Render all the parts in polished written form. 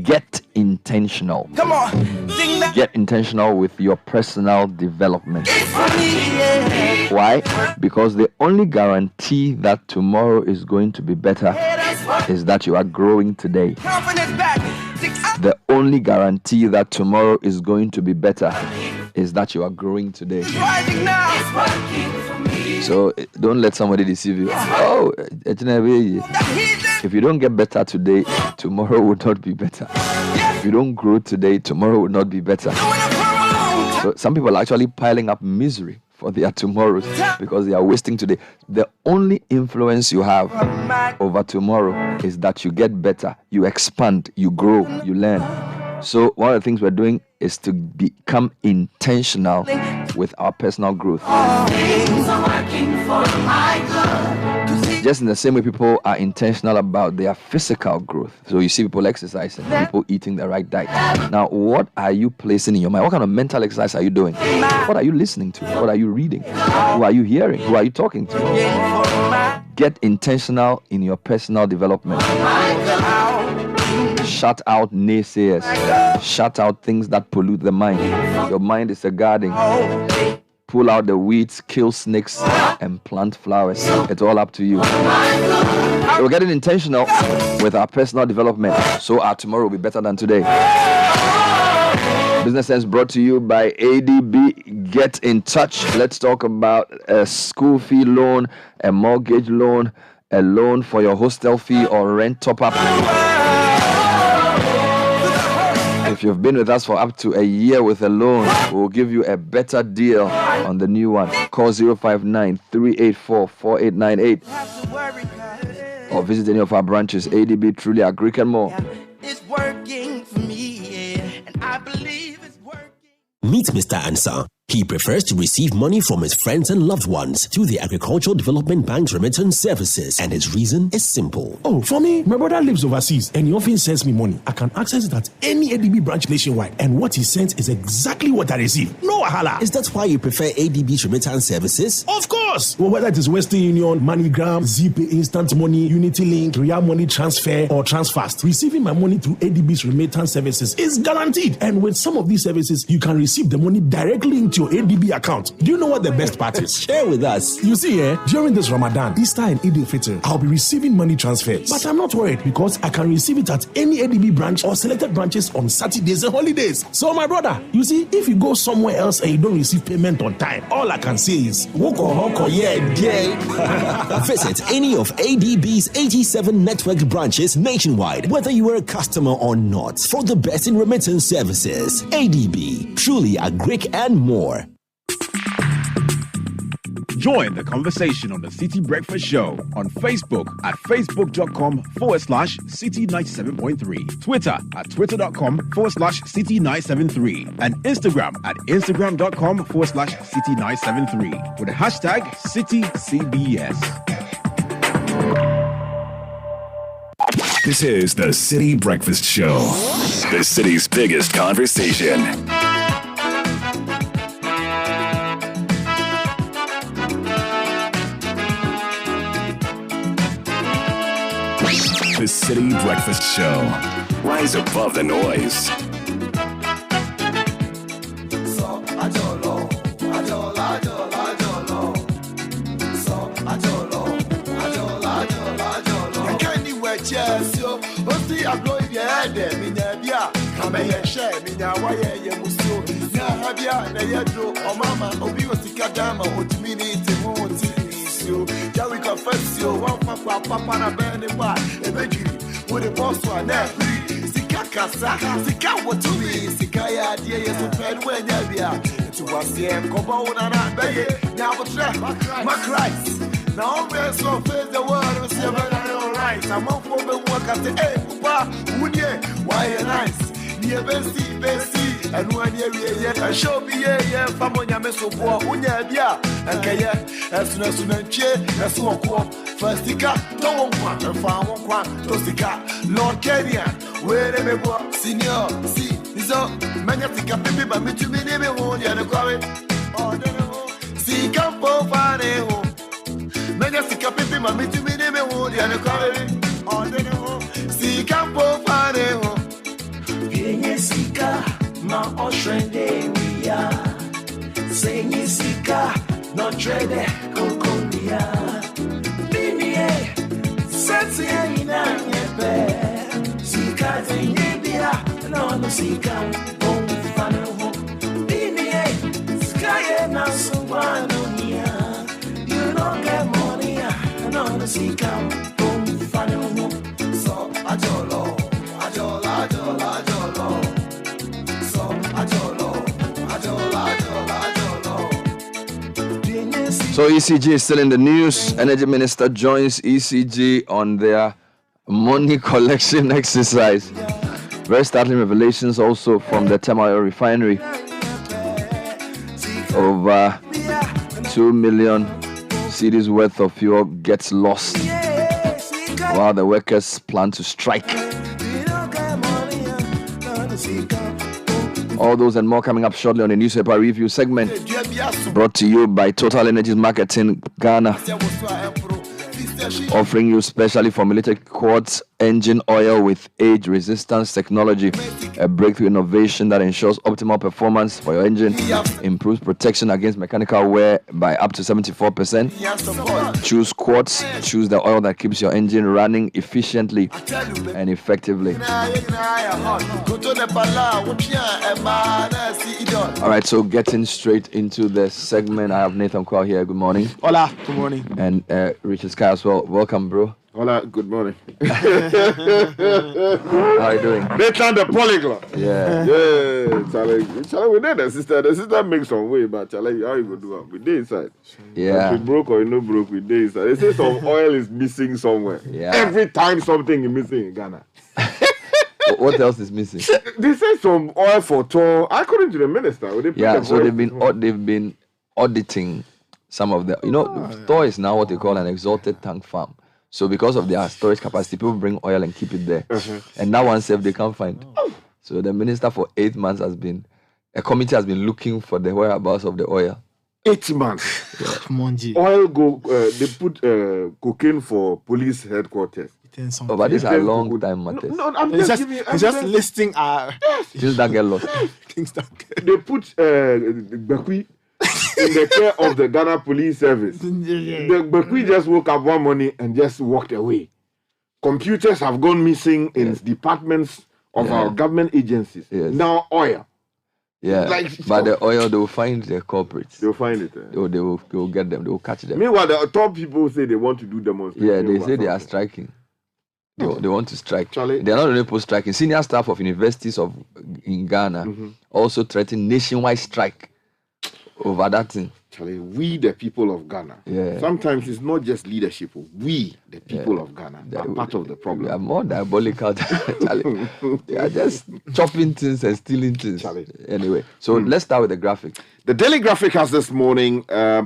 Get intentional. Come on, sing that. Get intentional with your personal development. Why? Because the only guarantee that tomorrow is going to be better is that you are growing today. The only guarantee that tomorrow is going to be better is that you are growing today. So don't let somebody deceive you. Oh, if you don't get better today, tomorrow will not be better. If you don't grow today, tomorrow will not be better. So some people are actually piling up misery for their tomorrows because they are wasting today. The only influence you have over tomorrow is that you get better, you expand, you grow, you learn. So one of the things we're doing is to become intentional with our personal growth. Just in the same way people are intentional about their physical growth. So you see people exercising, people eating the right diet. Now, what are you placing in your mind? What kind of mental exercise are you doing? What are you listening to? What are you reading? Who are you hearing? Who are you talking to? Get intentional in your personal development. Shut out naysayers. Shut out things that pollute the mind. Your mind is a garden. Pull out the weeds, kill snakes, and plant flowers. It's all up to you. So we're getting intentional with our personal development, so our tomorrow will be better than today. Business Sense brought to you by ADB. Get in touch. Let's talk about a school fee loan, a mortgage loan, a loan for your hostel fee or rent top-up. If you've been with us for up to a year with a loan, we'll give you a better deal on the new one. Call 059-384-4898 or visit any of our branches. ADB, truly agric and more. It's working for me, and I believe it's working. Meet Mr. Ansah. He prefers to receive money from his friends and loved ones through the Agricultural Development Bank's remittance services, and his reason is simple. Oh, for me, my brother lives overseas and he often sends me money. I can access it at any ADB branch nationwide, and what he sends is exactly what I receive. No wahala. Is that why you prefer ADB's remittance services? Of course. Well, whether it is Western Union, MoneyGram, ZPay Instant Money, Unity Link, Real Money Transfer, or Transfast, receiving my money through ADB's remittance services is guaranteed. And with some of these services, you can receive the money directly into your ADB account. Do you know what the best part is? Share with us. You see, during this Ramadan, Easter and Eid al-Fitr, I'll be receiving money transfers. But I'm not worried because I can receive it at any ADB branch or selected branches on Saturdays and holidays. So my brother, you see, if you go somewhere else and you don't receive payment on time, all I can say is, woko hoko yeah. Visit any of ADB's 87 network branches nationwide, whether you are a customer or not, for the best in remittance services. ADB, truly agric and more. Join the conversation on the Citi Breakfast Show on Facebook at facebook.com/Citi97.3, Twitter at twitter.com/Citi973, and Instagram at instagram.com/Citi973 with the hashtag CitiCBS. This is the Citi Breakfast Show, the city's biggest conversation. The Citi Breakfast Show. Rise above the noise. We confess you, one papa na bene wa, with the boss one Sika kasa, Sika what to me, Sika ya dear, yes, so bad when you to was the Cobo and I beg now, but my Christ. Now, we're so face the world of all right. I'm up for the work at the end, Papa, would you? Why nice? Near Bessie, and when you're a show be a Famonia Meso, Unya, and Kaya, as soon as as one first Sika, don't want and found one, Tosika, Lord Kenya, where they may go, Senior, see, is all Magnetica, baby, but me to be never won't you go. Oh, see, come for Fane. Magnetica, baby, but me to be never won't you go. Oh, see, come for Fane. Trade Coconia. Binie, Satia Ina Yepe. Sika Zenibia, no Sika, Bom Fano. Binie, Sky na Suwanonia. You don't get money, no Sika, Bom Fano. So, Ajolo, Ajola, Ajola, Ajolo. So, Ajolo, Ajola, Ajola, Ajolo. So ECG is still in the news. Energy Minister joins ECG on their money collection exercise. Very startling revelations also from the Tema refinery. Over 2 million cedis worth of fuel gets lost while the workers plan to strike. All those and more coming up shortly on the newspaper review segment, brought to you by Total Energies Marketing Ghana, offering you specially formulated quartz engine oil with age resistance technology, a breakthrough innovation that ensures optimal performance for your engine, improves protection against mechanical wear by up to 74%. Choose quartz, choose the oil that keeps your engine running efficiently and effectively. All right, so getting straight into the segment, I have Nathan Kwao here. Good morning. Hola, good morning. And Richard Sky as well. Welcome, bro. Hola, good morning. How are you doing? Nathan the polyglot. Yeah. Yeah, Charlie, we did the sister. The sister makes some way, but Charlie, how you gonna do it? We did inside. Yeah. If we broke or you no broke, we did inside. They say some oil is missing somewhere. Yeah. Every time something is missing in Ghana. What else is missing? They say some oil for tour. According to the minister, Yeah, so they've been auditing some of the, Thor is now what they call an exalted tank farm. So because of their storage capacity, people bring oil and keep it there. And now one safe they can't find. So the minister for 8 months a committee has been looking for the whereabouts of the oil. 8 months. Yeah. Oil go, they put cocaine for police headquarters. But these are long time matters. No, I'm just giving you. It's just listing things that get lost. things that get. They put Bakui in the care of the Ghana Police Service. The Bakui just woke up one morning and just walked away. Computers have gone missing in departments of our government agencies. Yes. Now oil. Yeah, but the oil, they will find the culprits. They'll find it. They will get them. They will catch them. Meanwhile, the top people say they want to do demonstrations. Yeah, they say they are striking. They want to strike. Charlie. They are not only people striking. Senior staff of universities in Ghana also threaten nationwide strike over that thing. Charlie, we the people of Ghana. Yeah. Sometimes it's not just leadership. We the people of Ghana are part of the problem. We are more diabolical, Charlie. They are just chopping things and stealing things. Charlie. Anyway, so let's start with the graphic. The Daily Graphic has this morning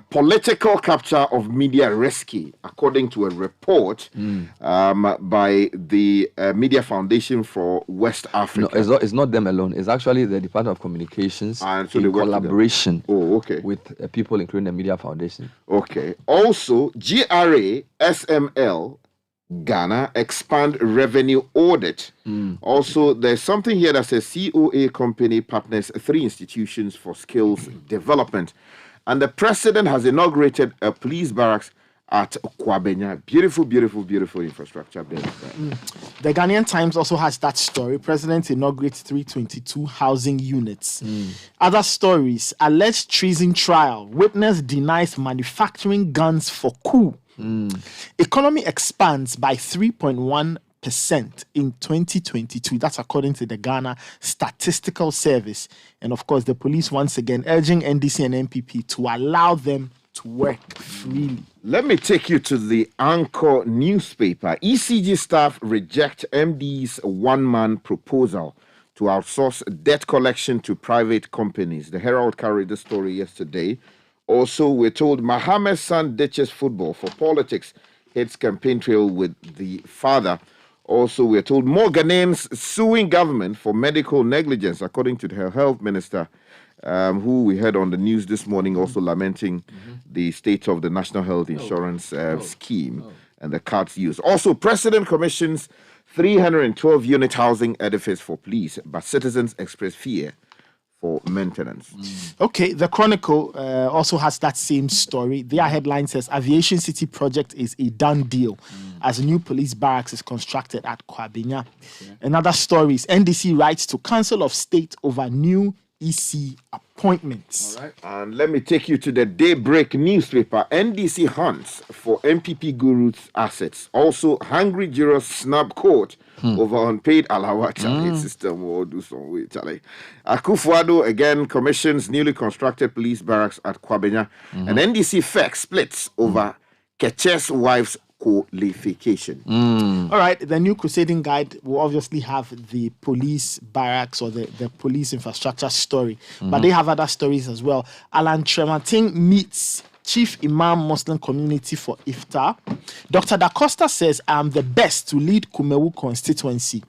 political capture of media rescue, according to a report by the Media Foundation for West Africa. No, it's not them alone. It's actually the Department of Communications And so in collaboration with people, including the Media Foundation. Okay. Also, GRA, SML, Ghana expand revenue audit. Also, there's something here that says COA company partners 3 institutions for skills development. And the president has inaugurated a police barracks at Kwabenya. Beautiful, beautiful, beautiful infrastructure there. The Ghanaian Times also has that story. President inaugurates 322 housing units. Other stories: alleged treason trial. Witness denies manufacturing guns for coup. Economy expands by 3.1% in 2022. That's according to the Ghana Statistical Service. And of course, the police once again urging NDC and NPP to allow them to work freely. Let me take you to the Anchor newspaper. ECG staff reject MD's one-man proposal to outsource debt collection to private companies. The Herald carried the story yesterday. Also, we're told Mohammed's son ditches football for politics, hits campaign trail with the father. Also, we're told more Ghanaians suing government for medical negligence, according to the health minister, who we heard on the news this morning, also lamenting the state of the National Health Insurance scheme and the cuts used. Also, President commissions 312-unit housing edifice for police, but citizens express fear for maintenance. Okay, the Chronicle also has that same story. Their headline says Aviation City project is a done deal as a new police barracks is constructed at Kwabenya. Another story is NDC writes to Council of State over new EC appointments. All right. And let me take you to the Daybreak newspaper. NDC hunts for MPP guru's assets. Also, hungry jurors snub court over unpaid alawa system. Or do some way, Charlie. Akufo-Addo again commissions newly constructed police barracks at Kwabenya. And NDC FEC splits over Keche's wife's qualification. All right, the new crusading guide will obviously have the police barracks or the police infrastructure story, but they have other stories as well. Alan Trematin meets Chief Imam Muslim community for iftar. Dr. Da Costa says, I'm the best to lead Kumewu constituency.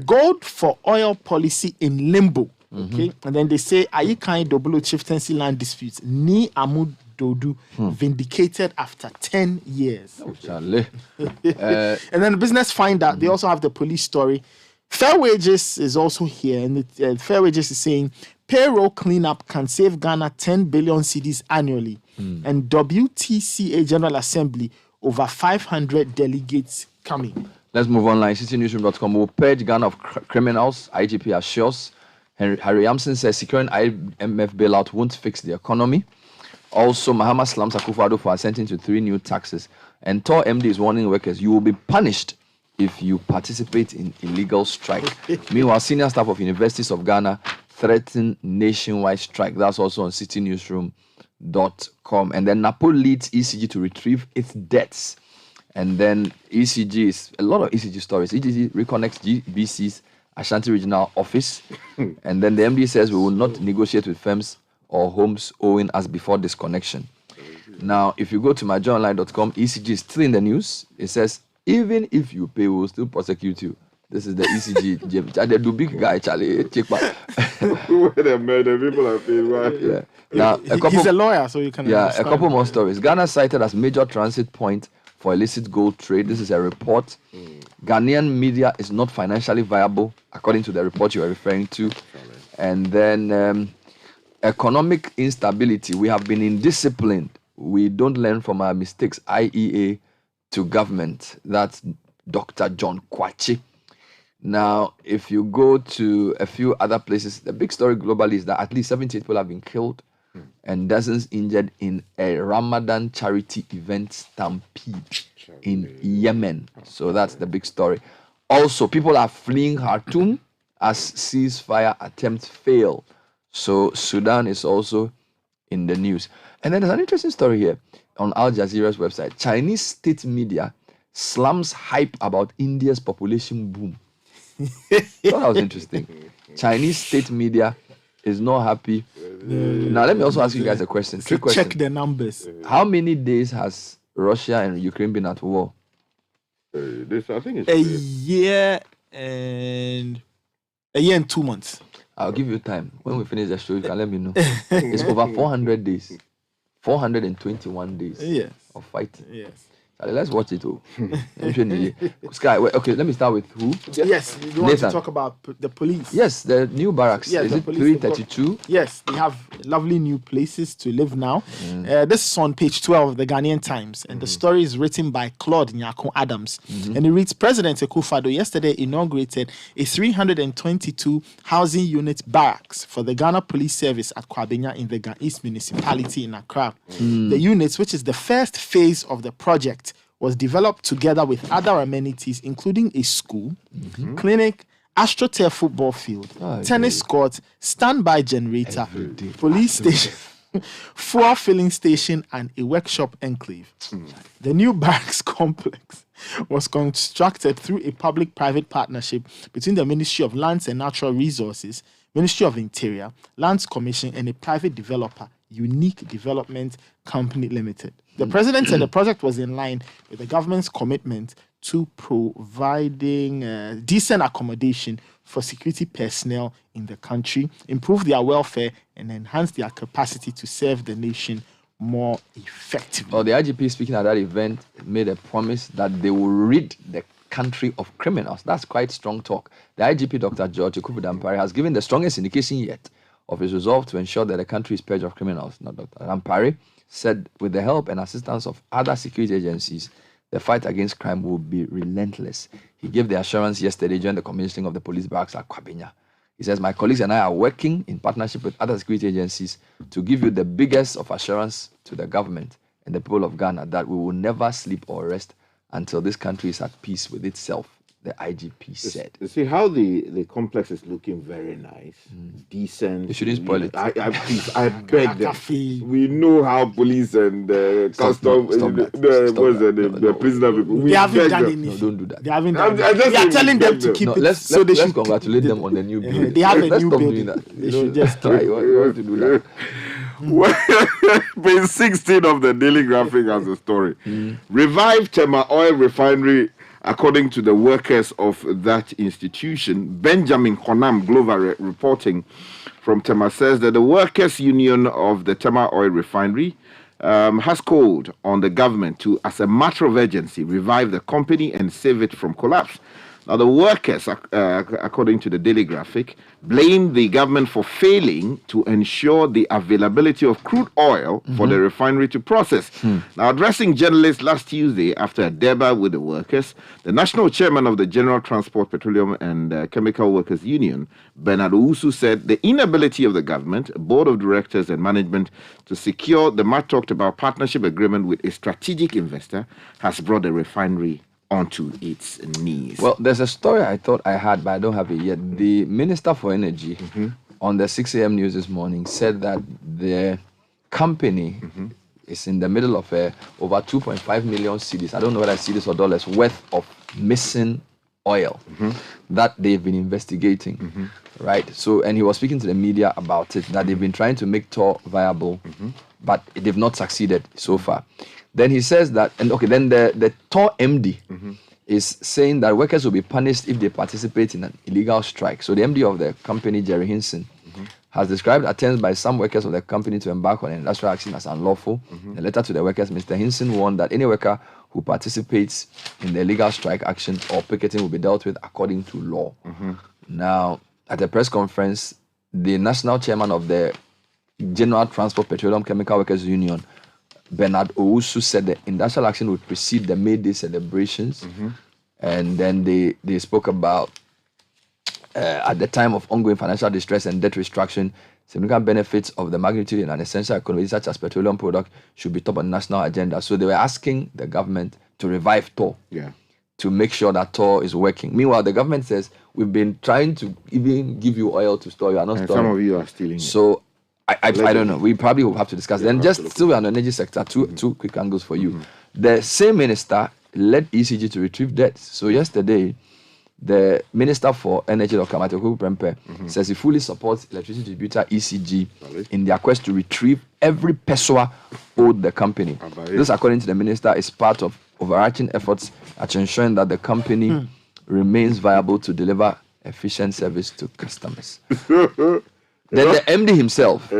Gold for oil policy in limbo. Okay, and then they say, Ayikai Dobolo chieftaincy land disputes. Ni Amud Dodu vindicated after 10 years. Charlie. And then the Business Finder, they also have the police story. Fair Wages is also here, and Fair Wages is saying payroll cleanup can save Ghana 10 billion cedis annually. And WTCA General Assembly, over 500 delegates coming. Let's move online. CityNewsroom.com will purge Ghana of criminals. IGP assures. Harry Yamson says securing IMF bailout won't fix the economy. Also, Mahama slams Akufo-Addo for assenting to 3 new taxes. And Tor MD is warning workers, you will be punished if you participate in illegal strike. Meanwhile, senior staff of Universities of Ghana threaten nationwide strike. That's also on citynewsroom.com. And then Napo leads ECG to retrieve its debts. And then ECG is a lot of ECG stories. ECG reconnects GBC's Ashanti Regional Office. And then the MD says we will not negotiate with firms or homes owing as before disconnection. Now, if you go to myjournalline.com, ECG is still in the news. It says, even if you pay, we will still prosecute you. This is the ECG. The big guy, Charlie. The murder people are paid, right? Yeah. Now, he's a lawyer, so you can a couple more stories. Ghana cited as major transit point for illicit gold trade. This is a report. Ghanaian media is not financially viable, according to the report you are referring to. And then economic instability. We have been indisciplined. We don't learn from our mistakes. IEA to government. That's Dr. John Kwachi. Now, if you go to a few other places, the big story globally is that at least 78 people have been killed and dozens injured in a Ramadan charity event stampede in Yemen. So that's the big story. Also, people are fleeing Khartoum as ceasefire attempts fail. So Sudan is also in the news. And then there's an interesting story here on Al Jazeera's website. Chinese state media slams hype about India's population boom. That was interesting. Chinese state media is not happy. Now, let me also ask you guys a question. So check the numbers. How many days has Russia and Ukraine been at war? This, I think, it's a year and 2 months. I'll give you time. When we finish the show, you can let me know. It's over 400 days. 421 days of fighting. Yes. Let's watch it. Sky, okay, let me start with who? Yes, you want to talk about the police. Yes, the new barracks. Yes, is it 332? Yes, they have lovely new places to live now. This is on page 12 of the Ghanaian Times, and the story is written by Claude Nyako Adams. And it reads, President Akufo-Addo yesterday inaugurated a 322 housing unit barracks for the Ghana Police Service at Kwabenya in the East Municipality in Accra. The units, which is the first phase of the project, was developed together with other amenities, including a school, clinic, AstroTurf football field, tennis court, standby generator, police station, fuel filling station, and a workshop enclave. The new barracks complex was constructed through a public-private partnership between the Ministry of Lands and Natural Resources, Ministry of Interior, Lands Commission, and a private developer, Unique Development Company Limited. The president said the project was in line with the government's commitment to providing decent accommodation for security personnel in the country, improve their welfare, and enhance their capacity to serve the nation more effectively. Well, the IGP speaking at that event made a promise that they will rid the country of criminals. That's quite strong talk. The IGP, Dr. George Ekufu Dampare, has given the strongest indication yet of his resolve to ensure that the country is purged of criminals. Now, Dr. Rampari said with the help and assistance of other security agencies, the fight against crime will be relentless. He gave the assurance yesterday during the commissioning of the police barracks at Kwabenya. He says, my colleagues and I are working in partnership with other security agencies to give you the biggest of assurance to the government and the people of Ghana that we will never sleep or rest until this country is at peace with itself, the IGP said. You see how the complex is looking very nice, decent. You shouldn't spoil it. I beg them. We know how police and custom, the prisoner people. They haven't done anything. No, don't do that. They haven't done anything. We are telling them to keep it. Let's congratulate them on the new building. They have a let's new stop building. doing that. They should just try. You want to do that. Page 16 of the Daily Graphic has a story. Revive Tema Oil Refinery, according to the workers of that institution. Benjamin Honam Glover reporting from Tema says that the workers' union of the Tema Oil Refinery has called on the government to, as a matter of urgency, revive the company and save it from collapse. Now, the workers, according to the Daily Graphic, blame the government for failing to ensure the availability of crude oil for the refinery to process. Now, addressing journalists last Tuesday after a debate with the workers, the national chairman of the General Transport, Petroleum and Chemical Workers Union, Bernard Avle, said the inability of the government, board of directors and management to secure the much talked about partnership agreement with a strategic investor has brought the refinery onto its knees. Well, there's a story I thought I had, but I don't have it yet. The Minister for Energy on the 6 a.m. news this morning said that the company is in the middle of over 2.5 million cedis. I don't know whether cedis or dollars worth of missing oil that they've been investigating, right? So, and he was speaking to the media about it, that they've been trying to make Tor viable, but they've not succeeded so far. Then he says that, and okay, then the Tor MD is saying that workers will be punished if they participate in an illegal strike. So the MD of the company, Jerry Hinson, has described attempts by some workers of the company to embark on an industrial action as unlawful. In a letter to the workers, Mr. Hinson warned that any worker who participates in the illegal strike action or picketing will be dealt with according to law. Now, at a press conference, the national chairman of the General Transport Petroleum Chemical Workers Union, Bernard Avle, said the industrial action would precede the May Day celebrations. And then they spoke about, at the time of ongoing financial distress and debt restructuring, significant benefits of the magnitude in an essential economy such as petroleum product should be top on the national agenda. So they were asking the government to revive Tor, to make sure that Tor is working. Meanwhile, the government says, we've been trying to even give you oil to store. You are not storing. Some of you are stealing it. So I don't know. We probably will have to discuss. Then just still on the energy sector, two quick angles for you. The same minister led ECG to retrieve debts. So yesterday, the Minister for Energy, Dr. Mateko Prempe, says he fully supports electricity distributor ECG in their quest to retrieve every peso owed the company. This, according to the minister, is part of overarching efforts at ensuring that the company remains viable to deliver efficient service to customers. Then the MD himself,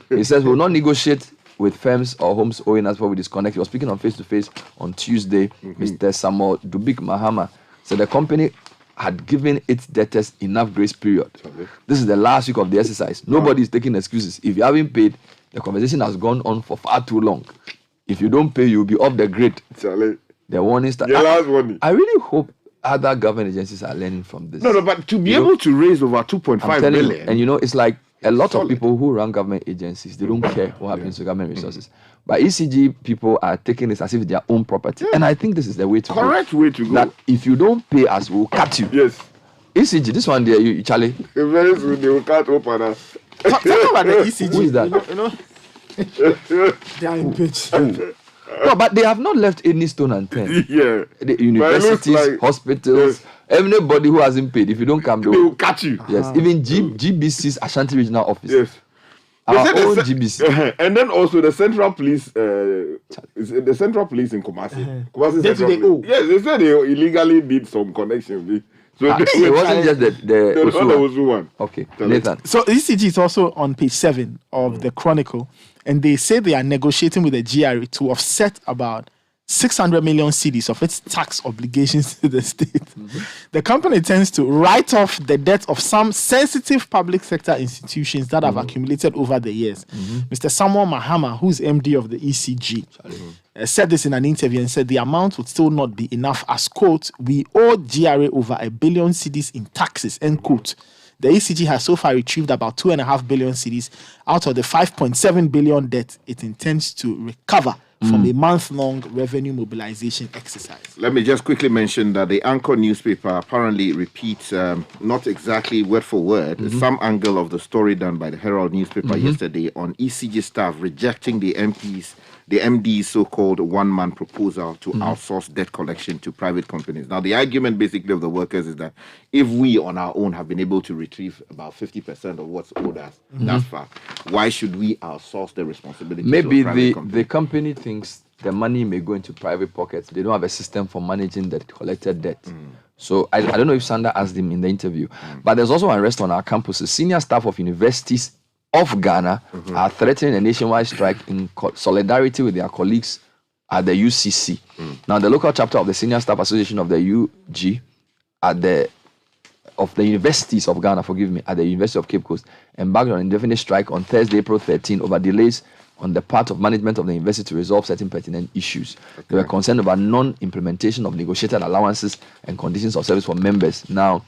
he says, will not negotiate with firms or homes owing us before we disconnect. He was speaking on face-to-face on Tuesday. Mr. Samuel Dubik Mahama said the company had given its debtors enough grace period. This is the last week of the exercise. Nobody is taking excuses. If you haven't paid, the conversation has gone on for far too long. If you don't pay, you'll be off the grid. The warning starts. I really hope other government agencies are learning from this. No, but to be able to raise over 2.5 billion. And it's like a lot of people who run government agencies, they don't care what happens to government resources. But ECG people are taking this as if their own property. And I think this is the way to go. Correct way to go. That if you don't pay us, we'll cut you. Yes. ECG, this one there, you Charlie. Very soon they will cut open us. Talk about the ECG. Who is that? They are in pitch. No, but they have not left any stone unturned. The universities, hospitals, everybody who hasn't paid, if you don't come, they will catch you. Yes, even GBC's Ashanti Regional Office. Yes. Our own GBC. And then also the Central Police, the Central Police in Kumasi. Yes, they said they illegally did some connections. So it wasn't just the Osu one. Okay, Nathan. So ECG is also on page 7 of the Chronicle, and they say they are negotiating with the GRA to offset about 600 million cedis of its tax obligations to the state. The company tends to write off the debt of some sensitive public sector institutions that have accumulated over the years. Mr. Samuel Mahama, who's MD of the ECG, said this in an interview and said the amount would still not be enough as, quote, we owe GRA over 1 billion cedis in taxes, end quote. The ECG has so far retrieved about 2.5 billion cedis out of the 5.7 billion debt it intends to recover from a month-long revenue mobilization exercise. Let me just quickly mention that the Anchor newspaper apparently repeats, not exactly word for word, some angle of the story done by the Herald newspaper yesterday on ECG staff rejecting the MD's so-called one-man proposal to outsource debt collection to private companies. Now, the argument basically of the workers is that if we on our own have been able to retrieve about 50% of what's owed us, that's far, why should we outsource the responsibility Maybe to a private company? the company thinks the money may go into private pockets. They don't have a system for managing the collected debt. So I don't know if Sandra asked him in the interview, but there's also unrest on our campuses. Senior staff of universities of Ghana are threatening a nationwide strike in solidarity with their colleagues at the UCC. Now, the local chapter of the Senior Staff Association of the UG of the Universities of Ghana, at the University of Cape Coast, embarked on an indefinite strike on Thursday, April 13, over delays on the part of management of the university to resolve certain pertinent issues. They were concerned about non-implementation of negotiated allowances and conditions of service for members. Now,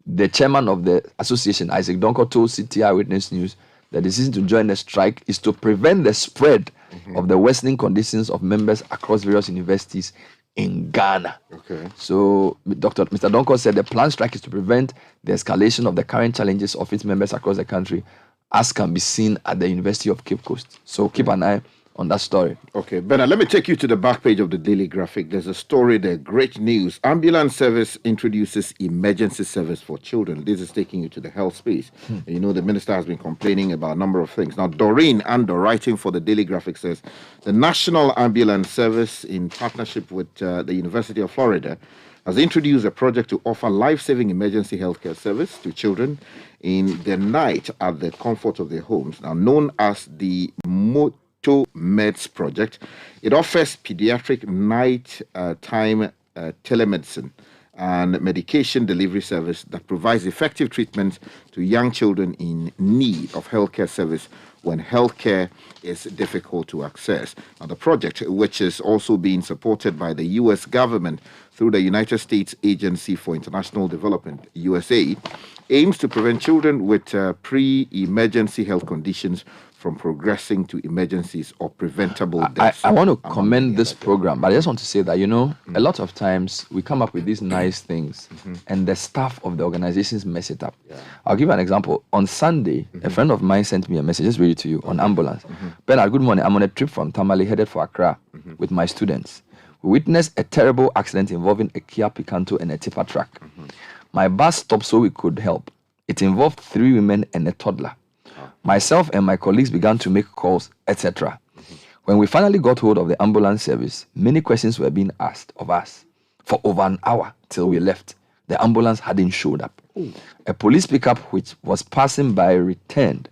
the chairman of the association, Isaac Donko, told Citi Eyewitness News the decision to join the strike is to prevent the spread of the worsening conditions of members across various universities in Ghana. So Mr. Donko said the planned strike is to prevent the escalation of the current challenges of its members across the country, as can be seen at the University of Cape Coast. So keep an eye on that story. Okay, Bernard, let me take you to the back page of the Daily Graphic. There's a story there, great news. Ambulance service introduces emergency service for children. This is taking you to the health space. You know, the minister has been complaining about a number of things. Now, Doreen Andor, writing for the Daily Graphic, says the National Ambulance Service, in partnership with the University of Florida, has introduced a project to offer life-saving emergency healthcare service to children in the night at the comfort of their homes, now known as the Meds project. It offers pediatric night-time telemedicine and medication delivery service that provides effective treatment to young children in need of healthcare service when healthcare is difficult to access. Now, the project, which is also being supported by the U.S. government through the United States Agency for International Development, USAID, aims to prevent children with pre-emergency health conditions from progressing to emergencies or preventable deaths. I want to commend this program, but I just want to say that, a lot of times we come up with these nice things and the staff of the organizations mess it up. I'll give you an example. On Sunday, a friend of mine sent me a message, just read it to you, on ambulance. Bernard, good morning. I'm on a trip from Tamale headed for Accra with my students. We witnessed a terrible accident involving a Kia Picanto and a tipper truck. My bus stopped so we could help. It involved 3 women and a toddler. Myself and my colleagues began to make calls, etc. When we finally got hold of the ambulance service, many questions were being asked of us. For over an hour till we left, the ambulance hadn't showed up. A police pickup which was passing by returned,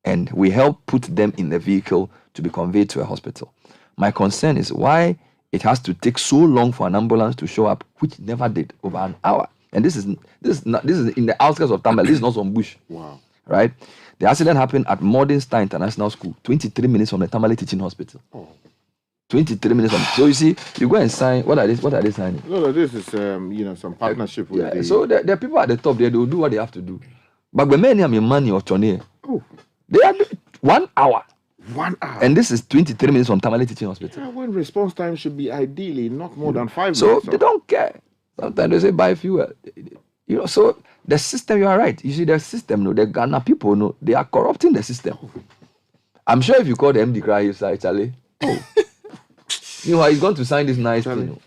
and we helped put them in the vehicle to be conveyed to a hospital. My concern is why it has to take so long for an ambulance to show up, which never did, over an hour. And this is in the outskirts of Tamale. This is not some bush. Wow. Right? The accident happened at Modern Star International School, 23 minutes from the Tamale Teaching Hospital. 23 minutes from. So you see, you go and sign. What are they signing? No, this is some partnership with the. So the people at the top there, they will do what they have to do. But when many have money or Tony, they are 1 hour. 1 hour. And this is 23 minutes from Tamale Teaching Hospital. Yeah, when response time should be ideally not more than 5 minutes. So they don't care. Sometimes they say buy fuel. So the system, you are right. You see, the system, the Ghana people, they are corrupting the system. I'm sure if you call the MD cry, you say, Charlie, he's going to sign this nice thing.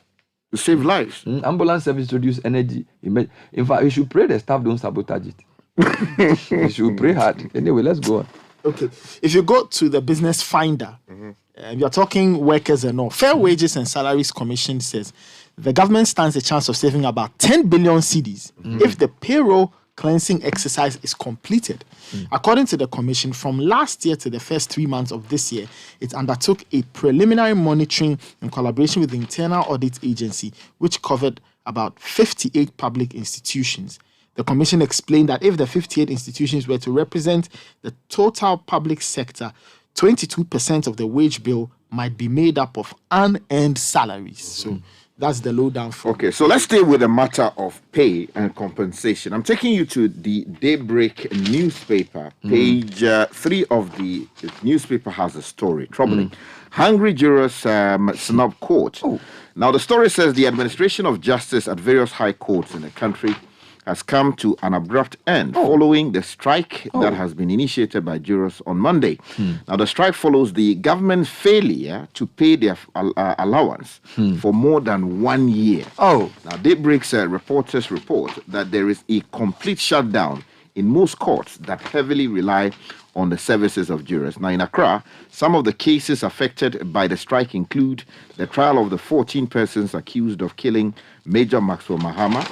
To save lives. Ambulance service introduce energy. In fact, you should pray the staff don't sabotage it. You should pray hard. Anyway, let's go on. Okay. If you go to the Business Finder, you're talking workers and all. Fair Wages and Salaries Commission says the government stands a chance of saving about 10 billion cedis if the payroll cleansing exercise is completed. According to the commission, from last year to the first 3 months of this year, it undertook a preliminary monitoring in collaboration with the Internal Audit Agency, which covered about 58 public institutions. The commission explained that if the 58 institutions were to represent the total public sector, 22% of the wage bill might be made up of unearned salaries. So that's the lowdown for. Okay, so let's stay with the matter of pay and compensation. I'm taking you to the Daybreak newspaper. Page 3 of the newspaper has a story. Troubling. Hungry jurors snub court. Now, the story says the administration of justice at various high courts in the country has come to an abrupt end following the strike that has been initiated by jurors on Monday. Now, the strike follows the government's failure to pay their allowance for more than 1 year. Now, Daybreak's reporters report that there is a complete shutdown in most courts that heavily rely on the services of jurors. Now, in Accra, some of the cases affected by the strike include the trial of the 14 persons accused of killing Major Maxwell Mahama,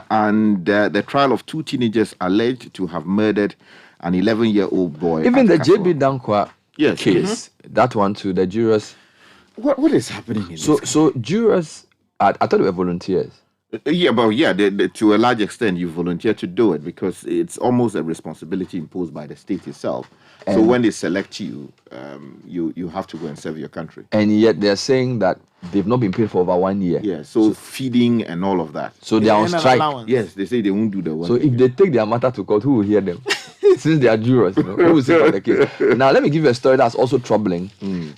and the trial of 2 teenagers alleged to have murdered an 11-year-old boy. Even the JB Dankwa case, Mm-hmm. that one too, the jurors. What is happening in So jurors, I thought they were volunteers. To a large extent, you volunteer to do it because it's almost a responsibility imposed by the state itself. So when they select you, you have to go and serve your country. And yet they're saying that they've not been paid for over 1 year. Yeah, so feeding and all of that. So they are on strike. Yes, they say they won't do the work. So if they take their matter to court, who will hear them? Since they are jurors, who will sit on the case? Now, let me give you a story that's also troubling.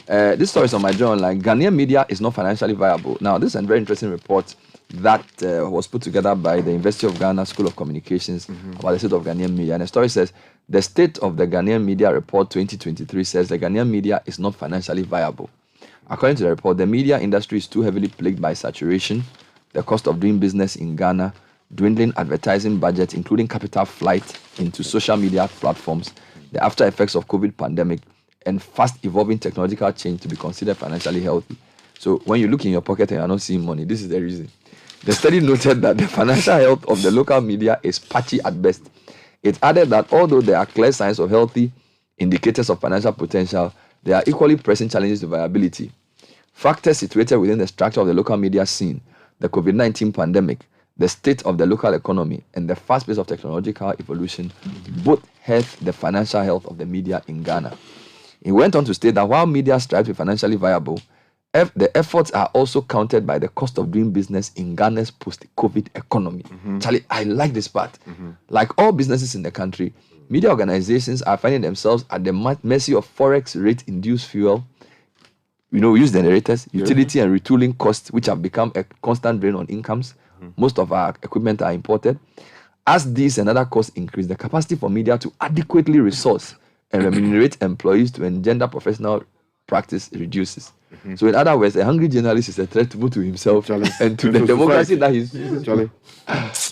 This story is on my journal. Like, Ghanaian media is not financially viable. Now, this is a very interesting report that was put together by the University of Ghana School of Communications about the state of Ghanaian media. And the story says, the state of the Ghanaian media report 2023 says the Ghanaian media is not financially viable. According to the report, the media industry is too heavily plagued by saturation, the cost of doing business in Ghana, dwindling advertising budgets, including capital flight into social media platforms, the after effects of COVID pandemic, and fast evolving technological change to be considered financially healthy. So when you look in your pocket and you're not seeing money, this is the reason. The study noted that the financial health of the local media is patchy at best. It added that although there are clear signs of healthy indicators of financial potential, there are equally pressing challenges to viability. Factors situated within the structure of the local media scene, the COVID-19 pandemic, the state of the local economy, and the fast pace of technological evolution both hurt the financial health of the media in Ghana. He went on to state that while media strives to be financially viable, the efforts are also countered by the cost of doing business in Ghana's post-COVID economy. Charlie, I like this part. Like all businesses in the country, media organizations are finding themselves at the mercy of forex rate-induced fuel. We use generators, utility and retooling costs, which have become a constant drain on incomes. Most of our equipment are imported. As these and other costs increase, the capacity for media to adequately resource and remunerate employees to engender professional practice reduces. So in other words, a hungry journalist is a threat both to himself and to the democracy that he's...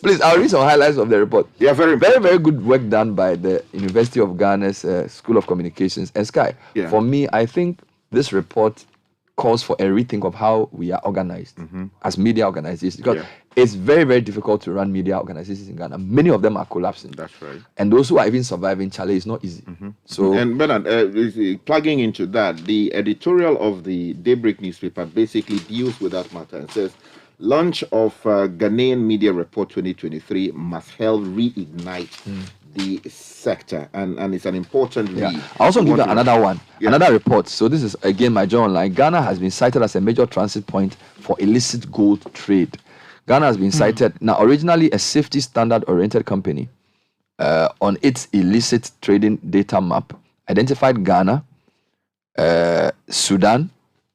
Please, I'll read some highlights of the report. Yeah, very good work done by the University of Ghana's School of Communications and Sky. Yeah. For me, I think this report calls for a rethink of how we are organized as media organizations, because it's very, very difficult to run media organizations in Ghana. Many of them are collapsing. That's right. And those who are even surviving, Charlie, is not easy. So, and Bernard, plugging into that, the editorial of the Daybreak newspaper basically deals with that matter and says, launch of Ghanaian Media Report 2023 must help reignite the sector, and it's an important read. I also give you another one, another report. So this is again my journal. Like, Ghana has been cited as a major transit point for illicit gold trade. Ghana has been cited now, originally a safety standard oriented company, on its illicit trading data map, identified Ghana, Sudan,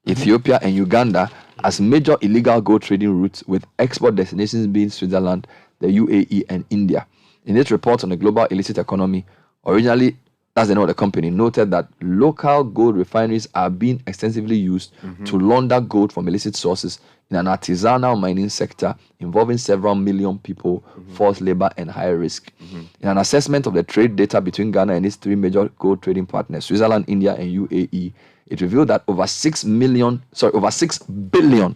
Ethiopia, and Uganda as major illegal gold trading routes, with export destinations being Switzerland, the UAE, and India. In its report on the global illicit economy, originally, that's the name of the company, noted that local gold refineries are being extensively used to launder gold from illicit sources in an artisanal mining sector involving several million people, forced labor, and high risk. In an assessment of the trade data between Ghana and its 3 major gold trading partners, Switzerland, India, and UAE, it revealed that over $6 billion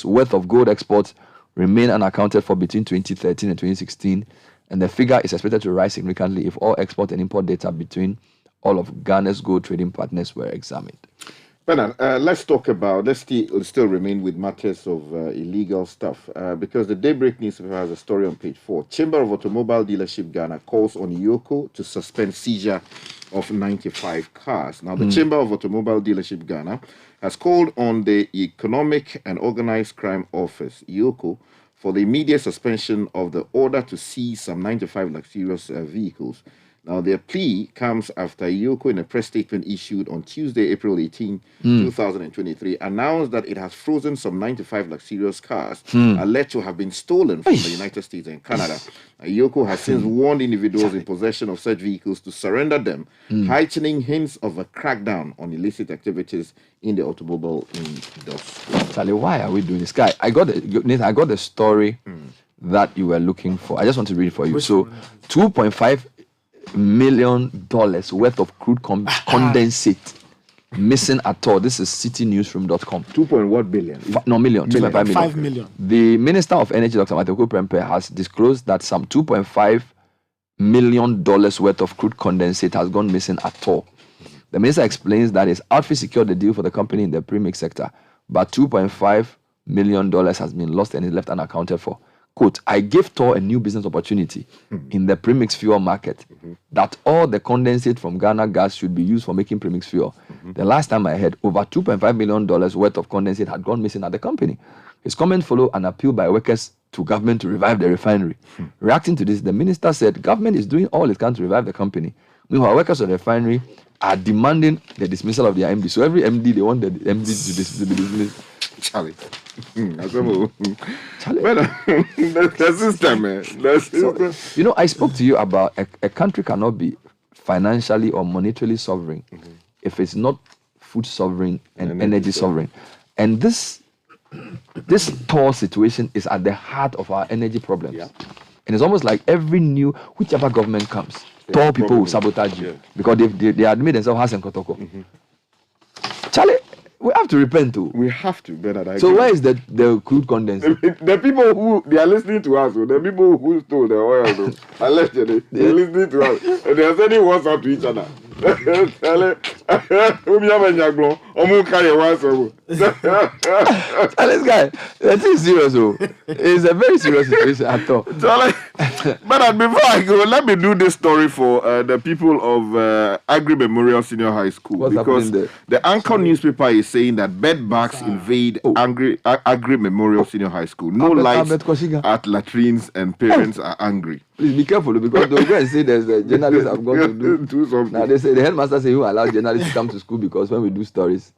worth of gold exports remain unaccounted for between 2013 and 2016, and the figure is expected to rise significantly if all export and import data between all of Ghana's gold trading partners were examined. Bernard, let's still remain with matters of illegal stuff because the Daybreak newspaper has a story on page 4. Chamber of Automobile Dealership Ghana calls on IOCO to suspend seizure of 95 cars. Now, the Chamber of Automobile Dealership Ghana has called on the Economic and Organized Crime Office, IOCO, for the immediate suspension of the order to seize some 95 luxurious vehicles. Now, their plea comes after IOCO, in a press statement issued on Tuesday, April 18, 2023, announced that it has frozen some 95 luxurious cars alleged to have been stolen from the United States and Canada. IOCO has since warned individuals in possession of such vehicles to surrender them, heightening hints of a crackdown on illicit activities in the automobile industry. Charlie, why are we doing this? Guy, Nathan, I got the story that you were looking for. I just want to read it for you. So, $2.5 million worth of crude condensate missing at all. This is citynewsroom.com. 2.1 billion? Million. 2.5 million. 5 million. The Minister of Energy, Dr. Mateko Prempeh, has disclosed that some $2.5 million worth of crude condensate has gone missing at all. The minister explains that his outfit secured the deal for the company in the premix sector, but $2.5 million has been lost and is left unaccounted for. Quote, I gave Tor a new business opportunity in the premix fuel market, that all the condensate from Ghana gas should be used for making premix fuel. The last time I heard, over $2.5 million worth of condensate had gone missing at the company. His comment followed an appeal by workers to government to revive the refinery. Reacting to this, the minister said government is doing all it can to revive the company. Meanwhile, workers of the refinery are demanding the dismissal of their MD. So every MD, they want the MD to be dismissed. Charlie. The system, man. So, I spoke to you about a country cannot be financially or monetarily sovereign if it's not food sovereign and energy sovereign. And this Tor situation is at the heart of our energy problems. Yeah. And it's almost like whichever government comes, Tor people will sabotage you because they admit themselves as and Kotoko. Charlie, we have to repent too. We have to, Bernard. So where is the crude condensate? The people who they are listening to us, the people who stole the oil, allegedly, they're listening to us, and they are sending WhatsApp to each other. Charlie, this guy, that is serious. It's a very serious situation at all. Charlie, but before I go, let me do this story for the people of Agri Memorial Senior High School. What's because the Anchor newspaper is saying that bed bugs invade Agri Memorial Senior High School. No lights at latrines and parents are angry. Please be careful because they'll go and say there's a journalist I'm going to do something. Now they say the headmaster say you allow journalists to come to school because when we do stories,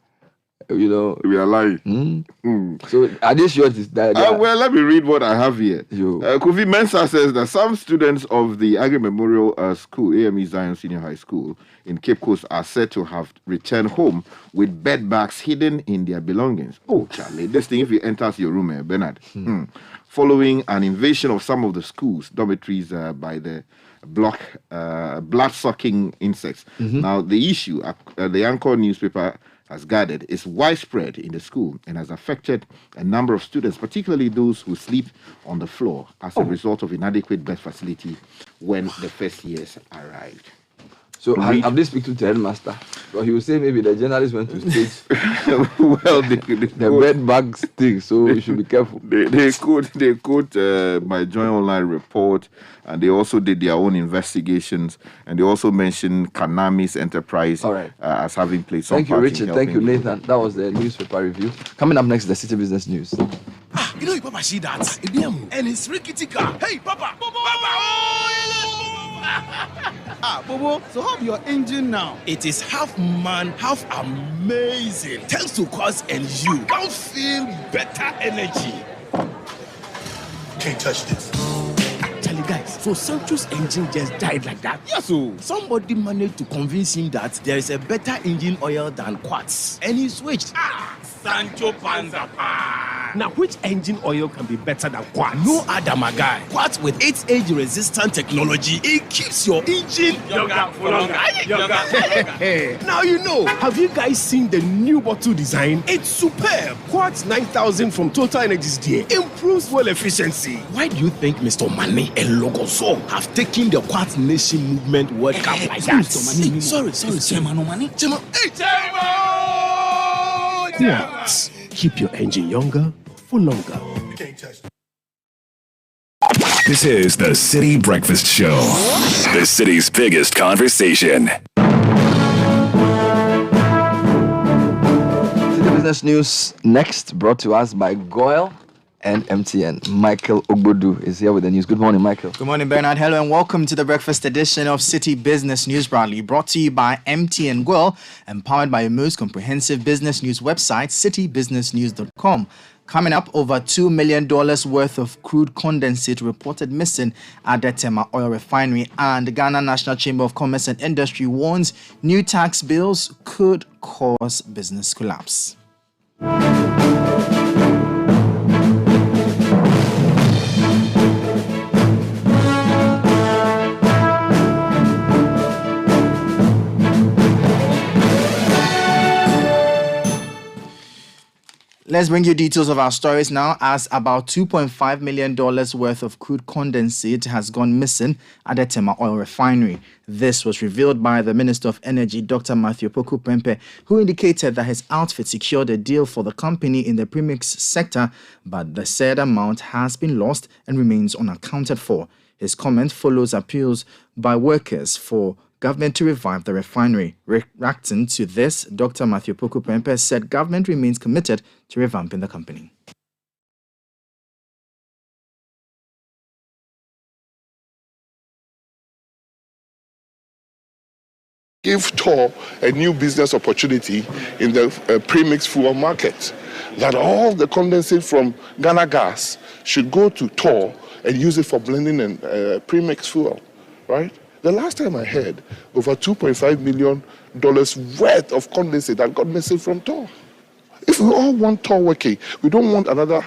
we are lying. So are they sure that? Well, let me read what I have here. Kofi Mensah says that some students of the Agri Memorial School, AME Zion Senior High School in Cape Coast, are said to have returned home with bed bags hidden in their belongings. Oh, Charlie, this thing, if it enters your room, Bernard. Following an invasion of some of the schools' dormitories by the blood-sucking insects. Now, the issue, the Anchor newspaper has gathered, is widespread in the school and has affected a number of students, particularly those who sleep on the floor as a result of inadequate bed facility when the first years arrived. So have they speak to the headmaster? But he will say maybe the journalist went to stage. Well, the bed bugs thing, so we should be careful. They quote my Joy Online report, and they also did their own investigations, and they also mentioned Kanami's enterprise as having played some part. Thank you, Richard. Thank you, Nathan. That was the newspaper review. Coming up next, the City Business News. You Papa see that? And it's rickety car. Hey, Papa! Bobo, so how's your engine now? It is half man, half amazing. Thanks to Cause and you can feel better energy. Can't touch this. Actually, guys, so Sancho's engine just died like that? Yes, so somebody managed to convince him that there is a better engine oil than Quartz, and he switched. Sancho Panza. Now, which engine oil can be better than Quartz? No other, my guy. Quartz with its age-resistant technology, it keeps your engine younger for longer. Now you know. Have you guys seen the new bottle design? It's superb. Quartz 9000 from Total Energies there improves fuel efficiency. Why do you think Mr. Mane and Logoso have taken the Quartz Nation movement World Cup like that? Sorry. Quartz. Keep your engine younger for longer. This is the City Breakfast Show, the city's biggest conversation. City Business News next, brought to us by Goyle and MTN. Michael Ogbodu is here with the news. Good morning, Michael. Good morning, Bernard. Hello and welcome to the breakfast edition of City Business News, proudly brought to you by MTN Goyle and powered by your most comprehensive business news website, citybusinessnews.com. Coming up, over $2 million worth of crude condensate reported missing at the Tema Oil Refinery, and the Ghana National Chamber of Commerce and Industry warns new tax bills could cause business collapse. Let's bring you details of our stories now, as about $2.5 million worth of crude condensate has gone missing at the Tema Oil Refinery. This was revealed by the Minister of Energy, Dr. Matthew Poku-Prempeh, who indicated that his outfit secured a deal for the company in the premix sector, but the said amount has been lost and remains unaccounted for. His comment follows appeals by workers for government to revive the refinery. Reacting to this, Dr. Matthew Poku-Prempeh said government remains committed to revamping the company. Give TOR a new business opportunity in the premix fuel market. That all the condensate from Ghana Gas should go to TOR and use it for blending and premix fuel, right? The last time I heard, over $2.5 million worth of condensate that got missing from TOR. If we all want TOR working, we don't want another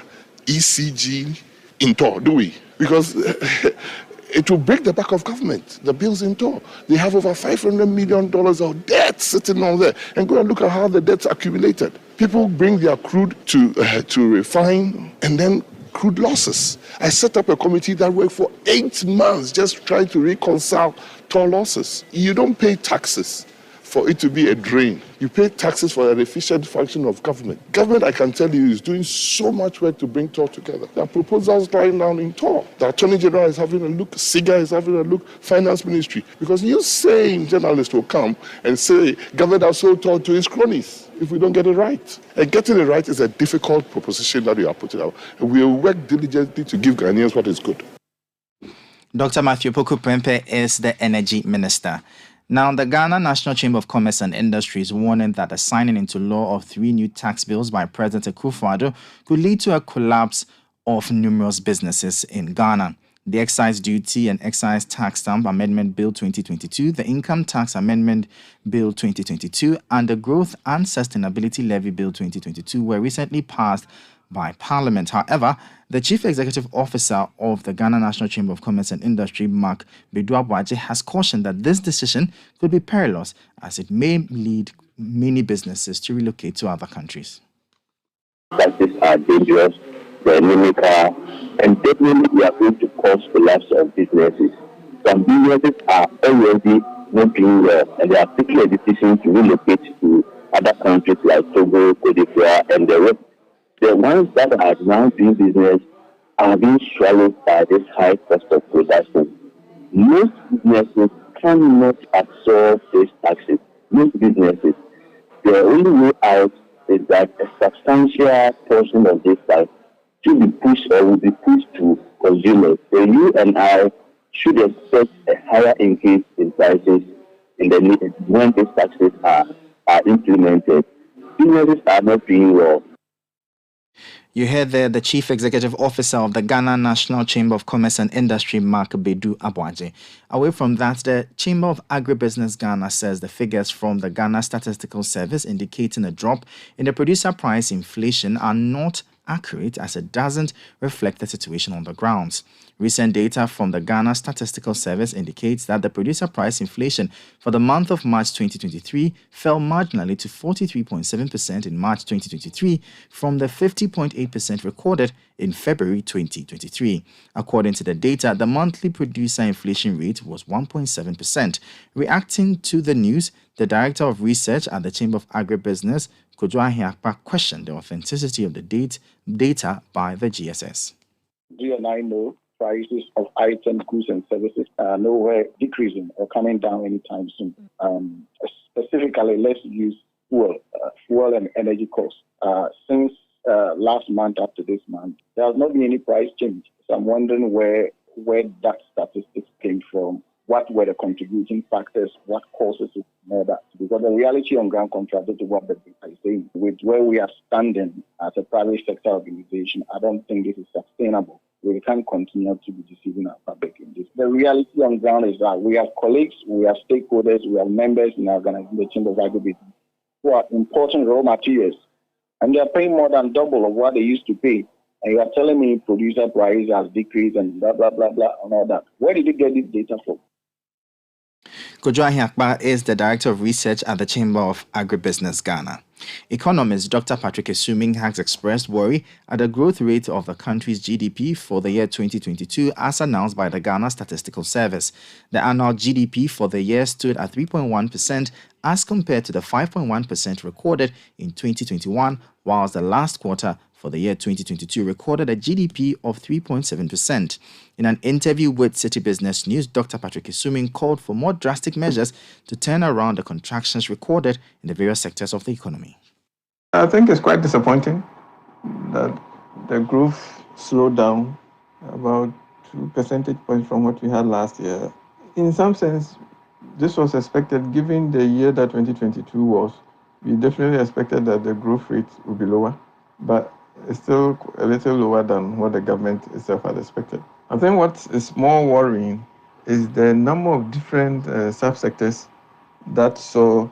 ECG in TOR, do we? Because it will break the back of government, the bills in TOR. They have over $500 million of debt sitting on there. And go and look at how the debt's accumulated. People bring their crude to refine, and then crude losses. I set up a committee that worked for 8 months just trying to reconcile TOR losses. You don't pay taxes for it to be a drain. You pay taxes for an efficient function of government. Government, I can tell you, is doing so much work to bring TOR together. There are proposals lying down in TOR. The Attorney General is having a look, SIGA is having a look, Finance Ministry. Because you saying journalists will come and say government has sold TOR to its cronies if we don't get it right. And getting it right is a difficult proposition that we are putting out. And we will work diligently to give Ghanaians what is good. Dr. Matthew Poku-Prempeh is the Energy Minister. Now, the Ghana National Chamber of Commerce and Industry is warning that the signing into law of 3 new tax bills by President Akufo-Addo could lead to a collapse of numerous businesses in Ghana. The Excise Duty and Excise Tax Stamp Amendment Bill 2022, the Income Tax Amendment Bill 2022, and the Growth and Sustainability Levy Bill 2022 were recently passed by Parliament. However, the Chief Executive Officer of the Ghana National Chamber of Commerce and Industry, Mark Bedu-Abuaje, has cautioned that this decision could be perilous as it may lead many businesses to relocate to other countries. Taxes are dangerous, they're inimical, and definitely they are going to cause collapse of businesses. Some businesses are already not doing well, and they are taking a decision to relocate to other countries like Togo, Cote d'Ivoire, and the rest. The ones that are now doing business are being swallowed by this high cost of production. Most businesses cannot absorb these taxes. Most businesses, the only way out is that a substantial portion of this tax should be pushed or will be pushed to consumers. So you and I should expect a higher increase in prices when these taxes are implemented. Businesses are not doing well. You heard there the Chief Executive Officer of the Ghana National Chamber of Commerce and Industry, Mark Bedu-Abuaje. Away from that, the Chamber of Agribusiness Ghana says the figures from the Ghana Statistical Service indicating a drop in the producer price inflation are not accurate as it doesn't reflect the situation on the ground. Recent data from the Ghana Statistical Service indicates that the producer price inflation for the month of March 2023 fell marginally to 43.7% in March 2023 from the 50.8% recorded in February 2023. According to the data, the monthly producer inflation rate was 1.7%. Reacting to the news, the Director of Research at the Chamber of Agribusiness, Kojo Ahiakpa, questioned the authenticity of the data by the GSS. Do you and I know prices of items, goods, and services are nowhere decreasing or coming down anytime soon? Specifically, let's use fuel and energy costs. Since last month up to this month, there has not been any price change. So I'm wondering where that statistics came from. What were the contributing factors? What causes it? That? Because the reality on ground contradicts what the data is saying. With where we are standing as a private sector organization, I don't think this is sustainable. We can't continue to be deceiving our public in this. The reality on ground is that we have colleagues, we have stakeholders, we have members in our organization, the Chamber of Agribusiness, who are importing raw materials, and they are paying more than double of what they used to pay. And you are telling me producer price has decreased and blah, blah, blah, blah, and all that. Where did you get this data from? Kojo Ahiakpa is the Director of Research at the Chamber of Agribusiness Ghana. Economist Dr. Patrick Esuming has expressed worry at the growth rate of the country's GDP for the year 2022 as announced by the Ghana Statistical Service. The annual GDP for the year stood at 3.1% as compared to the 5.1% recorded in 2021, whilst the last quarter for the year 2022 recorded a GDP of 3.7%. In an interview with Citi Business News, Dr. Patrick Esuming called for more drastic measures to turn around the contractions recorded in the various sectors of the economy. I think it's quite disappointing that the growth slowed down about 2 percentage points from what we had last year. In some sense, this was expected given the year that 2022 was. We definitely expected that the growth rate would be lower, but it's still a little lower than what the government itself had expected. I think what is more worrying is the number of different subsectors that saw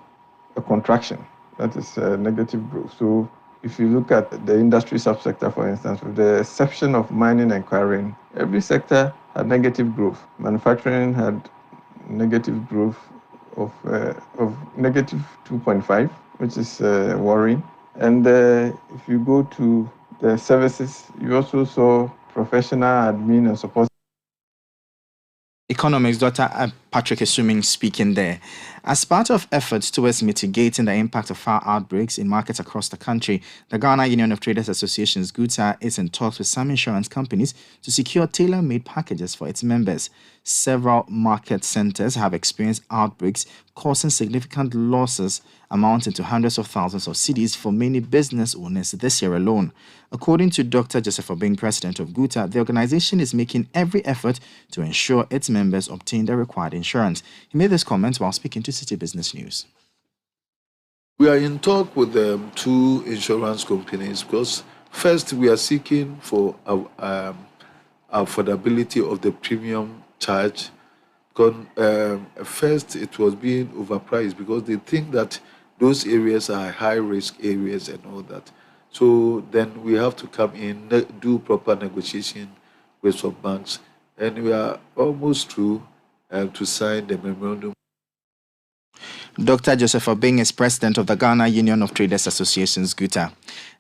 a contraction, that is negative growth. So if you look at the industry subsector, for instance, with the exception of mining and quarrying, every sector had negative growth. Manufacturing had negative growth of negative 2.5, which is worrying. And if you go to the services, you also saw professional, admin, and support. Economics Dr. Patrick Esuming speaking there. As part of efforts towards mitigating the impact of fire outbreaks in markets across the country, the Ghana Union of Traders Associations GUTA is in talks with some insurance companies to secure tailor-made packages for its members. Several market centers have experienced outbreaks causing significant losses amounting to hundreds of thousands of cedis for many business owners this year alone. According to Dr. Joseph Obeng, president of GUTA, the organization is making every effort to ensure its members obtain the required insurance. He made this comment while speaking to Citi Business News. We are in talk with two insurance companies because first we are seeking for affordability of the premium charge. First it was being overpriced because they think that those areas are high risk areas and all that. So then we have to come in, do proper negotiation with some banks, and we are almost through to sign the memorandum. Dr. Joseph Obeng is president of the Ghana Union of Traders Associations, GUTA.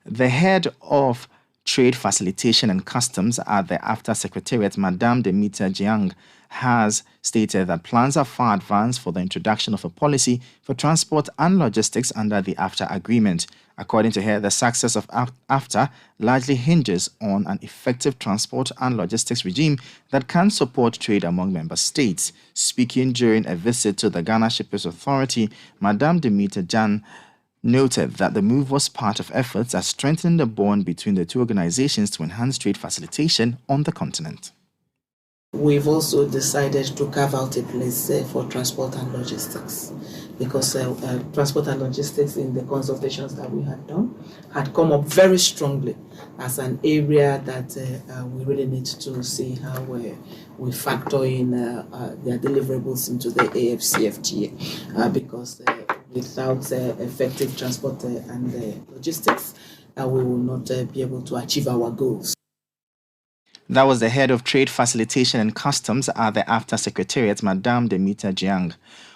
The head of Trade Facilitation and Customs at the AFTA Secretariat, Madame Demeter Jiang, has stated that plans are far advanced for the introduction of a policy for transport and logistics under the AFTA agreement. According to her, the success of AFTA largely hinges on an effective transport and logistics regime that can support trade among member states. Speaking during a visit to the Ghana Shippers Authority, Madame Demeter Jiang noted that the move was part of efforts at strengthening the bond between the two organizations to enhance trade facilitation on the continent. We've also decided to carve out a place for transport and logistics because transport and logistics in the consultations that we had done had come up very strongly as an area that we really need to see how we factor in their deliverables into the AFCFTA because without effective transport and logistics, we will not be able to achieve our goals. That was the head of Trade Facilitation and Customs at the AFTA Secretariat, Madame Demita Jiang.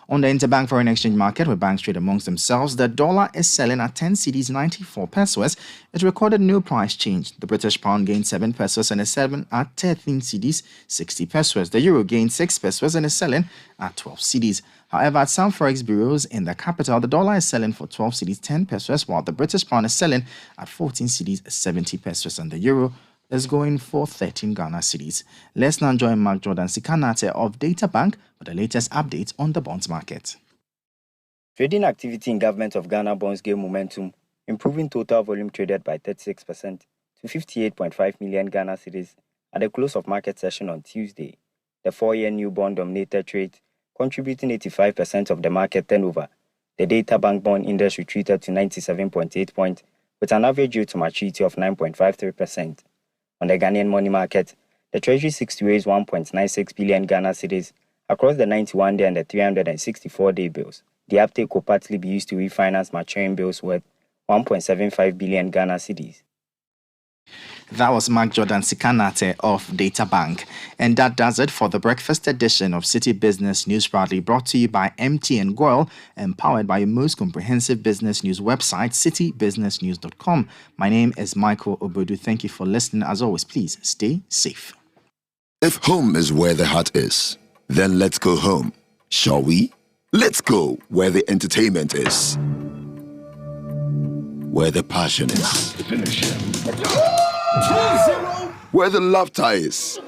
On the interbank foreign exchange market, where banks trade amongst themselves, the dollar is selling at 10 cedis 94 pesos. It recorded no price change. The British pound gained 7 pesos and is selling at 13 cedis 60 pesos. The euro gained 6 pesos and is selling at 12 cedis. However, at some forex bureaus in the capital, the dollar is selling for 12 cedis 10 pesos, while the British pound is selling at 14 cedis 70 pesos, and the euro is going for 13 Ghana cedis. Let's now join Mark Jordan Sikanate of Data Bank for the latest updates on the bonds market. Trading activity in Government of Ghana bonds gained momentum, improving total volume traded by 36% to 58.5 million Ghana cedis at the close of market session on Tuesday. The 4-year new bond-dominated trade, contributing 85% of the market turnover. The Data Bank bond index retreated to 97.8 points with an average yield to maturity of 9.53%. On the Ghanaian money market, the Treasury seeks to raise 1.96 billion Ghana cedis across the 91-day and the 364-day bills. The uptake will partly be used to refinance maturing bills worth 1.75 billion Ghana cedis. That was Mark Jordan Sikanate of Data Bank. And that does it for the breakfast edition of City Business News, proudly brought to you by MTN Goil, empowered by your most comprehensive business news website, citybusinessnews.com. My name is Michael Obodu. Thank you for listening. As always, please stay safe. If home is where the heart is, then let's go home, shall we? Let's go where the entertainment is, where the passion is, where the laughter is,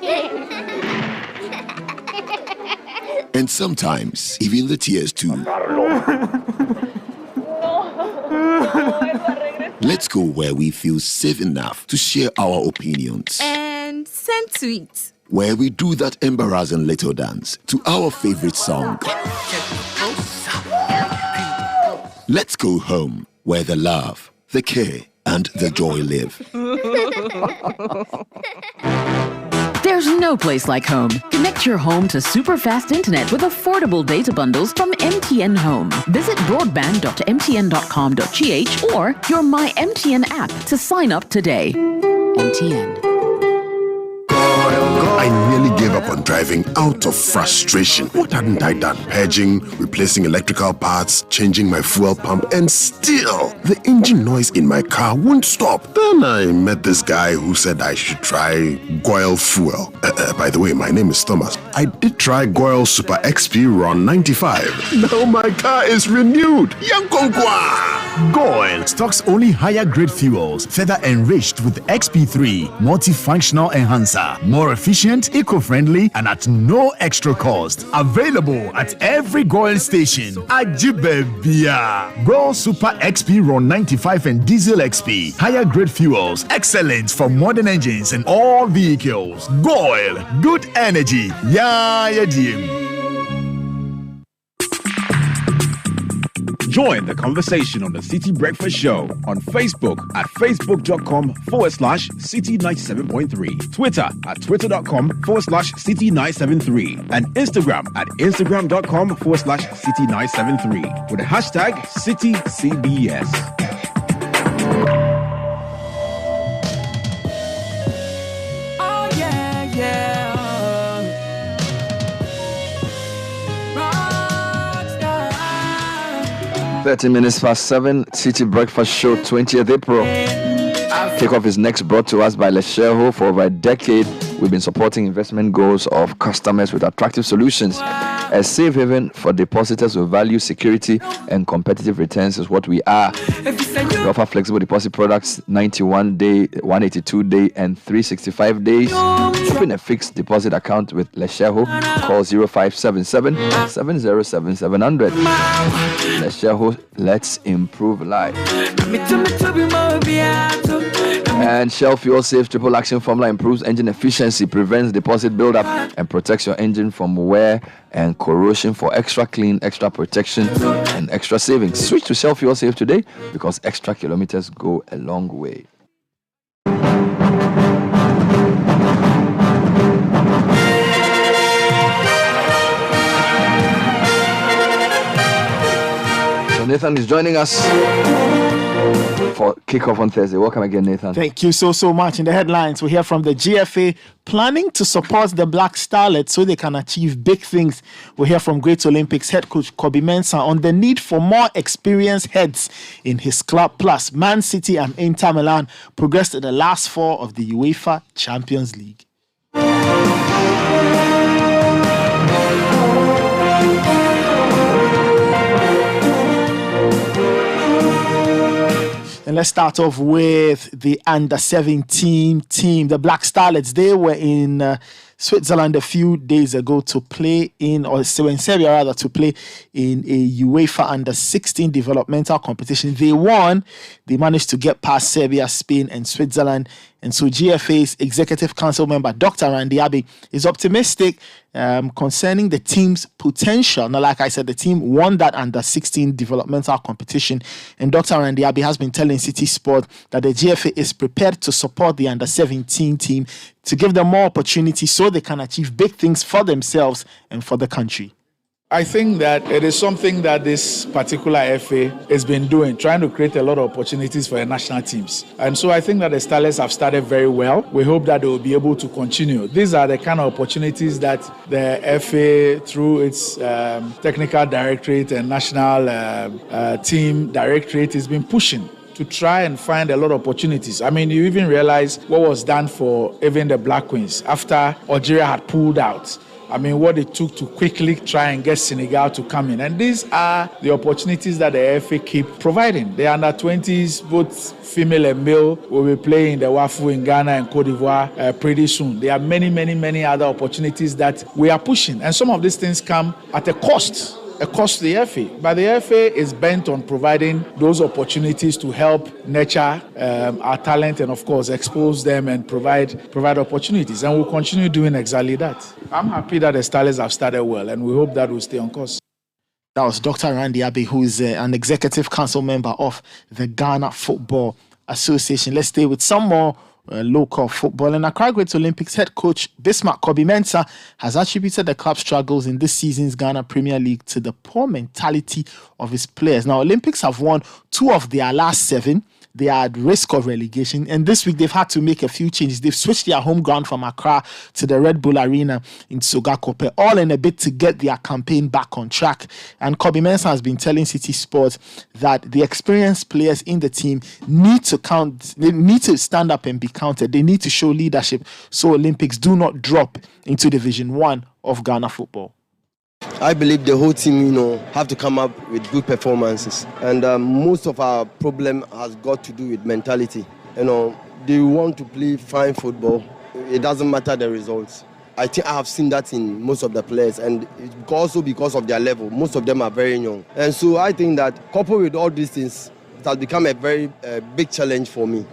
and sometimes even the tears too. Let's go where we feel safe enough to share our opinions and send tweets, where we do that embarrassing little dance to our favorite song. Let's go home where the love, the care, and the joy live. There's no place like home. Connect your home to super fast internet with affordable data bundles from MTN Home. Visit broadband.mtn.com.gh or your My MTN app to sign up today. MTN. I nearly gave up on driving out of frustration. What hadn't I done? Purging, replacing electrical parts, changing my fuel pump, and still, the engine noise in my car won't stop. Then I met this guy who said I should try Goil Fuel. By the way, my name is Thomas. I did try Goil Super XP Ron 95. Now my car is renewed. Yankonkwa! Goil stocks only higher grade fuels, further enriched with XP3, multifunctional enhancer, more efficient, eco-friendly, and at no extra cost. Available at every Goil station. Ajibebia. Goil Super XP Ron 95 and Diesel XP. Higher grade fuels, excellent for modern engines and all vehicles. Goil, good energy. Yeah, Join the conversation on the Citi Breakfast Show on Facebook at facebook.com/Citi97.3, Twitter at twitter.com/Citi973, and Instagram at instagram.com/Citi973 with the hashtag CityCBS. 30 minutes past 7, City Breakfast Show, 20th April. Kickoff is next, brought to us by Lesheho. For over a decade, we've been supporting investment goals of customers with attractive solutions. A safe haven for depositors who value security and competitive returns is what we are. We offer flexible deposit products, 91-day, 182-day, and 365 days. Open a fixed deposit account with Lesheho. Call 0577 707 700. Lesheho, let's improve life. And Shell Fuel Safe Triple Action Formula improves engine efficiency, prevents deposit buildup, and protects your engine from wear and corrosion for extra clean, extra protection, and extra savings. Switch to Shell Fuel Safe today because extra kilometers go a long way. So Nathan is joining us for kickoff on Thursday. Welcome again, Nathan. Thank you so much. In the headlines, we hear from the GFA planning to support the Black Starlets so they can achieve big things. We hear from Great Olympics head coach Kobe Mensah on the need for more experienced heads in his club. Plus, Man City and Inter Milan progressed to the last 4 of the UEFA Champions League. And let's start off with the under-17 team, the Black Starlets. They were in Switzerland a few days ago to play in, or in Serbia rather, to play in a UEFA under-16 developmental competition. They won. They managed to get past Serbia, Spain, and Switzerland. And so GFA's Executive Council member, Dr. Randy Avle, is optimistic concerning the team's potential. Now, like I said, the team won that under-16 developmental competition. And Dr. Randy Avle has been telling City Sport that the GFA is prepared to support the under-17 team to give them more opportunities so they can achieve big things for themselves and for the country. I think that it is something that this particular FA has been doing, trying to create a lot of opportunities for the national teams. And so I think that the Starlets have started very well. We hope that they will be able to continue. These are the kind of opportunities that the FA, through its technical directorate and national team directorate, has been pushing to try and find a lot of opportunities. I mean, you even realize what was done for even the Black Queens after Algeria had pulled out. I mean, what it took to quickly try and get Senegal to come in. And these are the opportunities that the FA keep providing. The under-20s, both female and male, will be playing in the WAFU in Ghana and Cote d'Ivoire pretty soon. There are many other opportunities that we are pushing. And some of these things come at a cost to the FA. But the FA is bent on providing those opportunities to help nurture our talent and, of course, expose them and provide opportunities. And we'll continue doing exactly that. I'm happy that the Starlets have started well, and we hope that will stay on course. That was Dr. Randy Avle, who is an executive council member of the Ghana Football Association. Let's stay with some more local football. And Accra Great Olympics head coach Bismarck Kobe Mensah has attributed the club's struggles in this season's Ghana Premier League to the poor mentality of his players. Now, Olympics have won 2 of their last 7. They are at risk of relegation, and this week they've had to make a few changes. They've switched their home ground from Accra to the Red Bull Arena in Sogakope, all in a bit to get their campaign back on track. And Kobe Mensah has been telling City Sports that the experienced players in the team need to stand up and be counted. They need to show leadership so Olympics do not drop into Division 1 of Ghana football. I believe the whole team, have to come up with good performances. And most of our problem has got to do with mentality. They want to play fine football. It doesn't matter the results. I think I have seen that in most of the players, and it's also because of their level. Most of them are very young. And so I think that coupled with all these things, it has become a very big challenge for me.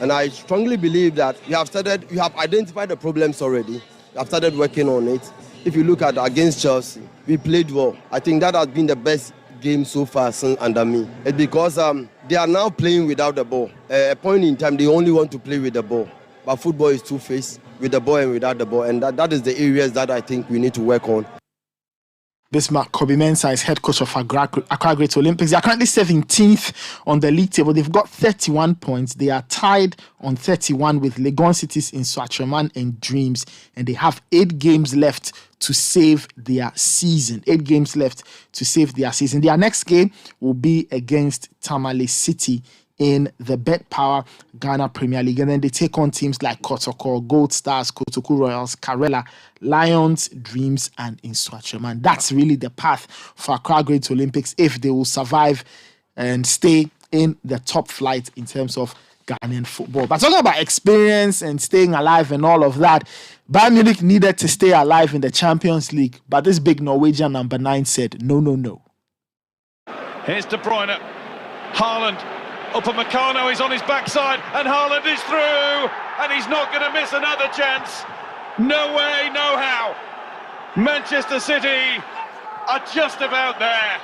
And I strongly believe that you have identified the problems already. You have started working on it. If you look at against Chelsea, we played well. I think that has been the best game so far under me. It's because they are now playing without the ball. At a point in time, they only want to play with the ball. But football is two-faced, with the ball and without the ball. And that is the areas that I think we need to work on. Bismarck Kobe Mensah is head coach of Accra Great Olympics. They are currently 17th on the league table. They've got 31 points. They are tied on 31 with Legon Cities in Swatreman and Dreams. And they have 8 games left to save their season. 8 games left to save their season. Their next game will be against Tamale City in the Bet Power Ghana Premier League. And then they take on teams like Kotoko, Gold Stars, Kotoku Royals, Karela, Lions, Dreams, and Inswatreman. That's really the path for Accra Great Olympics if they will survive and stay in the top flight in terms of Ghanaian football. But talking about experience and staying alive and all of that, Bayern Munich needed to stay alive in the Champions League, but this big Norwegian number 9 said, no. Here's De Bruyne, Haaland, Upper Meccano is on his backside, and Haaland is through, and he's not going to miss another chance. No way, no how. Manchester City are just about there.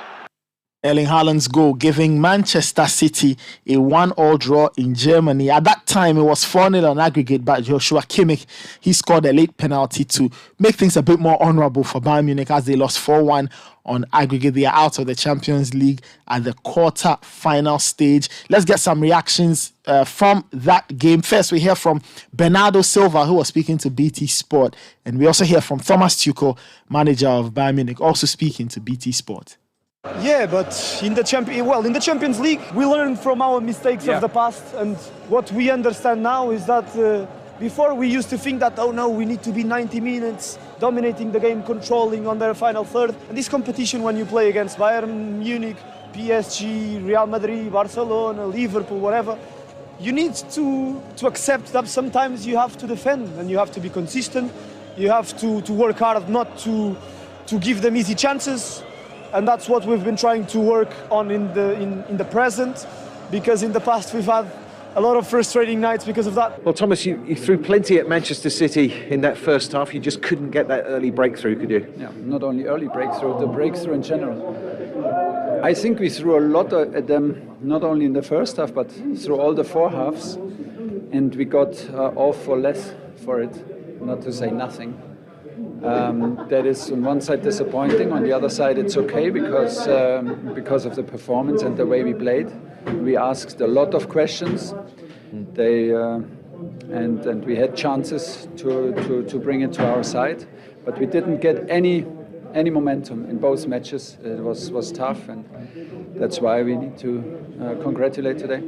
Erling Haaland's goal giving Manchester City a 1-1 draw in Germany. At that time, it was 4-0 on aggregate, but Joshua Kimmich, he scored a late penalty to make things a bit more honourable for Bayern Munich as they lost 4-1 on aggregate. They are out of the Champions League at the quarter-final stage. Let's get some reactions from that game. First, we hear from Bernardo Silva, who was speaking to BT Sport, and we also hear from Thomas Tuchel, manager of Bayern Munich, also speaking to BT Sport. Yeah, but in the Champions League, we learn from our mistakes of the past, and what we understand now is that before we used to think that, oh no, we need to be 90 minutes dominating the game, controlling on their final third. And this competition, when you play against Bayern Munich, PSG, Real Madrid, Barcelona, Liverpool, whatever, you need to accept that sometimes you have to defend and you have to be consistent. You have to work hard not to give them easy chances. And that's what we've been trying to work on in the present, because in the past we've had a lot of frustrating nights because of that. Well, Thomas, you threw plenty at Manchester City in that first half. You just couldn't get that early breakthrough, could you? Yeah, not only early breakthrough, the breakthrough in general. I think we threw a lot at them, not only in the first half, but through all the 4 halves. And we got all for less for it, not to say nothing. That is on one side disappointing, on the other side it's okay because of the performance and the way we played. We asked a lot of questions. And we had chances to bring it to our side, but we didn't get any momentum in both matches. It was tough, and that's why we need to congratulate today.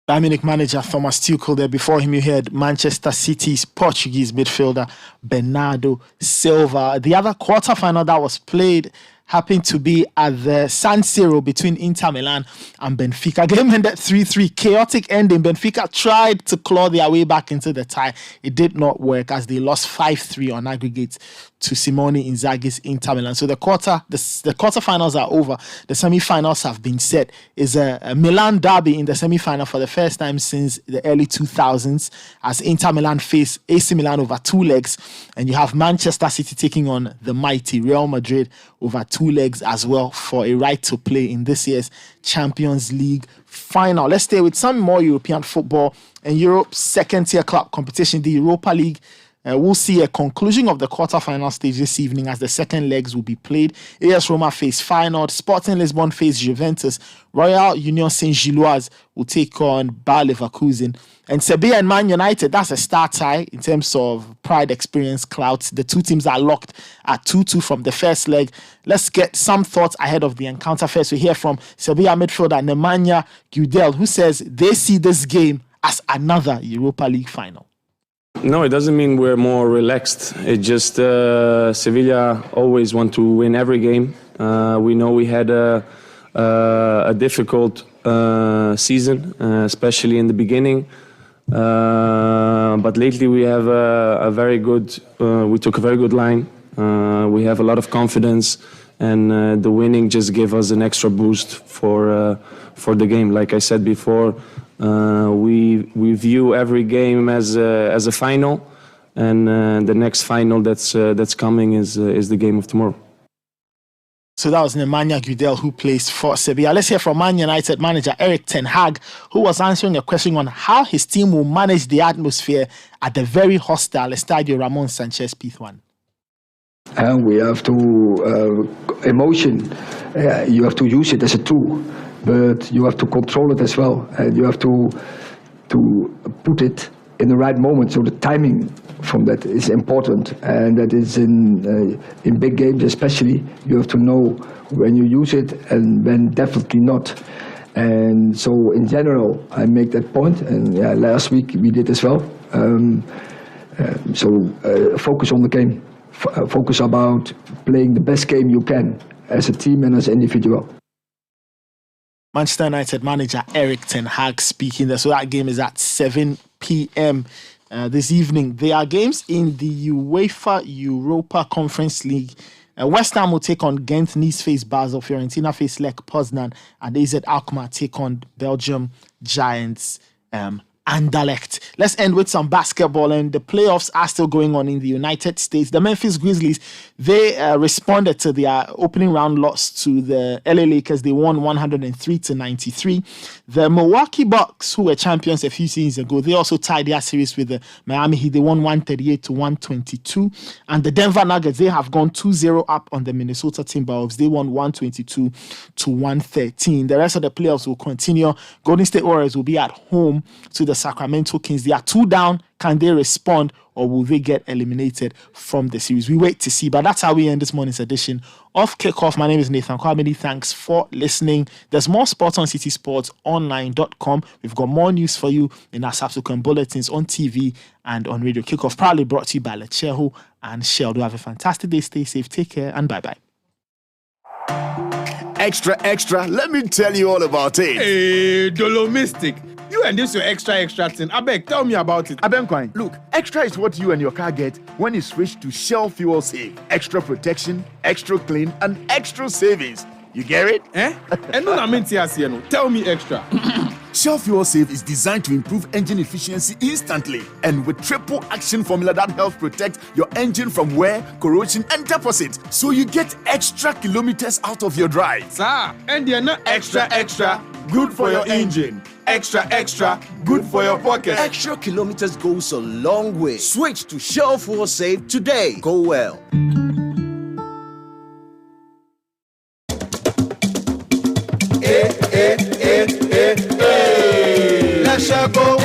Bayern Munich manager Thomas Tuchel there. Before him, you heard Manchester City's Portuguese midfielder Bernardo Silva. The other quarter-final that was played happened to be at the San Siro between Inter Milan and Benfica. Game ended 3-3. Chaotic ending. Benfica tried to claw their way back into the tie. It did not work as they lost 5-3 on aggregate to Simone Inzaghi's Inter Milan. So the quarterfinals are over. The semi-finals have been set. It's a Milan derby in the semi-final for the first time since the early 2000s as Inter Milan face AC Milan over 2 legs, and you have Manchester City taking on the mighty Real Madrid over 2 legs as well for a right to play in this year's Champions League final. Let's stay with some more European football and Europe's second-tier club competition, the Europa League. We'll see a conclusion of the quarter-final stage this evening as the second legs will be played. AS Roma face Feyenoord, Sporting Lisbon face Juventus, Royal Union Saint-Gilloise will take on Bayer Leverkusen, and Sevilla and Man United, that's a star tie in terms of pride, experience, clout. The two teams are locked at 2-2 from the first leg. Let's get some thoughts ahead of the encounter. First, we hear from Sevilla midfielder Nemanja Gudel, who says they see this game as another Europa League final. No, it doesn't mean we're more relaxed. It just Sevilla always want to win every game. We know we had a difficult season, especially in the beginning. But lately we have a very good. We took a very good line. We have a lot of confidence, and the winning just gave us an extra boost for the game. Like I said before. We view every game as a final, and the next final that's coming is the game of tomorrow. So that was Nemanja Gudel, who plays for Sevilla. Let's hear from Man United manager Erik ten Hag, who was answering a question on how his team will manage the atmosphere at the very hostile Estadio Ramon Sanchez Pizjuan. And we have to emotion. You have to use it as a tool. But you have to control it as well, and you have to put it in the right moment. So the timing from that is important, and that is in big games especially. You have to know when you use it and when definitely not. And so in general, I make that point, and last week we did as well. So focus on the game. Focus about playing the best game you can as a team and as an individual. Manchester United manager Erik ten Hag speaking there. So that game is at 7 p.m. This evening. There are games in the UEFA Europa Conference League. West Ham will take on Ghent, Nice face Basel, Fiorentina face Lech Poznan, and AZ Alkmaar take on Belgium giants Anderlecht. Let's end with some basketball, and the playoffs are still going on in the United States. The Memphis Grizzlies, they responded to their opening round loss to the LA Lakers. They won 103-93. The Milwaukee Bucks, who were champions a few seasons ago, they also tied their series with the Miami Heat. They won 138-122. And the Denver Nuggets, they have gone 2-0 up on the Minnesota Timberwolves. They won 122-113. The rest of the playoffs will continue. Golden State Warriors will be at home to the Sacramento Kings. They are 2 down. Can they respond, or will they get eliminated from the series? We wait to see. But that's how we end this morning's edition of Kickoff. My name is Nathan Kwamini. Thanks for listening. There's more sports on citysportsonline.com. We've got more news for you in our subsequent bulletins on TV and on radio. Kickoff proudly brought to you by Lecheho and Shell. Do have a fantastic day. Stay safe. Take care and bye-bye. Extra, extra. Let me tell you all about it. Hey, Dolomistic. You and this your extra thing. I beg, tell me about it. Abenquine, look, extra is what you and your car get when you switch to Shell Fuel Save. Extra protection, extra clean, and extra savings. You get it? Tell me extra. Shell Fuel Save is designed to improve engine efficiency instantly, and with triple action formula that helps protect your engine from wear, corrosion, and deposit, so you get extra kilometers out of your drive. Sir, and you're not extra, good for your engine. Extra, good for your pocket. Extra kilometers goes a long way. Switch to Shell Fuel Save today. Go well. Let's go.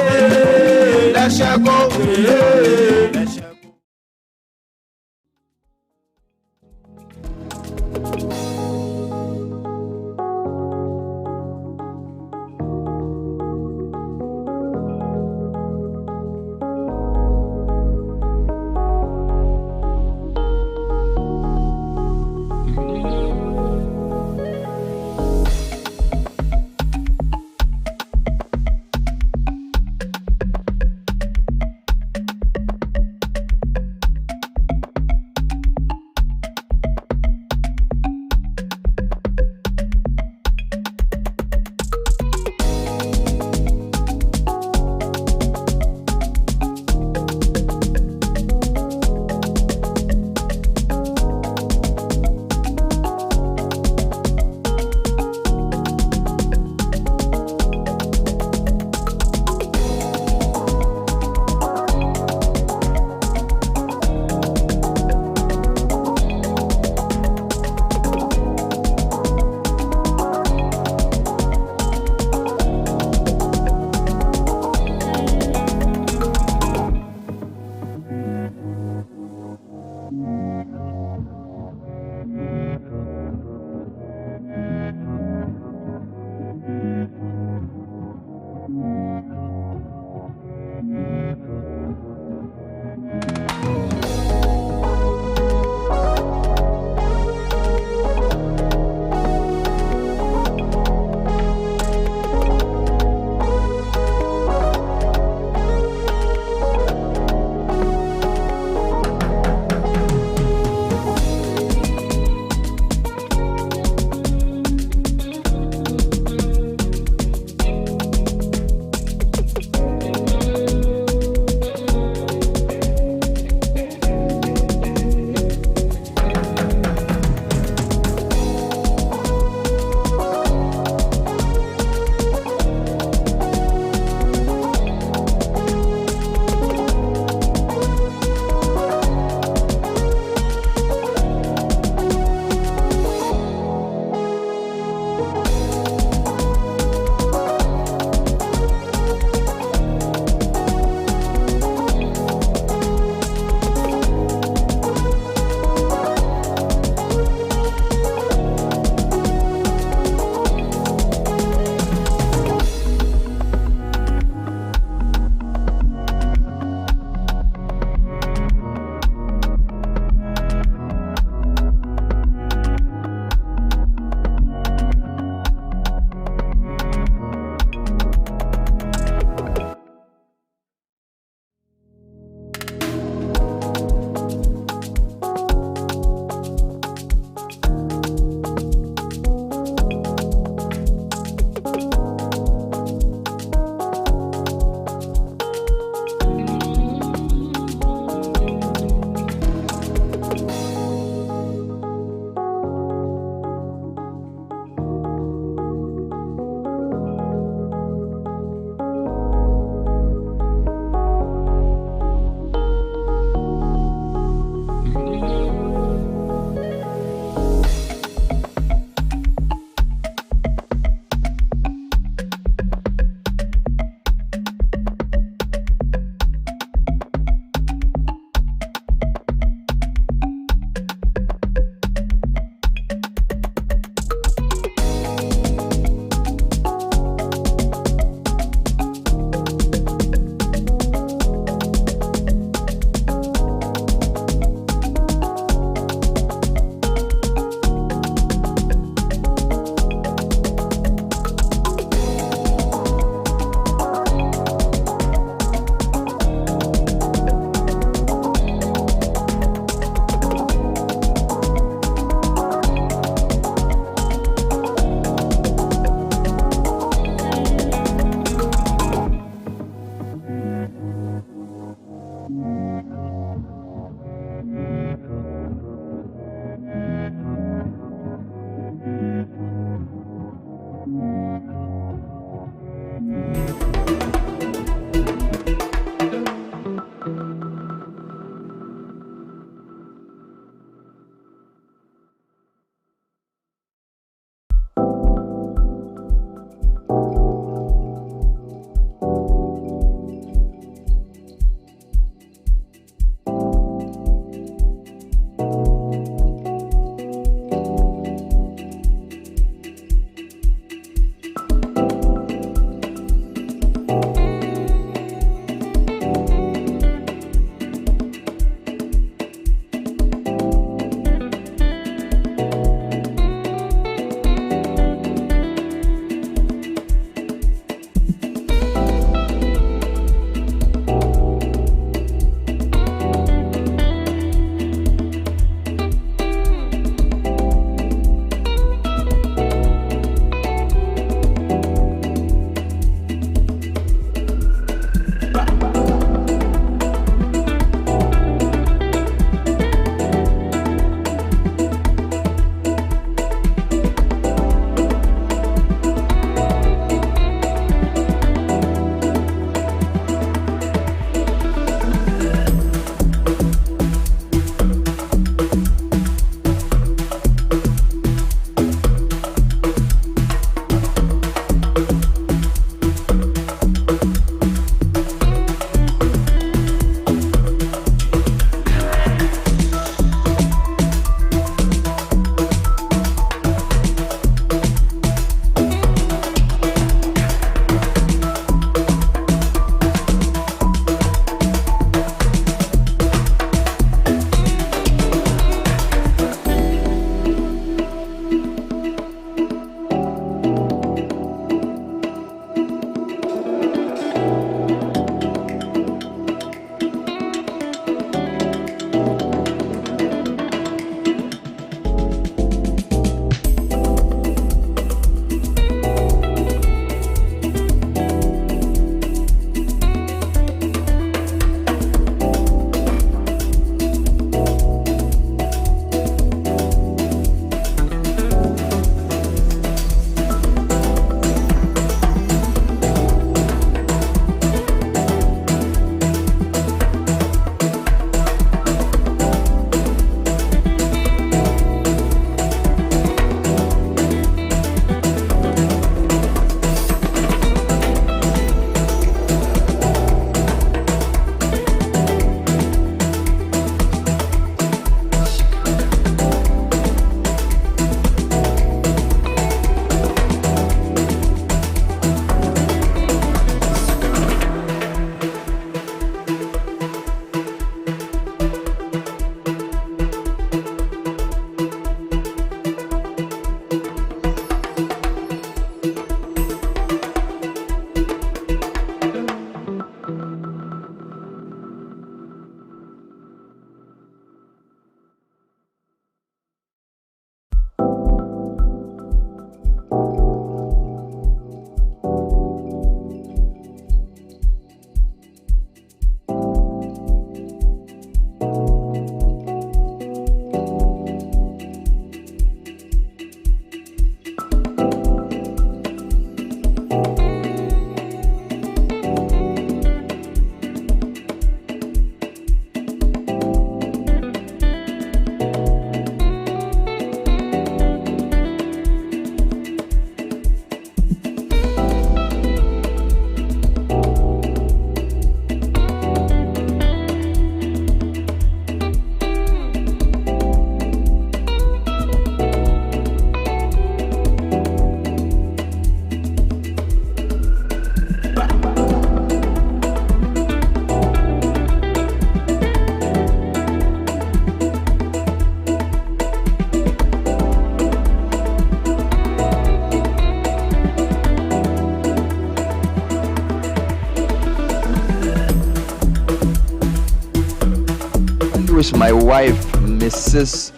wish my wife, Mrs.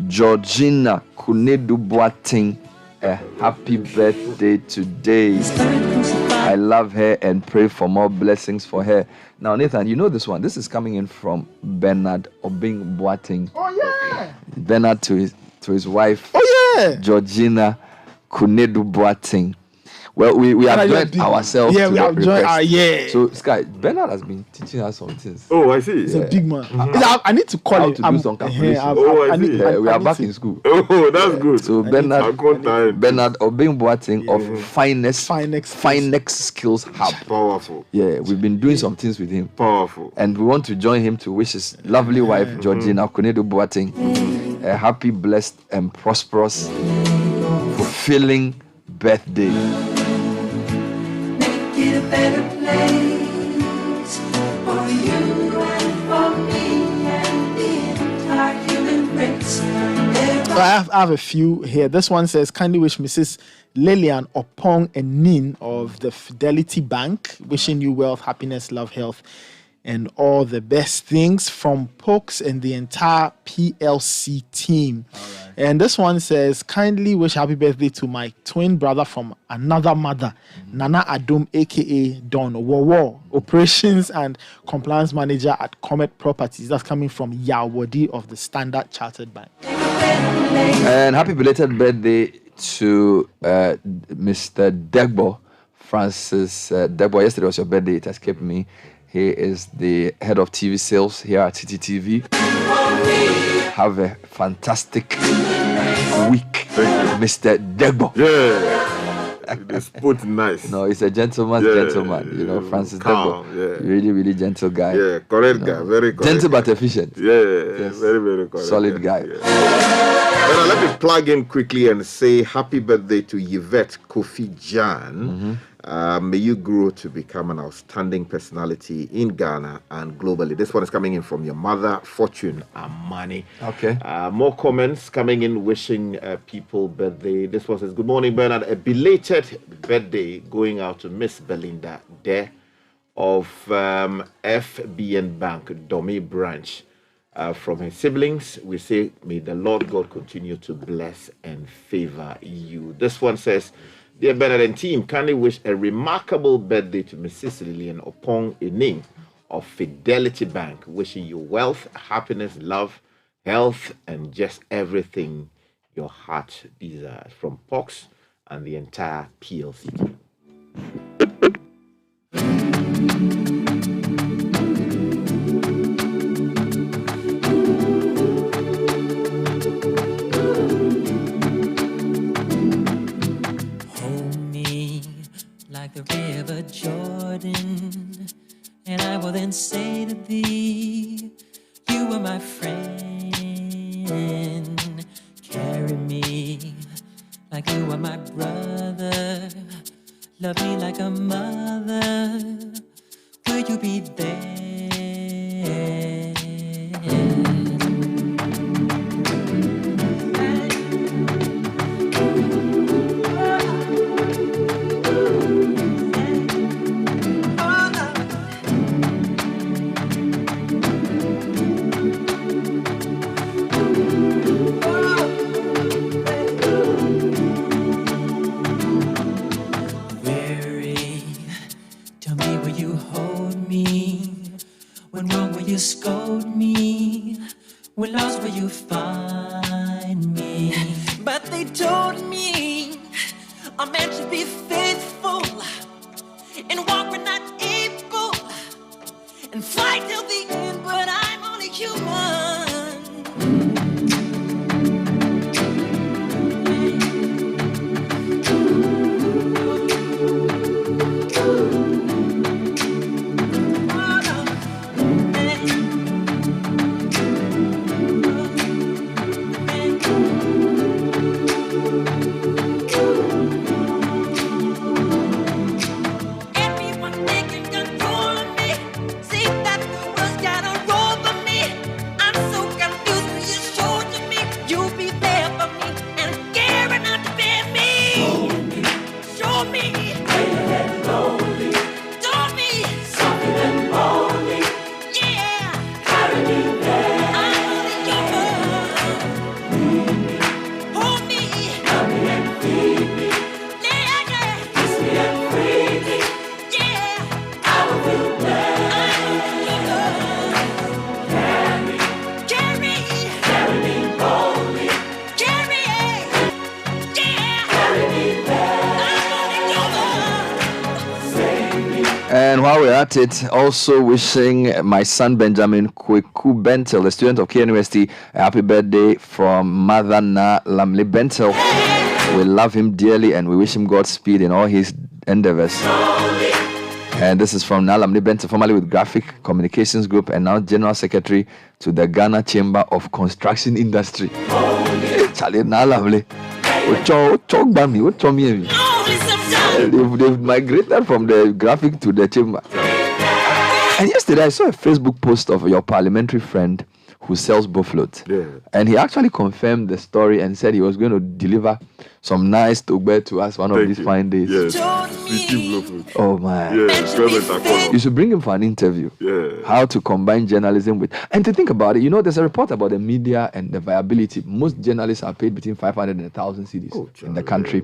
Georgina Kunedu Boateng, a happy birthday today. I love her and pray for more blessings for her. Now, Nathan, you know this one. This is coming in from Bernard Obing Boateng. Oh, yeah. Bernard to his wife, Georgina Kunedu Boateng. Well, we have joined ourselves. Yeah, we have joined. So, Sky, Bernard has been teaching us some things. Oh, I see. He's a big man. I need to call him. To do some calculations. I see. We are back in school. Oh, that's good. So Bernard Obing Boateng of Finex Skills Hub. Powerful. Yeah, we've been doing some things with him. Powerful. And we want to join him to wish his lovely wife, Georgina Kunedu Boateng, a happy, blessed, and prosperous, fulfilling birthday. Make it a better place for you and for me and the entire human race. I have a few here. This one says, kindly wish Mrs. Lillian Opong and Nin of the Fidelity Bank, wishing you wealth, happiness, love, health, and all the best things from Pokes and the entire PLC team. And this one says, kindly wish happy birthday to my twin brother from another mother, Nana Adom, aka Don Wowo, operations and compliance manager at Comet Properties. That's coming from Yawadi of the Standard Chartered Bank. And happy belated birthday to Mr. Degbo, Francis Degbo. Yesterday was your birthday, it escaped me. He is the head of TV sales here at Citi TV. Have a fantastic week, Mr. Degbo. Yeah. It's put nice. No, he's a gentleman's gentleman. You know, Francis Degbo. Yeah. Really, really gentle guy. Yeah, correct guy. Very correct. Gentle but efficient. Yeah, yes. Very, very correct. Solid guy. Yeah. Well, let me plug in quickly and say happy birthday to Yvette Kofi Jan. May you grow to become an outstanding personality in Ghana and globally. This one is coming in from your mother, Fortune Amani. Okay. More comments coming in wishing people birthday. This one says, good morning, Bernard. A belated birthday going out to Miss Belinda Dare of FBN Bank, Domi branch. From her siblings, we say, may the Lord God continue to bless and favor you. This one says, dear Bernard and team, kindly wish a remarkable birthday to Mrs. Lillian Opong Ening of Fidelity Bank, wishing you wealth, happiness, love, health, and just everything your heart desires. From Pox and the entire PLC team. The river Jordan, and I will then say to thee, you are my friend. Carry me like you are my brother. Love me like a mother. Will you be there? You scold me, when lost will you find me? But they told me a man should be faithful and walk when not able and fight till the end, but I'm only human. And while we're at it, also wishing my son Benjamin Kweku Bentel, a student of KNUST, a happy birthday from Mother Na Lamle Bentel. We love him dearly and we wish him Godspeed in all his endeavors. And this is from Na Lamle Bentel, formerly with Graphic Communications Group and now General Secretary to the Ghana Chamber of Construction Industry. Charlie Na Lamle. They've migrated from the graphic to the chamber. And yesterday I saw a Facebook post of your parliamentary friend who sells buffaloes. Yeah. And he actually confirmed the story and said he was going to deliver some nice togbe to us one of these fine days. Yes. Oh man. Yeah, you should bring him for an interview. Yeah. How to combine journalism with, and to think about it, you know, there's a report about the media and the viability. Most journalists are paid between 500 and 1,000 cedis in the country.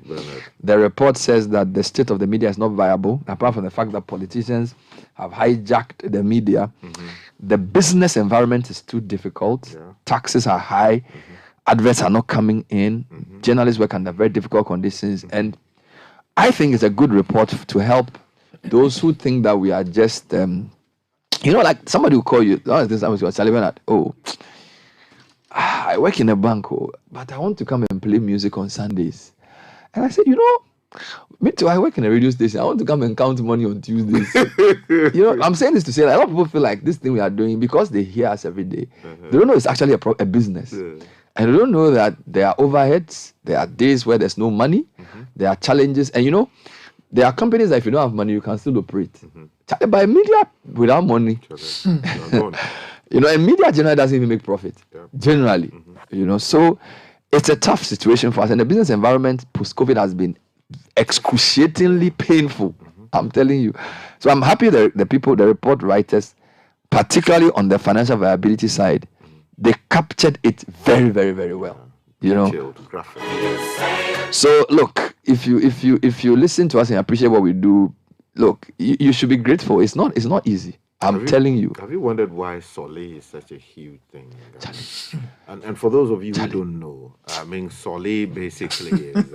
The report says that the state of the media is not viable, apart from the fact that politicians have hijacked the media. Mm-hmm. The business environment is too difficult. Taxes are high. Adverts are not coming in. Journalists work under very difficult conditions. And I think it's a good report to help those who think that we are just, you know, like somebody will call you. This time was telling me that, I work in a bank, but I want to come and play music on Sundays. And I said, you know, me too, I work in a radio station. I want to come and count money on Tuesdays. You know, I'm saying this to say that a lot of people feel like this thing we are doing, because they hear us every day, they don't know it's actually a business. And they don't know that there are overheads, there are days where there's no money, there are challenges. And you know, there are companies that if you don't have money, you can still operate. By media without money, you know, and media generally doesn't even make profit. Generally, you know, so it's a tough situation for us. And the business environment post-COVID has been excruciatingly painful. I'm telling you. So I'm happy that the people, the report writers, particularly on the financial viability side, they captured it very, very, very well. You know. So look, if you listen to us and appreciate what we do, look, you should be grateful. It's not easy. I'm telling you. Have you wondered why Soleil is such a huge thing? And for those of you who don't know, I mean, Soleil basically is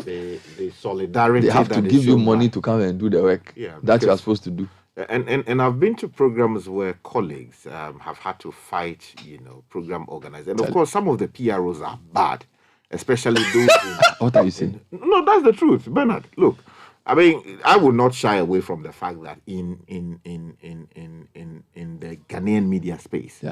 the solidarity. They have to give you money to come and do the work that you are supposed to do. And I've been to programs where colleagues have had to fight, you know, program organizers. And of course, some of the PROs are bad, especially those. What are you saying? No, that's the truth, Bernard. Look. I mean, I will not shy away from the fact that in the Ghanaian media space,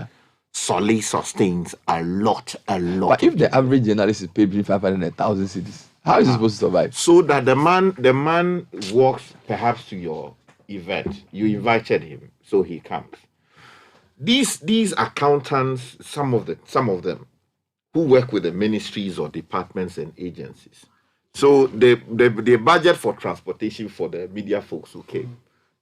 Soleil sustains a lot. But if the average journalist is paid between 500 and 1,000 cedis, how is he supposed to survive? So that the man walks perhaps to your event, you invited him, so he comes. These accountants, some of them, who work with the ministries or departments and agencies. So the budget for transportation for the media folks who came,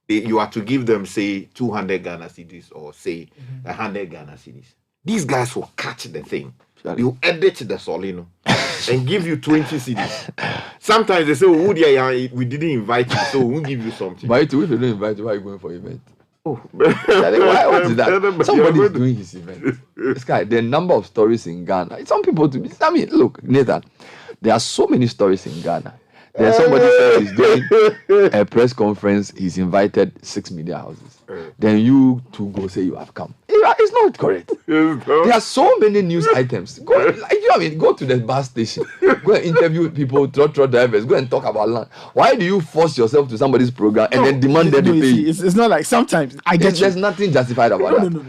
you are to give them, say, 200 Ghana cedis or, say, 100 Ghana cedis. These guys will catch the thing. You edit the Solino and give you 20 cedis. Sometimes they say, we didn't invite you, so we'll give you something. But if they don't invite you, why are you going for event? What is that? Somebody is doing his event. This guy, the number of stories in Ghana. Some people, look, Nathan, there are so many stories in Ghana. There's somebody said he's doing a press conference. He's invited 6 media houses. Then you two go say you have come. It's not correct. There are so many news items. Go to the bus station. Go and interview people, truck drivers. Go and talk about land. Why do you force yourself to somebody's program and then demand that they pay you? It's not like sometimes I get There's nothing justified about that. No.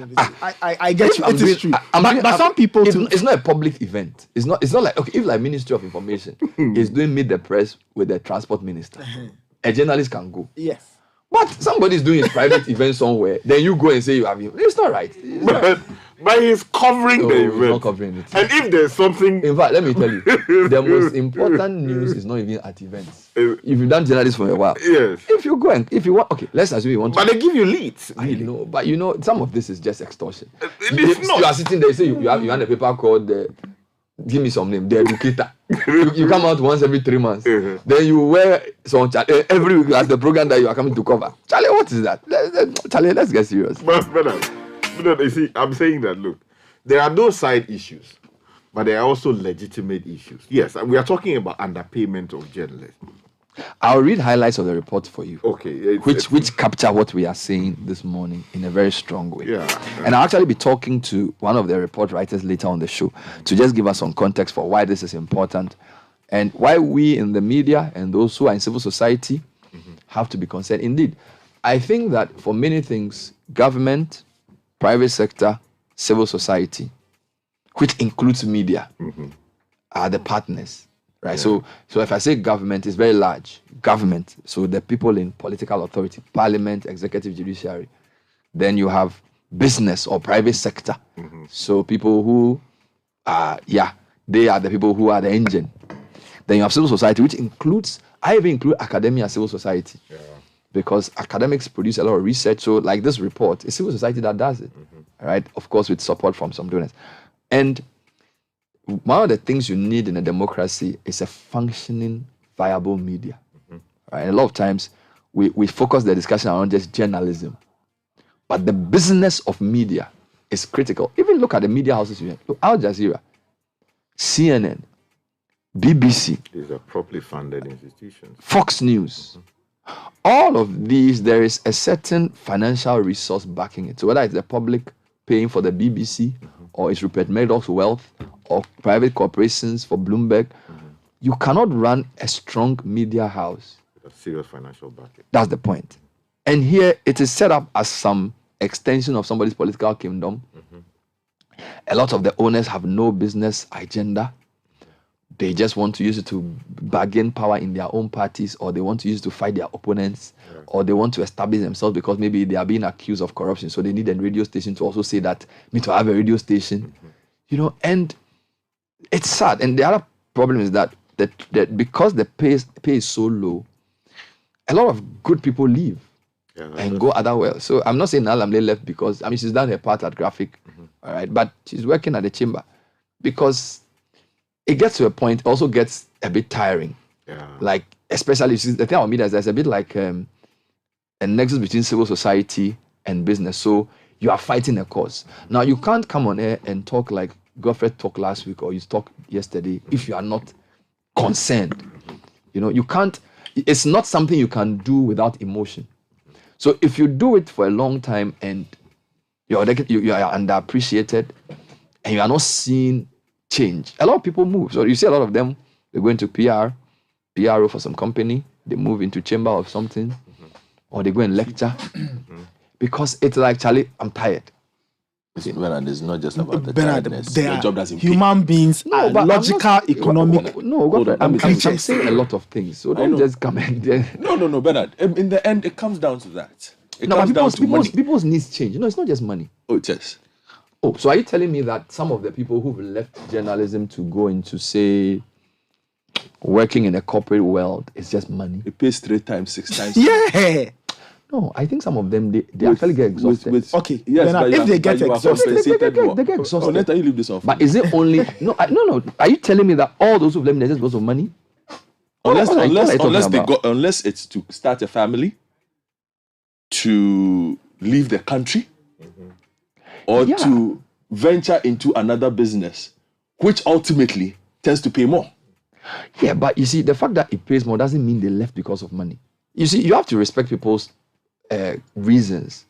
I get you. It is true. But some people too. It's not a public event. It's not like, okay, if like Ministry of Information is doing Meet the Press with the transport minister, a journalist can go. Yes. But somebody's doing a private event somewhere, then you go and say you have it. It's not right. But he's covering the event. He's not covering it. And if there's something... In fact, let me tell you, the most important news is not even at events. If you've done journalism for a while, if you go and, if you want, okay, let's assume you want to... But they give you leads. I know, but you know, some of this is just extortion. You are sitting there, you say you have a paper called... give me some name, the educator. you come out once every 3 months. Then you wear some every week as the program that you are coming to cover. Charlie, what is that? Charlie, let's get serious. But you see, I'm saying that, look, there are those side issues, but there are also legitimate issues. Yes, we are talking about underpayment of journalists. I'll read highlights of the report for you. Okay. Which capture what we are saying this morning in a very strong way. Yeah. And I'll actually be talking to one of the report writers later on the show to just give us some context for why this is important and why we in the media and those who are in civil society have to be concerned. Indeed, I think that for many things, government, private sector, civil society, which includes media, are the partners. Right. So if I say government, it's very large. Government. So the people in political authority, parliament, executive, judiciary. Then you have business or private sector. So people who are, they are the people who are the engine. Then you have civil society, which includes, I even include academia, civil society. Because academics produce a lot of research. So like this report, it's civil society that does it. Right. Of course, with support from some donors. And one of the things you need in a democracy is a functioning, viable media. Right? A lot of times, we focus the discussion around just journalism. But the business of media is critical. Even look at the media houses. Look, Al Jazeera, CNN, BBC. These are properly funded institutions. Fox News. All of these, there is a certain financial resource backing it. So whether it's the public paying for the BBC, or it's Rupert Murdoch's wealth, or private corporations for Bloomberg, you cannot run a strong media house. A serious financial backing. That's the point. And here it is set up as some extension of somebody's political kingdom. A lot of the owners have no business agenda. They just want to use it to bargain power in their own parties, or they want to use it to fight their opponents, or they want to establish themselves because maybe they are being accused of corruption. So they need a radio station to also say that, me to have a radio station. And it's sad. And the other problem is that because the pay is so low, a lot of good people leave and go otherwhere. So I'm not saying Alamle left because, she's done her part at Graphic, all right, but she's working at the chamber because it gets to a point, it also gets a bit tiring. Like, especially, the thing about media is there's a bit like a nexus between civil society and business. So you are fighting a cause. Now, you can't come on air and talk like Godfrey talked last week or you talked yesterday if you are not concerned. You can't, it's not something you can do without emotion. So if you do it for a long time and you are underappreciated and you are not seeing change, a lot of people move. So you see a lot of them, they go into PRO for some company, they move into chamber of something, or they go and lecture because it's like, Charlie, I'm tired. Listen, Bernard, it's not just about the Bernard, tiredness. Your job doesn't pay. Human beings are logical, economic. I'm saying a lot of things. So don't just come and... No, Bernard. In the end, it comes down to that. People's needs change. It's not just money. Oh, it is. Oh, so are you telling me that some of the people who've left journalism to go into, say, working in the corporate world is just money? It pays 3 times, 6 times. Yeah. No, I think some of them, they actually get exhausted. Okay, yes, if they get exhausted, they get exhausted. Let me leave this off. But is it only... No. Are you telling me that all those who've left just because of money? Unless it's to start a family, to leave the country, or to venture into another business, which ultimately tends to pay more. Yeah, but you see, the fact that it pays more doesn't mean they left because of money. You see, you have to respect people's reasons.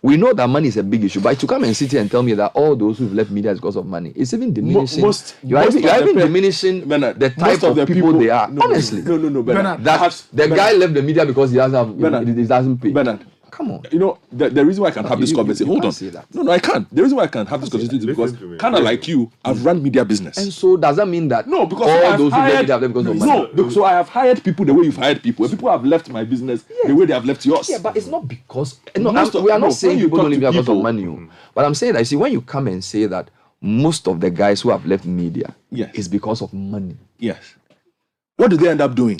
We know that money is a big issue, but to come and sit here and tell me that all those who've left media is because of money, it's even diminishing. You're even diminishing the type of people they are. Honestly. No, Bernard. The guy left the media because he doesn't pay. Bernard. Come on. The reason why I can have this conversation. Hold on. No, I can't. The reason why I can have this conversation is because, kind of like you, I've run media business. And so does that mean that no, because all those who left media because of money? No, so I have hired people the way you've hired people. And people have left my business the way they have left yours. Yeah, but it's not because... we are not saying people don't leave because of money. But I'm saying that, see, when you come and say that most of the guys who have left media is because of money. Yes. What do they end up doing?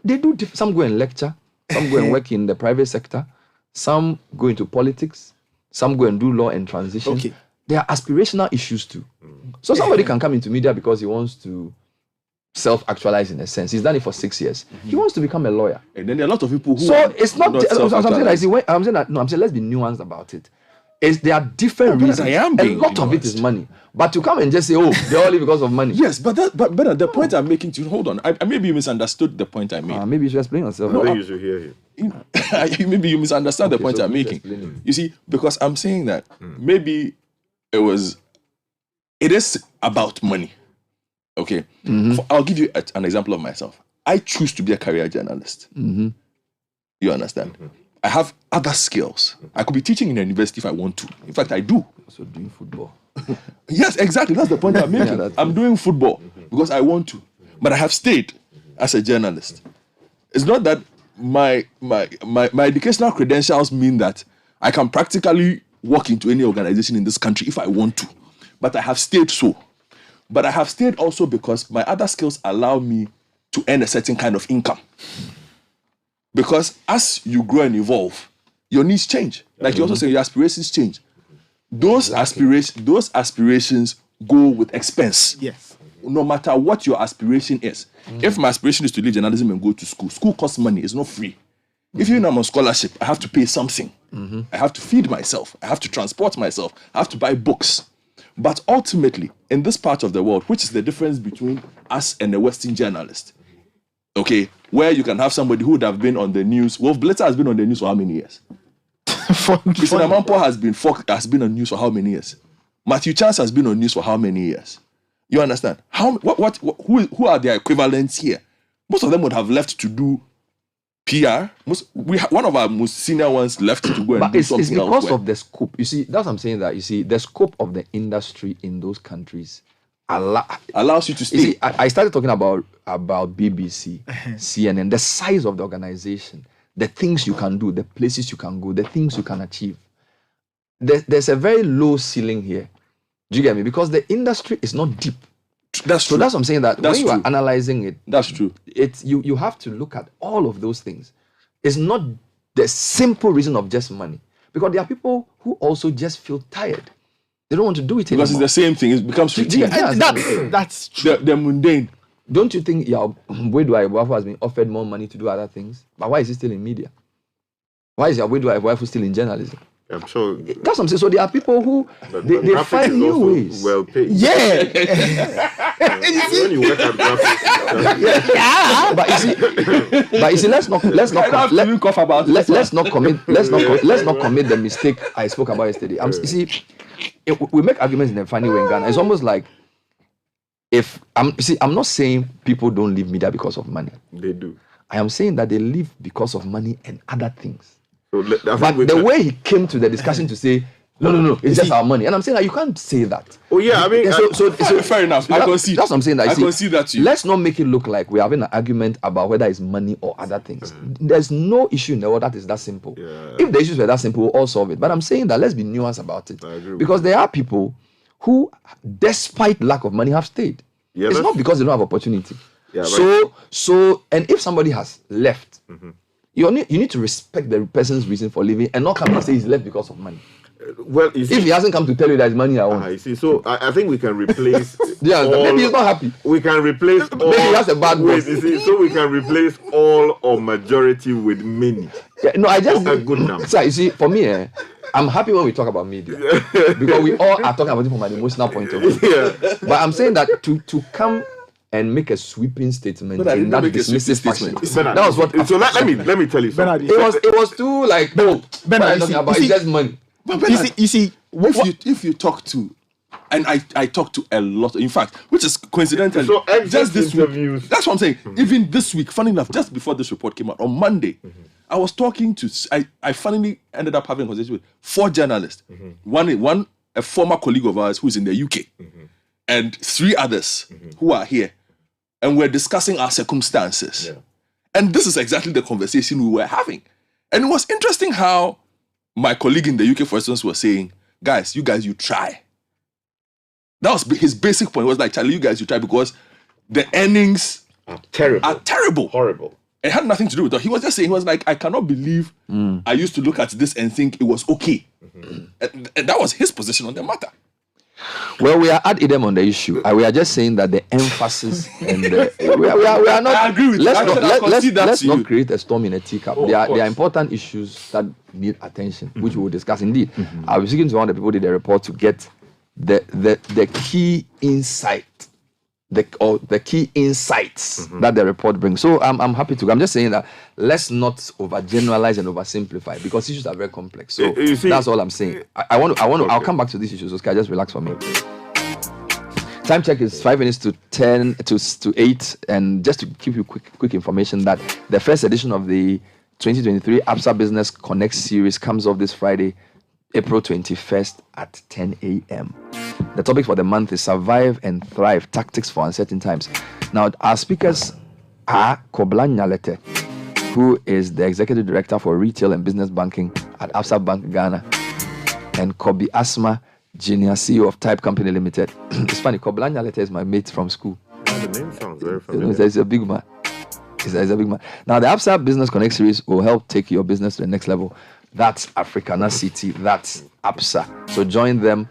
They do... Some go and lecture. Some go and work in the private sector. Some go into politics. Some go and do law and transition. Okay. There are aspirational issues too. So somebody can come into media because he wants to self-actualize in a sense. He's done it for 6 years. He wants to become a lawyer. And then there are a lot of people who... So it's not... I'm saying let's be nuanced about it. There are different reasons. I am a being lot of it is money. But to come and just say, oh, they all live because of money. Yes, but the point I'm making to you, hold on. Maybe you misunderstood the point I made. Maybe you should explain yourself. I think you should hear him. Maybe you misunderstand the point I'm making. You see, because I'm saying that maybe it is about money. Okay. I'll give you an example of myself. I choose to be a career journalist. You understand? I have other skills. I could be teaching in a university if I want to. In fact, I do. Also doing football. Yes, exactly. That's the point I'm making. I'm doing football because I want to. But I have stayed as a journalist. It's not that my educational credentials mean that I can practically walk into any organization in this country if I want to. But I have stayed so. But I have stayed also because my other skills allow me to earn a certain kind of income. Because as you grow and evolve, your needs change. Like you also say, your aspirations change. Those aspirations go with expense. Yes. No matter what your aspiration is. If my aspiration is to leave journalism and go to school costs money. It's not free. If I'm on scholarship, I have to pay something. I have to feed myself. I have to transport myself. I have to buy books. But ultimately, in this part of the world, which is the difference between us and a Western journalist, okay, where you can have somebody who would have been on the news. Wolf Blitzer has been on the news for how many years? Christian Amanpour has been on news for how many years? Matthew Chance has been on news for how many years? You understand? Who are their equivalents here? Most of them would have left to do PR. One of our most senior ones left to go and do something else. It's because of the scope. You see, that's what I'm saying. That you see, the scope of the industry in those countries allows you to stay. You see, I started talking about BBC, CNN, the size of the organization, the things you can do, the places you can go, the things you can achieve. There's a very low ceiling here. Do you get me? Because the industry is not deep. That's true. So that's what I'm saying, that when you are analyzing it, that's true. You have to look at all of those things. It's not the simple reason of just money. Because there are people who also just feel tired. They don't want to do it anymore. Because it's the same thing. It becomes routine. That's true. They're mundane. Don't you think Wedwa Ibuafo has been offered more money to do other things? But why is he still in media? Why is Wedwa Ibuafo still in journalism? I'm sure. That's what I'm saying. So there are people who they find new ways. Well paid. Yeah. When you work at graphics. Yeah. But you see, let's not commit the mistake I spoke about yesterday. You see, we make arguments in a funny way in Ghana. It's almost like I'm not saying people don't leave media because of money. They do. I am saying that they leave because of money and other things. So but the way he came to the discussion to say, no, it's just our money. And I'm saying that you can't say that. Oh, yeah, I mean... So fair enough. I concede. That's what I'm saying. I concede that to you. Let's not make it look like we're having an argument about whether it's money or other things. There's no issue in the world that is that simple. Yeah. If the issues were that simple, we'll all solve it. But I'm saying that let's be nuanced about it. I agree because there are people who, despite lack of money, have stayed. Yeah, it's not because they don't have opportunity. Yeah, right. And if somebody has left, you need to respect the person's reason for leaving and not come and say he's left because of money. Well, you see, if he hasn't come to tell you that it's money I want. You see, so I think we can replace. Maybe he's not happy. We can replace all. Maybe he has a bad boss. You see, so we can replace all or majority with many. Yeah, no, I just a good number. So you see, for me, I'm happy when we talk about media because we all are talking about it from an emotional point of view. Yeah. But I'm saying that to come and make a sweeping statement in that dismissive fashion. That was what. So let me tell you something. It was too like no. Bernard, it's just money. But Bernard, you see, if you talk to, and I talk to a lot, in fact, which is coincidental. So just this week, that's what I'm saying. Even this week, funny enough, just before this report came out on Monday, I was talking to. I finally ended up having a conversation with 4 journalists. One a former colleague of ours who's in the UK, and 3 others who are here, and we're discussing our circumstances. Yeah. And this is exactly the conversation we were having, and it was interesting how my colleague in the UK, for instance, was saying, guys, you try. That was his basic point. It was like, Charlie, you try because the earnings are terrible. Horrible. It had nothing to do with that. He was just saying, he was like, I cannot believe I used to look at this and think it was okay. And that was his position on the matter. Well, we are ad idem on the issue. We are just saying that the emphasis and we are not. I agree with you. Let's not create a storm in a teacup. There are important issues that need attention, which we will discuss. Indeed, I was speaking to one of the people who did the report to get the key insight, the key insights that the report brings. So I'm happy to. I'm just saying that let's not overgeneralize and oversimplify because issues are very complex. So that's all I'm saying. I want to. I'll come back to these issues. Okay, just relax for me. Time check is 5 minutes to 10 to 8, and just to give you quick information that the first edition of the 2023 ABSA Business Connect series comes off this Friday, April 21st at 10 a.m. The topic for the month is Survive and Thrive, Tactics for Uncertain Times. Now, our speakers are Kobla Nyalete, who is the Executive Director for Retail and Business Banking at Absa Bank Ghana, and Kobi Asma, Junior CEO of Type Company Limited. It's funny, Kobla Nyalete is my mate from school. The name sounds very familiar. He's a big man. He's a big man. Now, the ABSA Business Connect series will help take your business to the next level. That's Africana City. That's ABSA. So join them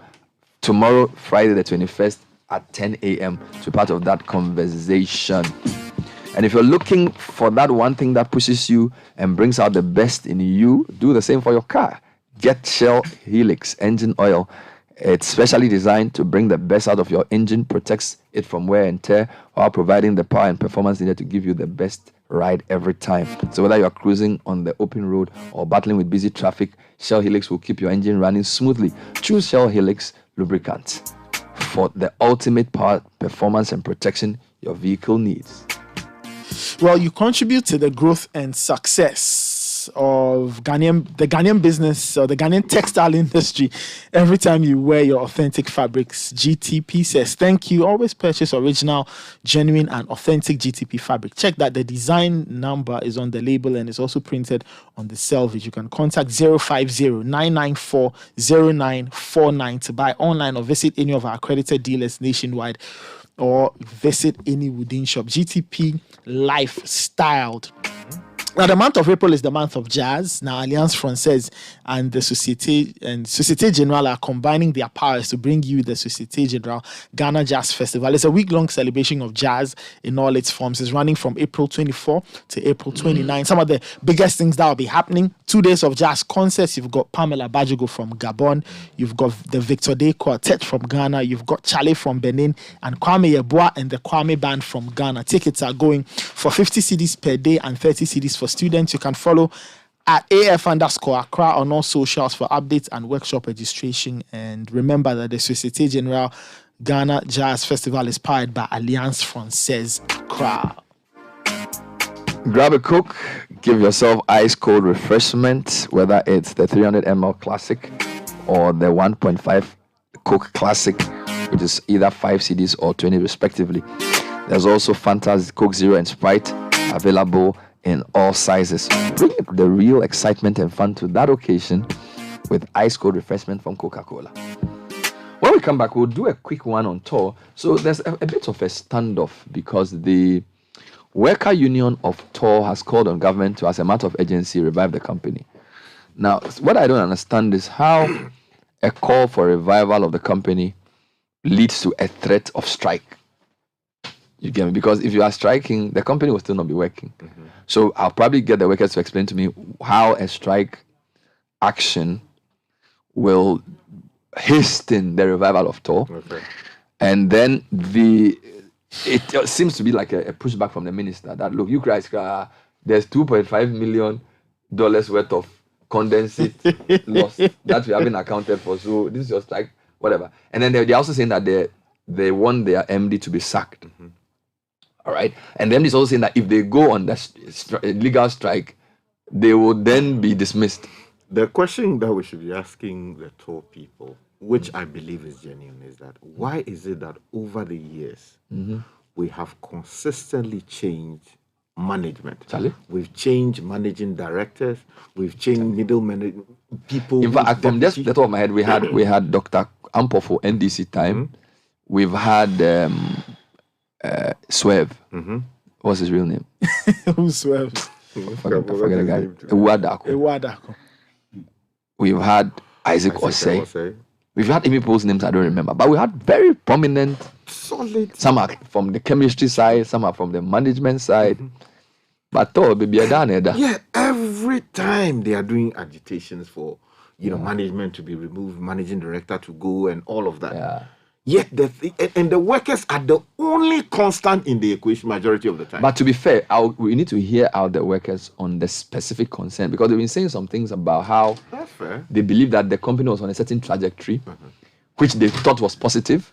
tomorrow, Friday the 21st at 10 a.m. to be part of that conversation. And if you're looking for that one thing that pushes you and brings out the best in you, do the same for your car. Get Shell Helix engine oil. It's specially designed to bring the best out of your engine, protects it from wear and tear, while providing the power and performance needed to give you the best ride every time. So whether you are cruising on the open road or battling with busy traffic, Shell Helix will keep your engine running smoothly. Choose Shell Helix lubricant for the ultimate power, performance, and protection your vehicle needs. Well, you contribute to the growth and success of the Ghanaian business or the Ghanaian textile industry every time you wear your authentic fabrics. GTP says thank you. Always purchase original, genuine, and authentic GTP fabric. Check that the design number is on the label and it's also printed on the selvage. You can contact 050-994-0949 to buy online or visit any of our accredited dealers nationwide, or visit any wooden shop. GTP Lifestyled. Now, the month of April is the month of jazz. Now, Alliance Française and the Société Générale are combining their powers to bring you the Société Générale Ghana Jazz Festival. It's a week-long celebration of jazz in all its forms. It's running from April 24 to April 29. Some of the biggest things that will be happening: 2 days of jazz concerts. You've got Pamela Bajogo from Gabon. You've got the Victor Day Quartet from Ghana. You've got Chale from Benin and Kwame Yeboah and the Kwame Band from Ghana. Tickets are going for 50 cedis per day and 30 cedis for students. You can follow at AF_Accra on all socials for updates and workshop registration. And remember that the Société Générale Ghana Jazz Festival is powered by Alliance Française Accra. Grab a Coke, give yourself ice cold refreshment, whether it's the 300 ml Classic or the 1.5 Coke Classic, which is either 5 cedis or 20 respectively. There's also Fanta, Coke Zero, and Sprite available in all sizes. Bring the real excitement and fun to that occasion with ice cold refreshment from Coca-Cola. When we come back, we'll do a quick one on tour. So there's a bit of a standoff because the Worker Union of Tour has called on government to, as a matter of urgency, revive the company. Now, what I don't understand is how a call for revival of the company leads to a threat of strike. You get me? Because if you are striking, the company will still not be working. So I'll probably get the workers to explain to me how a strike action will hasten the revival of tour. And then it seems to be like a pushback from the minister that, look, you guys, there's $2.5 million worth of condensate loss that we haven't accounted for. So this is your strike, whatever. And then they're also saying that they want their MD to be sacked. All right. And then it's also saying that if they go on the legal strike, they will then be dismissed. The question that we should be asking the tour people, which I believe is genuine, is that why is it that over the years we have consistently changed management? We've changed managing directors, we've changed middle management people. In fact, from just the top of my head, we had Dr. Ampo for NDC time. We've had Swerve. What's his real name? Who's Swerve? I forget the guy. Ewadako. Ewadako. We've had Isaac Osei. We've had even people's names I don't remember, but we had very prominent. Solid. Some are from the chemistry side, some are from the management side. But baby, yeah, every time they are doing agitations for management to be removed, managing director to go, and all of that. Yeah. Yet the workers are the only constant in the equation majority of the time. But to be fair, we need to hear out the workers on the specific concern, because they've been saying some things about how they believe that the company was on a certain trajectory, which they thought was positive.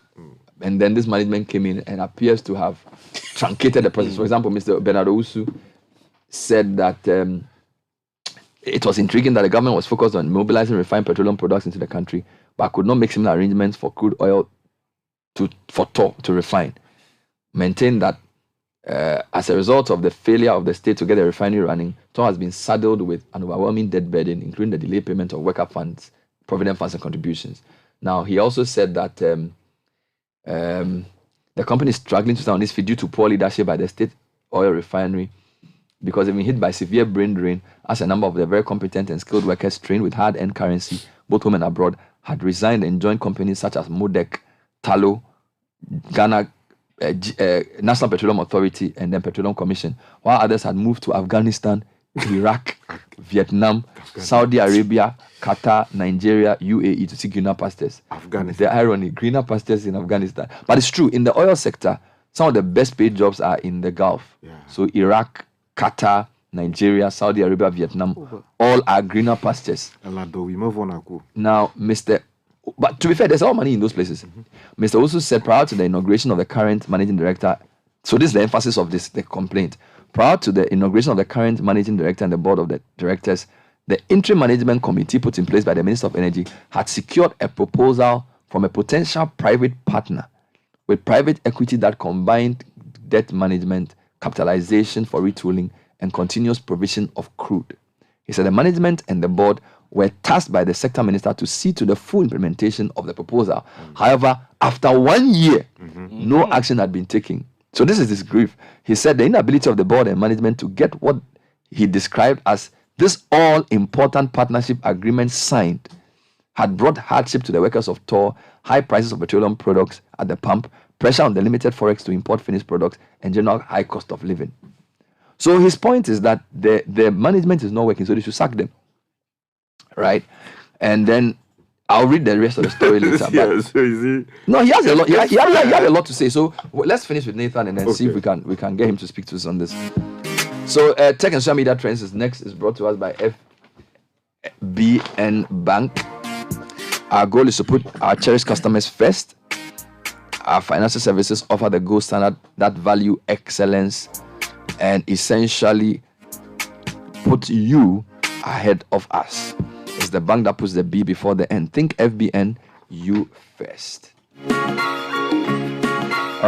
And then this management came in and appears to have truncated the process. For example, Mr. Bernard Avle said that it was intriguing that the government was focused on mobilizing refined petroleum products into the country, but could not make similar arrangements for crude oil for TOR to refine. Maintain that as a result of the failure of the state to get the refinery running, TOR has been saddled with an overwhelming debt burden, including the delayed payment of worker funds, provident funds, and contributions. Now, he also said that the company is struggling to stay on this feed due to poor leadership by the state oil refinery, because they've been hit by severe brain drain, as a number of the very competent and skilled workers trained with hard-earned currency, both home and abroad, had resigned and joined companies such as Modec, Talo, Ghana, National Petroleum Authority, and then Petroleum Commission, while others had moved to Afghanistan, Iraq, Vietnam, Saudi Arabia, Qatar, Nigeria, UAE to see greener pastures. Afghanistan. The irony, greener pastures in Afghanistan. But it's true, in the oil sector, some of the best paid jobs are in the Gulf. Yeah. So Iraq, Qatar, Nigeria, Saudi Arabia, Vietnam, all are greener pastures. Now, but to be fair, there's a lot of money in those places. Mr. Also said prior to the inauguration of the current managing director, so this is the emphasis of the complaint. Prior to the inauguration of the current managing director and the board of the directors, the interim management committee put in place by the Minister of Energy had secured a proposal from a potential private partner with private equity that combined debt management, capitalization for retooling, and continuous provision of crude. He said the management and the board were tasked by the sector minister to see to the full implementation of the proposal. However, after 1 year, no action had been taken. So this is his grief. He said the inability of the board and management to get what he described as this all-important partnership agreement signed had brought hardship to the workers of TOR, high prices of petroleum products at the pump, pressure on the limited forex to import finished products, and general high cost of living. So his point is that the management is not working, so they should sack them. Right? And then I'll read the rest of the story later. No, he has a lot. He has a lot to say. So let's finish with Nathan and then see if we can get him to speak to us on this. So Tech and Social Media Trends is next. Is brought to us by FBN Bank. Our goal is to put our cherished customers first. Our financial services offer the gold standard that value excellence and essentially put you ahead of us. It's the bank that puts the B before the N. Think FBN, you first. All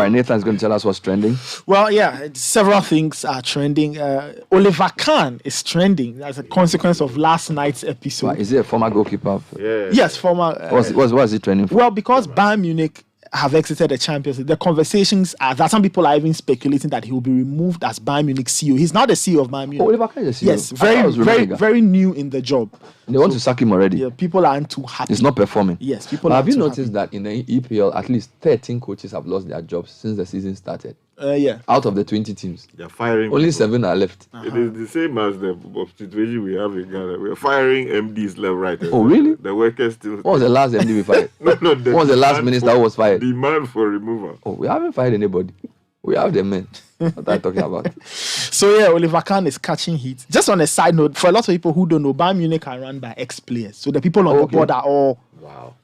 right, Nathan's going to tell us what's trending. Well, yeah, several things are trending. Oliver Kahn is trending as a consequence of last night's episode. Well, is he a former goalkeeper? Yeah. Yes, former. What is he trending for? Well, because Bayern Munich have exited the Champions League, the conversations are that some people are even speculating that he will be removed as Bayern Munich CEO. He's now the CEO of Bayern Munich. Oh, Oliver Kahn is the CEO? Yes, very new in the job. They want to sack him already. Yeah, people aren't too happy. He's not performing. Yes, people but are have you too noticed that in the EPL, at least 13 coaches have lost their jobs since the season started? Yeah. Out of the 20 teams. They're firing. Only 7 are left. It is the same as the situation we have in Ghana. We're firing MDs left, right. Oh, really? The workers still. What was the last MD we fired? No, what was the last minister who was fired? Demand for removal. Oh, we haven't fired anybody. We have the men. What are you talking about? So yeah, Oliver Kahn is catching heat. Just on a side note, for a lot of people who don't know, Bayern Munich are run by ex-players. So the people on the board are all,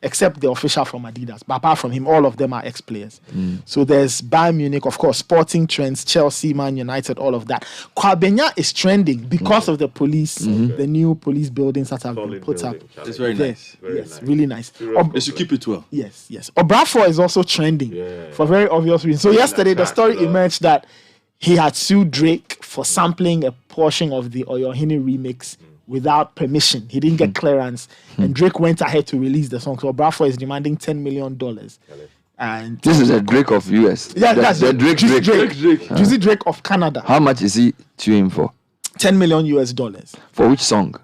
except the official from Adidas. But apart from him, all of them are ex-players. So there's Bayern Munich, of course, Sporting Trends, Chelsea, Man United, all of that. Kwabena is trending because of the police, the new police buildings that have been put up. It's very nice. Really nice. They should keep it well. Yes. Obrafour is also trending for very obvious reasons. So yesterday, the story emerged that he had sued Drake for sampling a portion of the Oyohini remix without permission. He didn't get clearance, and Drake went ahead to release the song. So Obrafour is demanding $10 million. And this is a Drake of US. Yeah, that's the Drake. Juicy Drake of Canada. How much is he suing for? $10 million US. For which song?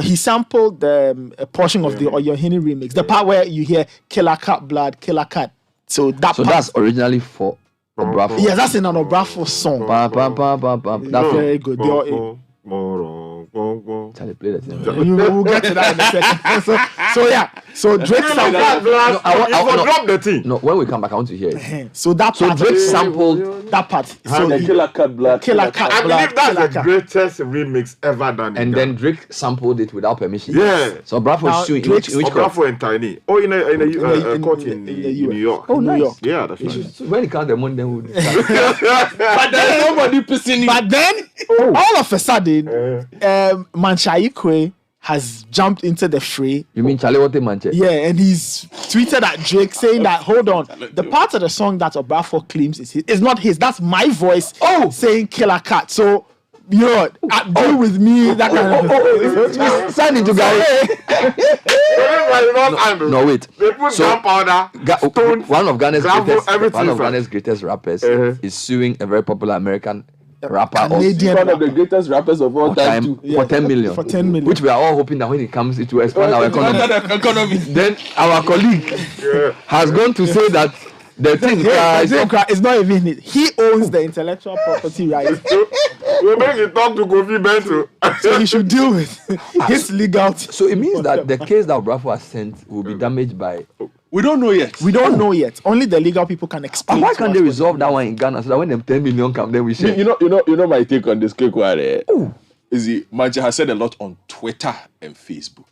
he sampled a portion of the Oyohini remix, the part where you hear Killer Cat Blood, Killer Cat. So that's originally for Obrafo. Yes, that's in an Obrafo song. That's very good. Charlie, play that thing. We'll get to that in a second. So Drake sampled. Drop the thing. No, when we come back, I want to hear it. So Drake sampled that part. So the Killer Cat Blood. Killer Cat I Blood. believe that's the greatest remix ever done. And then Drake sampled it without permission. Yeah. So Obrafo is suing. Which court? Obrafo and Tiny. Oh, in a court in New York. Oh, nice. New York. Yeah, that's right. When he count the money, then we'll decide. But then nobody pissing. But then all of a sudden, Manchaikwe has jumped into the fray. You mean Charlie Wote Manche? Yeah, and he's tweeted at Drake saying that, hold on, the part of the song that Obrafo claims is not his. That's my voice saying Killer Cat. So, deal with me, that kind of Sign it to Gary. No, wait. They put gunpowder, stones, one of Ghana's gravel, greatest rappers is suing a very popular American rapper, Canadian one of the greatest rappers of all time, for 10 million. For 10 million. Which we are all hoping that when it comes, it will expand our economy. Then our colleague has gone to say that the thing is not even it. He owns the intellectual property rights. We make it talk to Kofi Bento. So he should deal with his legal. So it means that the case that Obrafo has sent will be damaged by. We don't know yet. We don't know yet. Only the legal people can explain. Why can't they resolve that one in Ghana so that when them 10 million come, then we share? You know my take on this cake. Is Manche has said a lot on Twitter and Facebook.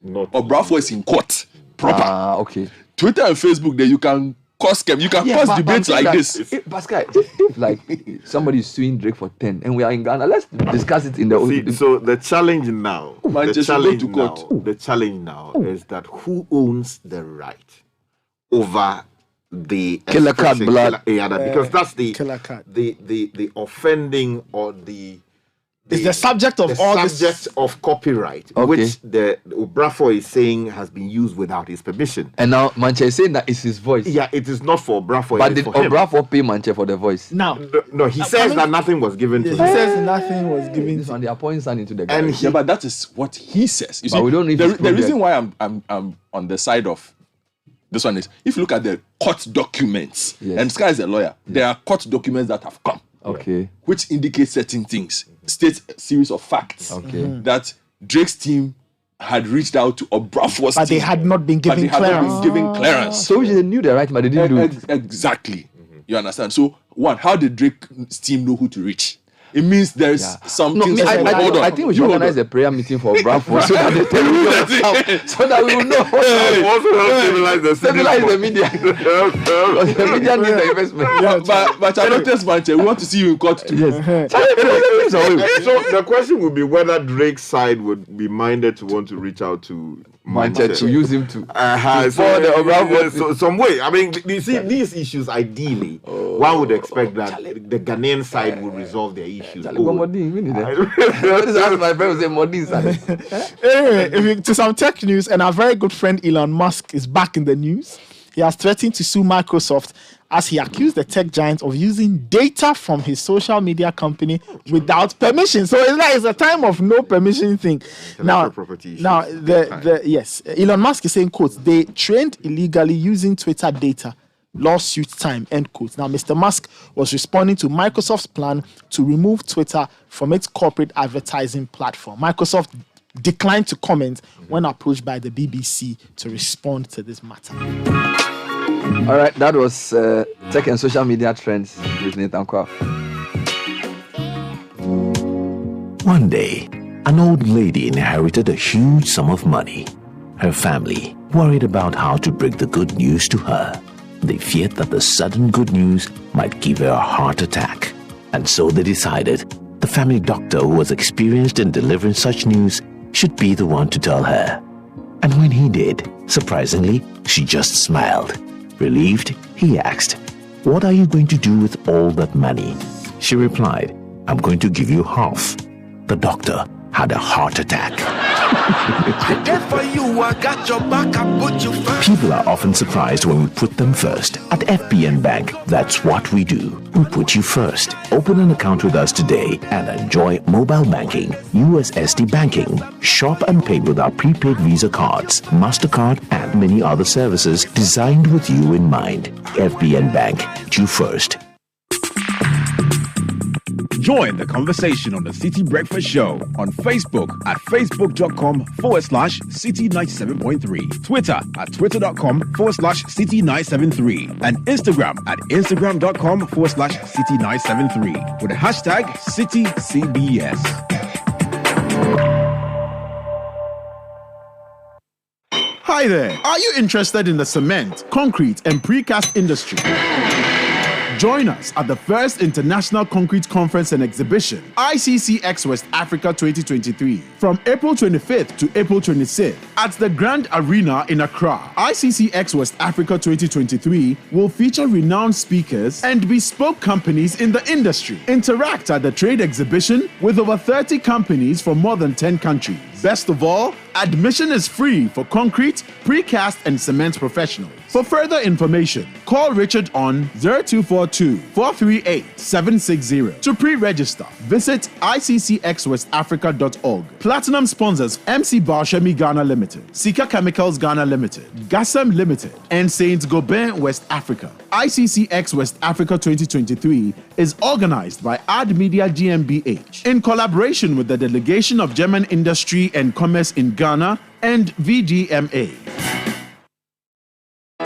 Obrafo is in court proper. Okay. Twitter and Facebook, there you can cause debates like this. Pascal, if like somebody is suing Drake for 10 and we are in Ghana, let's discuss it in the. So the challenge now, the challenge now is that who owns the right over the Killer Cat Blood? Because that's the Killer Cat. The offending or the. It's the subject of of copyright, which the Obrafo is saying has been used without his permission. And now Manche is saying that it's his voice. Yeah, it is not for Obrafo. But did Obrafo pay Manche for the voice? No, he says that nothing was given to him. He says nothing was given. And they are pouring sand into the guy. And but that is what he says. You see, we don't need the reason why I'm on the side of this one is if you look at the court documents, and Sky is a lawyer, there are court documents that have come. Okay. Which indicate certain things, state a series of facts that Drake's team had reached out to Obrafo's but team. They had not been given clearance. So they knew the right, but they didn't do it. Exactly. You understand? So, one, how did Drake's team know who to reach? It means there's something. I think we should organize a prayer meeting for Obrafo so that they tell me so that we will know. Also help stabilize the media. The media needs the investment. But I noticed, Manche, we want to see you in court too. Yes. So the question would be whether Drake's side would be minded to want to reach out to Manche to use him to some way. I mean, you see, these issues ideally, one would expect that the Ghanaian side would resolve their issues. Anyway, to some tech news, and our very good friend Elon Musk is back in the news. He has threatened to sue Microsoft as he accused the tech giant of using data from his social media company without permission. So it's a time of no permission thing. Elon Musk is saying, quote, they trained illegally using Twitter data. Lawsuit time, end quote. Now, Mr. Musk was responding to Microsoft's plan to remove Twitter from its corporate advertising platform. Microsoft declined to comment when approached by the BBC to respond to this matter. All right, that was tech and social media trends with Nathan Kwao. One day, an old lady inherited a huge sum of money. Her family worried about how to break the good news to her. They feared that the sudden good news might give her a heart attack. And so they decided the family doctor who was experienced in delivering such news should be the one to tell her. And when he did, surprisingly, she just smiled. Relieved, he asked, "What are you going to do with all that money?" She replied, "I'm going to give you half." The doctor had a heart attack. I did for you, I got your back, I put you first. People are often surprised when we put them first. At FBN Bank, that's what we do. We put you first. Open an account with us today and enjoy mobile banking, USSD banking, shop and pay with our prepaid Visa cards, MasterCard, and many other services designed with you in mind. FBN Bank, you first. Join the conversation on the Citi Breakfast Show on Facebook at facebook.com/Citi97.3, Twitter at twitter.com/Citi973, and Instagram at instagram.com/Citi973 with the hashtag CitiCBS. Hi there. Are you interested in the cement, concrete, and precast industry? Join us at the first International Concrete Conference and Exhibition, ICCX West Africa 2023, from April 25th to April 26th at the Grand Arena in Accra. ICCX West Africa 2023 will feature renowned speakers and bespoke companies in the industry. Interact at the trade exhibition with over 30 companies from more than 10 countries. Best of all, admission is free for concrete, precast, and cement professionals. For further information, call Richard on 0242-438-760. To pre-register, visit iccxwestafrica.org. Platinum sponsors MC Barshemi Ghana Limited, Sika Chemicals Ghana Limited, Gassem Limited, and Saint Gobain West Africa. ICCX West Africa 2023 is organized by Ad Media GmbH in collaboration with the Delegation of German Industry and Commerce in Ghana and VDMA.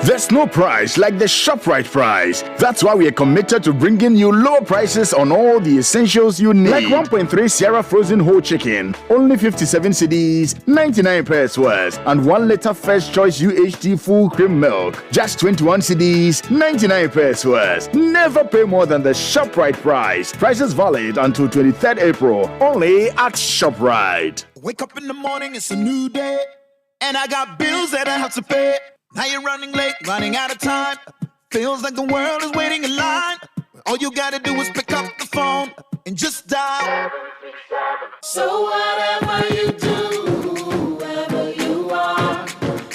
There's no price like the ShopRite price. That's why we are committed to bringing you lower prices on all the essentials you need. Like 1.3 Sierra frozen whole chicken, only 57 cedis, 99 pence worth, and 1 liter First Choice UHT full cream milk, just 21 cedis, 99 pence worth. Never pay more than the ShopRite price. Prices valid until 23rd April, only at ShopRite. Wake up in the morning, it's a new day, and I got bills that I have to pay. Now you're running late, running out of time. Feels like the world is waiting in line. All you gotta do is pick up the phone and just dial. So whatever you do, whoever you are,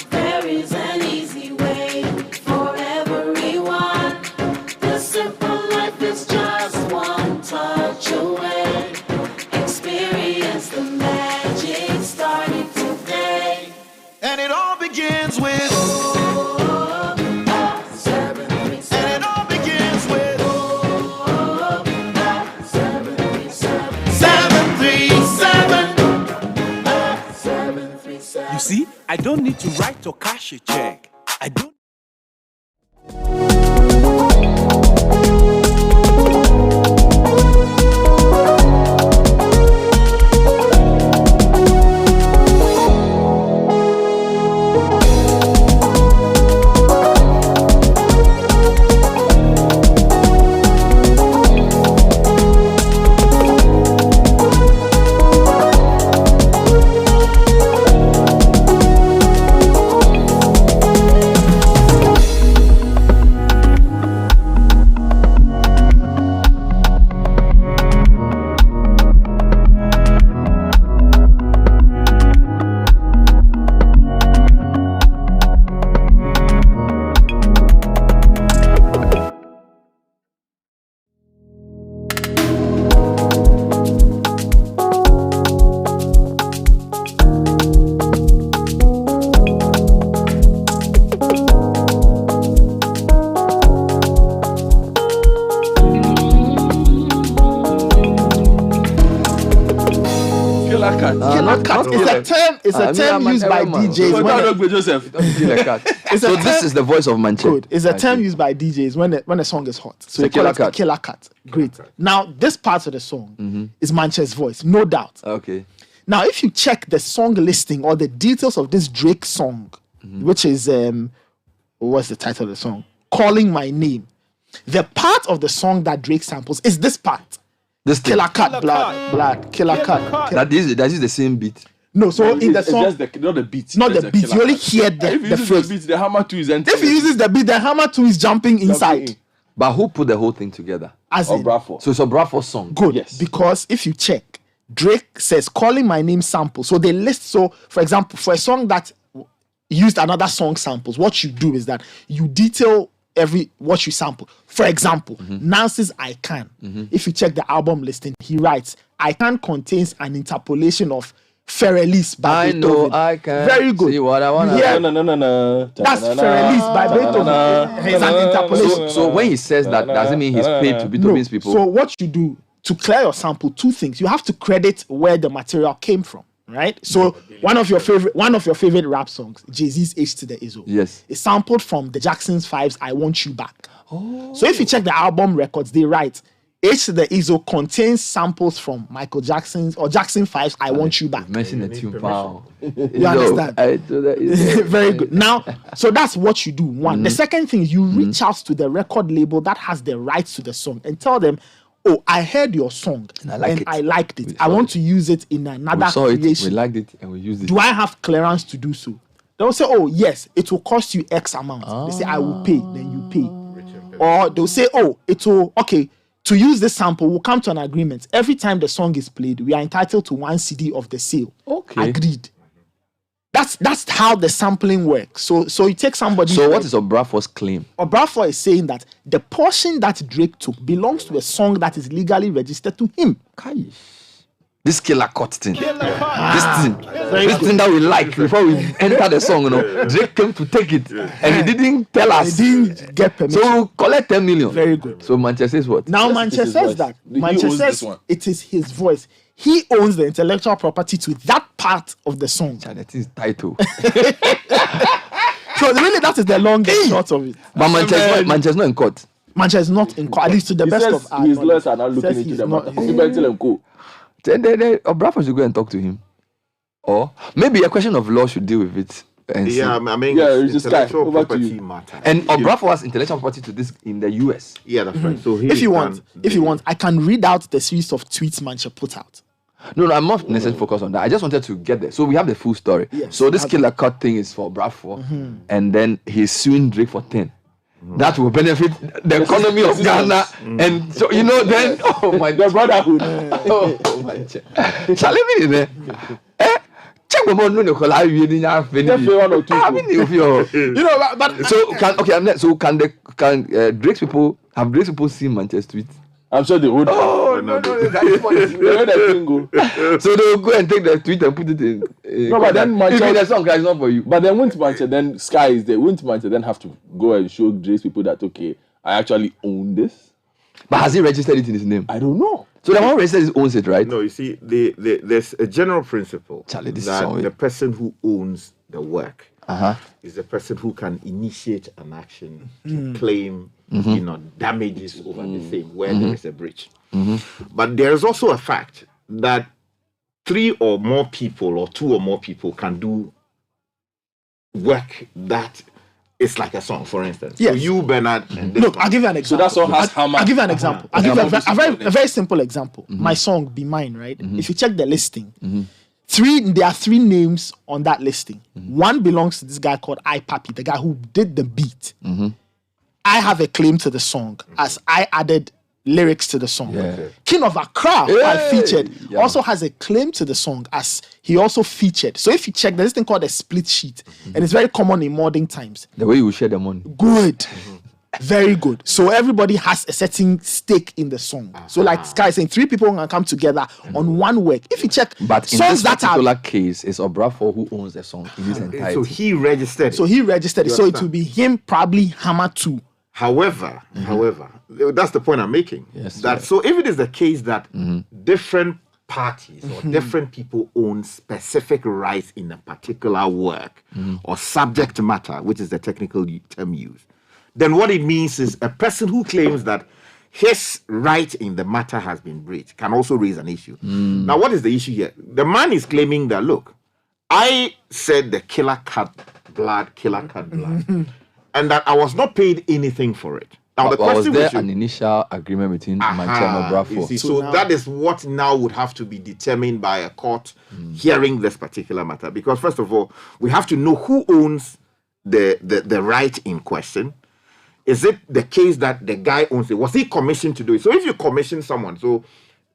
there is an easy way for everyone. The simple life is just one touch away. Experience the magic starting today. And it all begins with 737. You see, I don't need to write or cash a check. I don't. It's a term used by DJs. So this is the voice of Manchester. Good. It's a term used by DJs when a song is hot. So they call it a killer cut. Great. Now this part of the song is Manchester's voice, no doubt. Okay. Now if you check the song listing or the details of this Drake song, which is what's the title of the song? Calling My Name. The part of the song that Drake samples is this part. This killer cut, blood, killer cut. That is the same beat. No, so in the song, not the beat. Not the beat. You only hear the phrase. The beat, the hammer two is entering. If he uses the beat, the hammer two is jumping inside. But who put the whole thing together? As in, Bradford. So it's a Bradford song. Good. Yes. Because if you check, Drake says, calling my name sample. So they list, so for example, for a song that used another song samples, what you do is that you detail what you sample. For example, Nancy's I Can. If you check the album listing, he writes, I Can contains an interpolation of Ferelise by Beethoven. I know I can. Very good. See what I want. No. That's Ferelise by Beethoven. It's an interpolation. So when he says that, doesn't mean he's paid to Beethoven's people. So what you do to clear your sample, two things. You have to credit where the material came from, right? So one of your favorite rap songs, Jay-Z's H to the Izzo. Yes. Is sampled from the Jackson's 5's I Want You Back. So if you check the album records, they write H to the Izzo contains samples from Michael Jackson's or Jackson 5's I Want You Back. Mention the tune pal. You understand? Very good. Now, so that's what you do. One. The second thing is you reach out to the record label that has the rights to the song and tell them, oh, I heard your song and I liked it. I want to use it in another creation. We liked it and we used it. Do I have clearance to do so? They'll say, oh, yes, it will cost you X amount. They say, I will pay, then you pay. Or they'll say, oh, it will, okay, to use this sample, we'll come to an agreement. Every time the song is played, we are entitled to 1 CD of the sale. Okay. Agreed. That's how the sampling works. So you take somebody. So what is Obrafo's claim? Obrafo is saying that the portion that Drake took belongs to a song that is legally registered to him. This killer cut thing. This thing that we like before we enter the song, Drake came to take it and he didn't tell us. He didn't get permission. So we'll collect 10 million. Very good. So Manchester says what? Now Manchester says that. Manchester says it is his voice. He owns the intellectual property to that part of the song. That is title. So really, that is the long and short of it. But Manchester's not in court. Manchester's not in court, at least to the best of our his lawyers are not looking into the matter. Then Obrafo should go and talk to him. Or maybe a question of law should deal with it. And It's intellectual property matter. And Obrafo has intellectual property to this in the US. Yeah, that's right. So if you want, I can read out the series of tweets Manchester put out. No, I'm not necessarily focused on that. I just wanted to get there. So we have the full story. Yes, so this killer cut thing is for Obrafo, and then he's suing Drake for 10. That will benefit the economy of Ghana. And so, then, oh my God, brotherhood. Oh my God. Shall I be there? Check the money, So can Drake's people see Manchester tweet? I'm sure they would. Oh, no. So they'll go and take the tweet and put it in. No, but then Manchester, the song is not for you. But then wouldn't Manchester, then Sky is there. Wouldn't Manchester then have to go and show Drake's people that, okay, I actually own this? But has he registered it in his name? I don't know. So the one registered owns it, right? No, you see, there's a general principle that the person who owns the work is the person who can initiate an action to claim damages over the same where there is a breach. But there is also a fact that 3 or more people or 2 or more people can do work that is like a song, for instance. Yes. So you, Bernard, and look, I'll give you an example. So that song has hammer. I'll give you an example. I'll give you a very simple example. My song, Be Mine, right? If you check the listing, there are 3 names on that listing. One belongs to this guy called iPapi, the guy who did the beat. I have a claim to the song as I added lyrics to the song. King of Accra, I featured, also has a claim to the song as he also featured. So if you check, there's this thing called a split sheet, and it's very common in modern times. The way you share the money. Good. Very good. So everybody has a certain stake in the song. So like Sky is saying, 3 people can come together on one work. If you check, but in this particular case, it's Obrafo who owns the song in its entirety. So he registered it. So it will be him, probably Hammer too. However, that's the point I'm making. Yes, so if it is the case that different parties or different people own specific rights in a particular work or subject matter, which is the technical term used, then what it means is a person who claims that his right in the matter has been breached can also raise an issue. Now, what is the issue here? The man is claiming that, look, I said the killer cut blood, and that I was not paid anything for it. Now, the question was there an initial agreement between Manchester and Obrafo? So that is what now would have to be determined by a court hearing this particular matter. Because first of all, we have to know who owns the right in question. Is it the case that the guy owns it? Was he commissioned to do it? So if you commission someone, so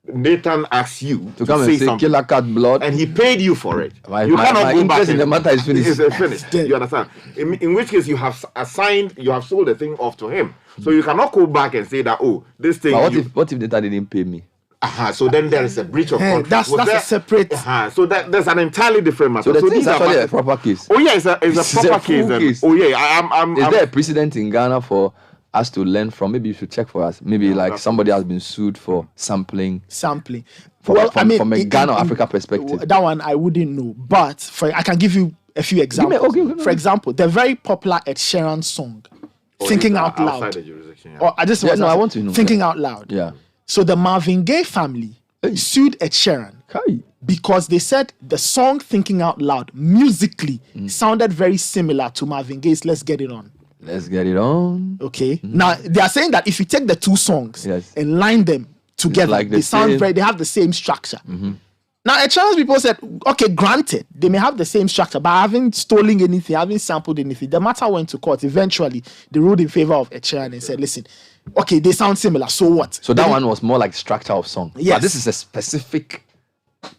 Nathan asks you to come say and say something, killer cat blood, and he paid you for it. My cannot go interest back in the matter is finished. It's finished. You understand? In which case you have sold the thing off to him. So you cannot go back and say that, oh, this thing. But what if Nathan didn't pay me? So then there is a breach of contract. That's a separate. So there's an entirely different matter. So these are actually a proper case. Oh yeah, it's a proper case. Oh yeah, Is there a precedent in Ghana for us to learn from? Maybe you should check for us. Maybe like somebody has been sued for sampling. From a Ghana or Africa perspective. That one I wouldn't know, but I can give you a few examples. Give me. For example, the very popular Ed Sheeran song, "Thinking Out Loud." Outside the jurisdiction. Or I want to know. Thinking Out Loud. Yeah. So the Marvin Gaye family sued Ed Sheeran because they said the song "Thinking Out Loud" musically sounded very similar to Marvin Gaye's "Let's Get It On." Let's get it on. Okay. Now they are saying that if you take the two songs and line them together, like they have the same structure. Now, Ed Sheeran's people said, okay, granted, they may have the same structure, but I haven't stolen anything, I haven't sampled anything. The matter went to court. Eventually, they ruled in favor of Ed Sheeran and said, listen, okay, they sound similar, so what? So that one was more like structure of song. Yes. But this is a specific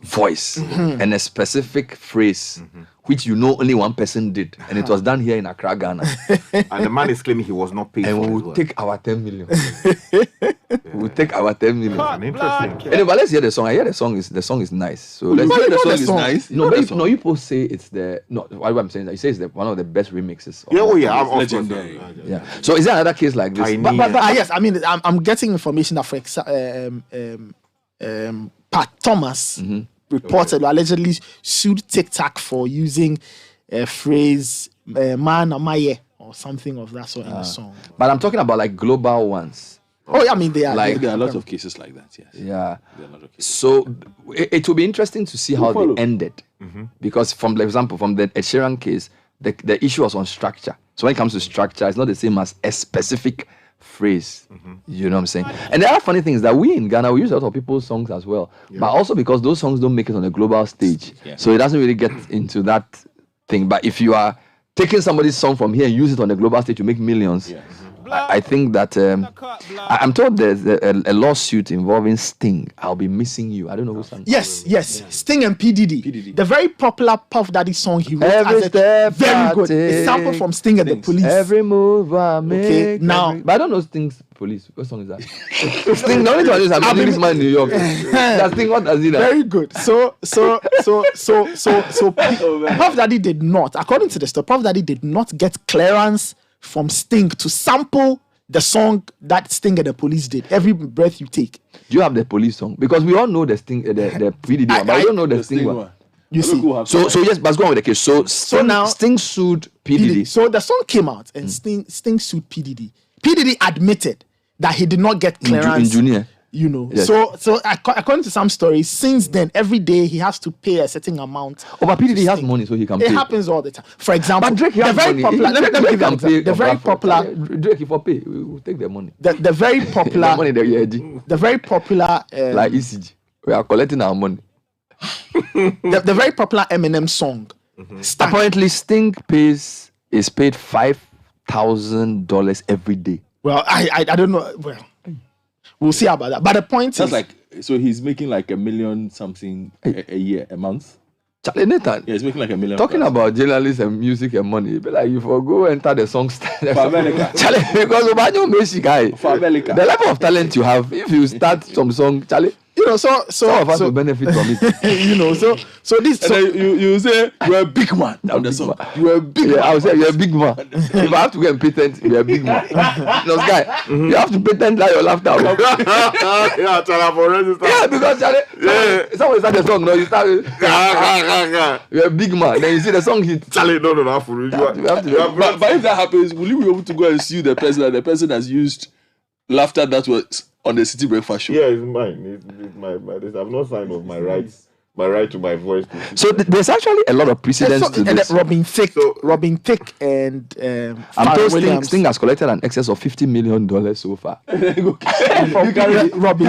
voice and a specific phrase which only one person did, and it was done here in Accra, Ghana. And the man is claiming he was not paid and for it. we will take our 10 million. We'll take our 10 million. Interesting. Anyway, let's hear the song. I hear the song is nice. So let's hear the song is nice. No, you people say it's what I'm saying. You say it's one of the best remixes. I'm legendary. Yeah. So is there another case like this? But yes, I mean, I'm getting information that, for example, Pat Thomas reported allegedly sued TikTok for using a phrase "man amaye" or something of that sort in the song. But I'm talking about like global ones. Oh yeah, I mean there are a lot of cases like that. Yes. Yeah. So it will be interesting to see how they ended, because for example, from the Ed Sheeran case, the issue was on structure. So when it comes to structure, it's not the same as a specific phrase. You know what I'm saying? And there are funny things that we in Ghana, we use a lot of people's songs as well, but also because those songs don't make it on a global stage, so it doesn't really get into that thing. But if you are taking somebody's song from here and use it on a global stage to make millions, I think that I'm told there's a lawsuit involving Sting. I'll be missing you. I don't know who sang. Yes. Sting and P. Diddy. The very popular Puff Daddy song he wrote very good. It's sampled from Sting and the Police. Every move I make. Okay, now, but I don't know Sting's Police. What song is that? Sting. The only one is I'm this man in New York. That Sting. What does he? Very good. So Puff Daddy did not, according to the story, Puff Daddy did not get clearance from Sting to sample the song that Sting and the Police did. Every breath you take. Do you have the Police song? Because we all know the Sting, the PDD one, but I don't know the Sting one. You see. So yes, but let's go on with the case. So now Sting sued P. Diddy. So the song came out and Sting sued P. Diddy. P. Diddy admitted that he did not get clearance. In Junior. You know, yes. So according to some stories, since then every day he has to pay a certain amount. But P. Diddy has money, so he can pay. It happens all the time. For example, but Drake the very money. popular. Let me give you an example. The very popular. Drake, if I pay, we will take the money. The very popular. The money the very popular. Like ECG, we are collecting our money. the very popular Eminem song. Apparently, Sting is paid $5,000 every day. Well, I don't know. Well, we'll see about that. But the point is, so he's making like $1 million something a year, a month. Charlie Nathan. Yeah, he's making like $1 million. Talking about journalists and music and money, be like you for go enter the song style. For America. Charlie, because Obanjo Messi guy. For America. The level of talent you have, if you start some song, Charlie. You know, some of us will benefit from it. You know, so this. And then you say you're a big man on the song. You're a big man. I would say you're a big man. If I have to get a patent, you're a big man. You know, guy, you have to patent that your laughter. Yeah, because Charlie, someone start the song, no, you start. You're a big man. Then you see the song hit. Charlie, no. But if that happens, will you be able to go and sue the person that the person has used laughter that was on the Citi Breakfast Show? Yeah, it's mine. It's my I've not signed off my rights my right to my voice. So there's actually a lot of precedence to this. Robin Thicke and I'm told Williams. Sting has collected an excess of $50 million so far. Robin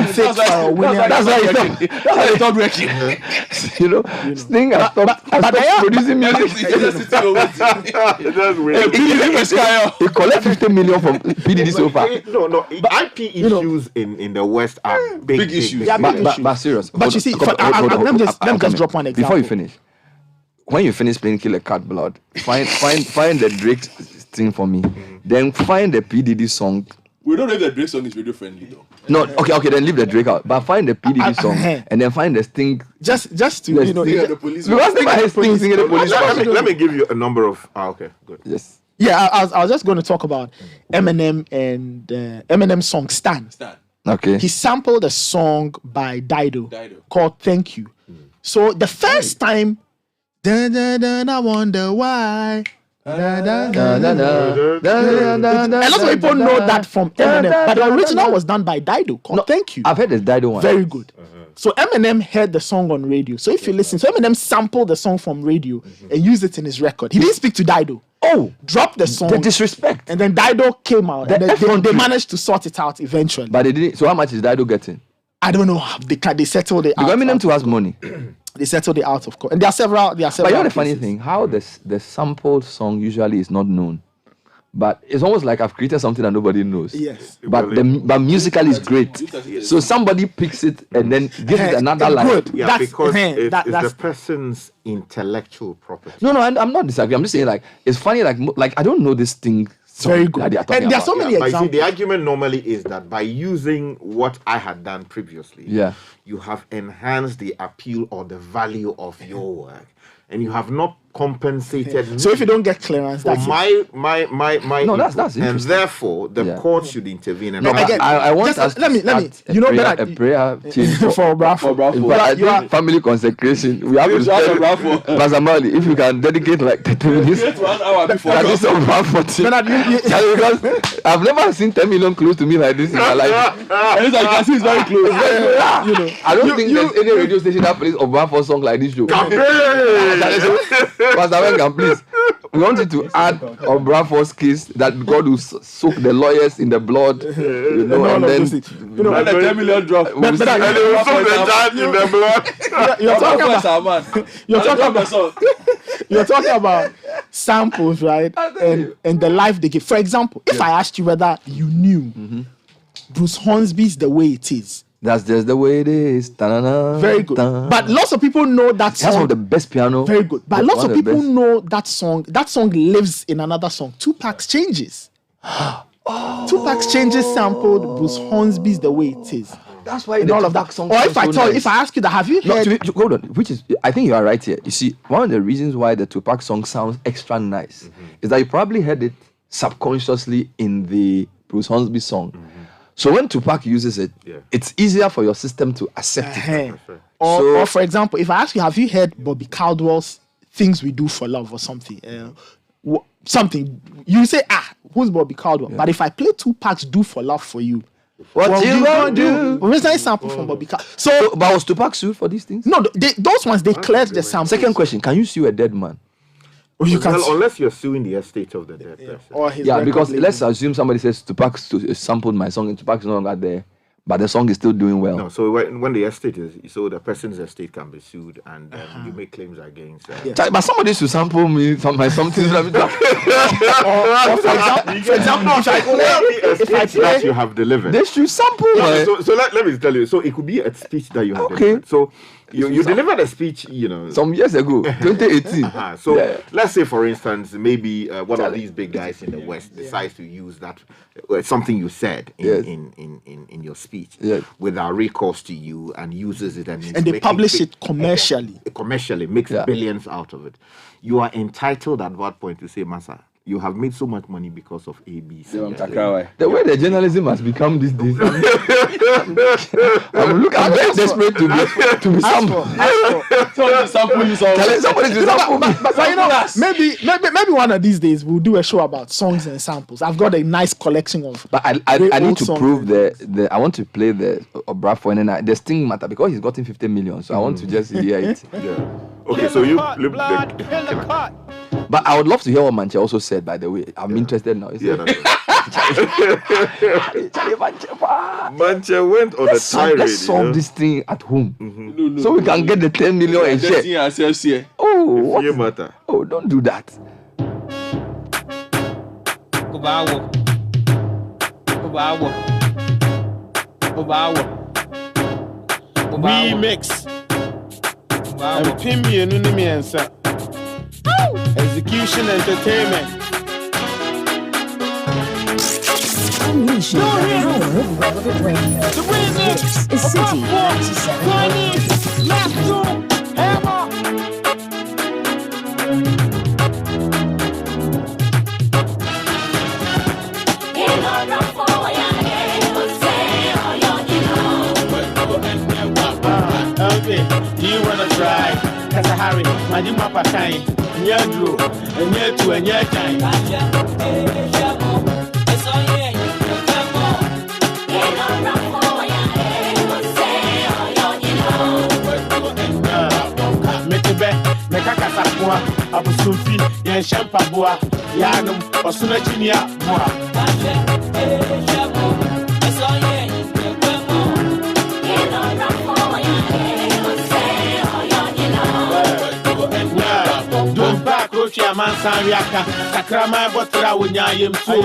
Thicke, Williams. That's why it's not working. You know, Sting has stopped producing music. He collected $50 million from PDD so far. No. IP issues in the West are big issues. But serious. But you see, let me just drop one example. Before you finish, when you finish playing Kill a Cat Blood, find the Drake thing for me. Then find the PDD song. We don't know if the Drake song is radio friendly though. No, okay, then leave the Drake out. But find the PDD song and then find the Sting. Just to the police. Because Sting has Sting singing the police. Let me give you a number of. Okay, good. Yes. Yeah, I was just going to talk about Eminem and Eminem song Stan. Okay. He sampled a song by Dido called Thank You. So the first time, I wonder why. A lot of people know that from Eminem, but the original was done by Dido called Thank You. I've heard the Dido one. Very good. So Eminem heard the song on radio. So if you listen, so Eminem sampled the song from radio and used it in his record. He didn't speak to Dido. Dropped the song. The disrespect. And then Dido came out. And they managed to sort it out eventually. But they didn't. So how much is Dido getting? I don't know. They settled it out. Because Eminem too has money. They settled it out, of course. And there are several. But you know the funny thing, how the sampled song usually is not known. But it's almost like I've created something that nobody knows. Yes. But musically it's great. So somebody picks it and then gives it another life. Yeah, because it's the person's intellectual property. No, I'm not disagreeing. I'm just saying like it's funny like I don't know this thing. Very good. And there are so many examples. But see, the argument normally is that by using what I had done previously, you have enhanced the appeal or the value of your work, and you have not compensated. So if you don't get clearance, for that's my no, that's interesting. and therefore the court should intervene. And I want us let me. You know that a prayer change for Bravo. I think family consecration. We have to tell Pastor Mali, if you can dedicate like 30 minutes. 1 hour before. Because I've never seen 10 million close to me like this in my life. And it's like I see it's very close. I don't think there's any radio station that plays Obrafo song like this show. Pastor Wengan, please. We want you to add Obrafo's case that God will soak the lawyers in the blood, and then the 10 million drop. You're talking about samples, right? And the life they give. For example, if I asked you whether you knew Bruce Hornsby's The Way It Is. That's just the way it is. Ta-na-na, very good. But lots of people know that song. That's one of the best piano. Very good. But lots of people know that song. That song lives in another song. Tupac's Changes. Tupac's Changes sampled Bruce Hornsby's The Way It Is. That's why all of that song. Or if if I ask you that, have you heard? Hold on. I think you are right here. You see, one of the reasons why the Tupac song sounds extra nice is that you probably heard it subconsciously in the Bruce Hornsby song. So when Tupac uses it, it's easier for your system to accept it. Or for example, if I ask you, have you heard Bobby Caldwell's Things We Do for Love or something? Something. You say, who's Bobby Caldwell? But if I play Tupac's Do For Love for you, what you gonna do? Where's that sample from Bobby Caldwell? So, but was Tupac sued for these things? No, those ones, they cleared the sample. Second question, can you sue a dead man? Unless you're suing the estate of the dead person. Because let's assume somebody says Tupac sampled my song and Tupac is no longer there, but the song is still doing well. No, so when the estate is, so the person's estate can be sued and you make claims against. But somebody should sample me my something. For example, if I play that you have delivered, they should sample. So let me tell you. So it could be a speech that you have delivered. So you delivered a speech, some years ago, 2018. Let's say, for instance, maybe one of these big guys in the West decides to use that something you said in your speech without recourse to you and uses it and they publish it commercially. Commercially makes billions out of it. You are entitled at what point to say, Massa, you have made so much money because of ABC. The way the journalism has become these days. I'm very desperate to be sampled. Somebody to sample me. But you know, maybe one of these days we'll do a show about songs and samples. I've got a nice collection of. But I need to prove the I want to play the Obrafo and the Sting matter because he's gotten 50 million. So I want to just hear it. Yeah. Okay, so you but I would love to hear what Manche also said, by the way. I'm interested now. Manche went on a tirade. Let's solve this thing at home. So we can get the 10 million and share. Oh, matter. Oh, don't do that. Remix. And Pimmy and Unimi answer. Execution Entertainment. Unleash the power of relevant radio. This is Citi 97. Do you wanna try? Cause I hurry, my new mapa time. And you're Drew, and you're two, and you're time. Mekakasapua, Abusufi, Yan Shampabua, Yanum, Osuna Chinia, don't back, Rochia Mansariaka, Sakrama, Botra, when I am so.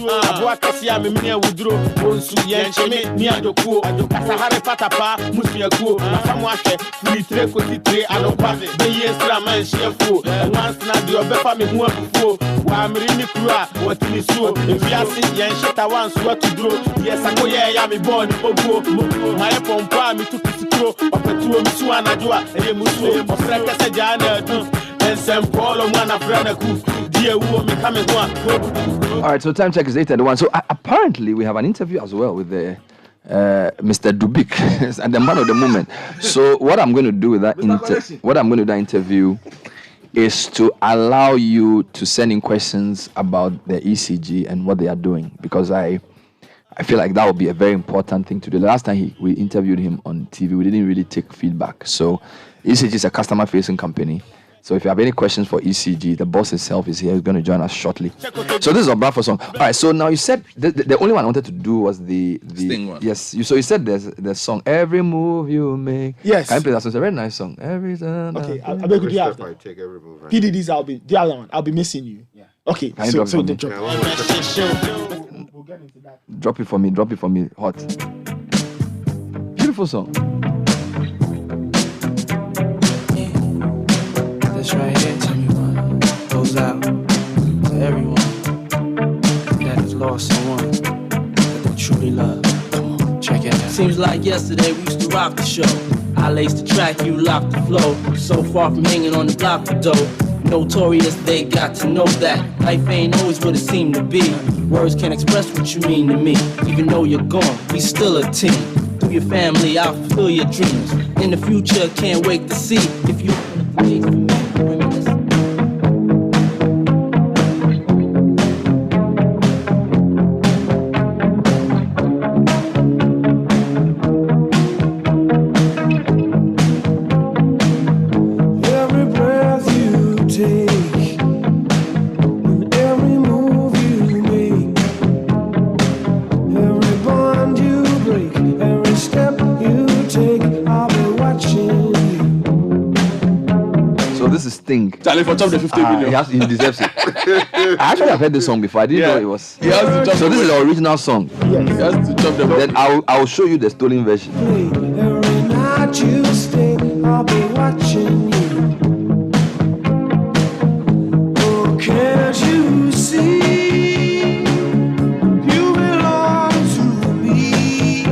Abuakasia, Mimia Woodrow, Bonsu, Yan Cheme, Niadoku, Sahara Patapa, Musiaku, Masamwake, Filitre, Cotitre, Alopa, the years Raman, Shefu, and once not the Obefa, me who are before, Wamirini Kura, what in his soul, if you are sick, Yan Sheta once what to do. Yes, I go, yeah, I'm born, my pompa, me to Pisco, Papetua, Misuana, and Musu, Ofraka Sajana, and Sam Paul, one of Ranaku, dear woman coming one. All right, so time check is 8:31. So apparently we have an interview as well with the Mr. Dubik and the man of the moment. So what I'm going to do with that interview is to allow you to send in questions about the ECG and what they are doing, because I feel like that would be a very important thing to do. The last time we interviewed him on TV, we didn't really take feedback. So ECG is a customer-facing company. So if you have any questions for ECG, the boss himself is here. He's going to join us shortly. So this is a Bravo song. All right. So now you said the only one I wanted to do was the Sting one. Yes. So you said there's the song Every Move You Make. Yes. Can I play that song? It's a very nice song. Every time. Okay. I beg you, have that. Take every move. PDD's I'll be the other one. I'll be missing you. Yeah. Okay. So the drop. We'll get into that. Drop it for me. Drop it for me. Hot. Beautiful song. This right here, tell me what goes out to everyone that has lost someone that they truly love. Come on, check it out. Seems like yesterday we used to rock the show. I laced the track, you locked the flow. So far from hanging on the block for dough. Notorious, they got to know that life ain't always what it seemed to be. Words can't express what you mean to me. Even though you're gone, we still a team. Through your family, I'll fulfill your dreams. In the future, can't wait to see if you Charlie for top the 50 million. He deserves it. I actually have heard this song before. I didn't know it was. He has to chop so this is the original song. Yes. He has to chop them. Then I'll show you the stolen version. Every night you stay, I'll be watching you. Oh, can't you see? You belong to me.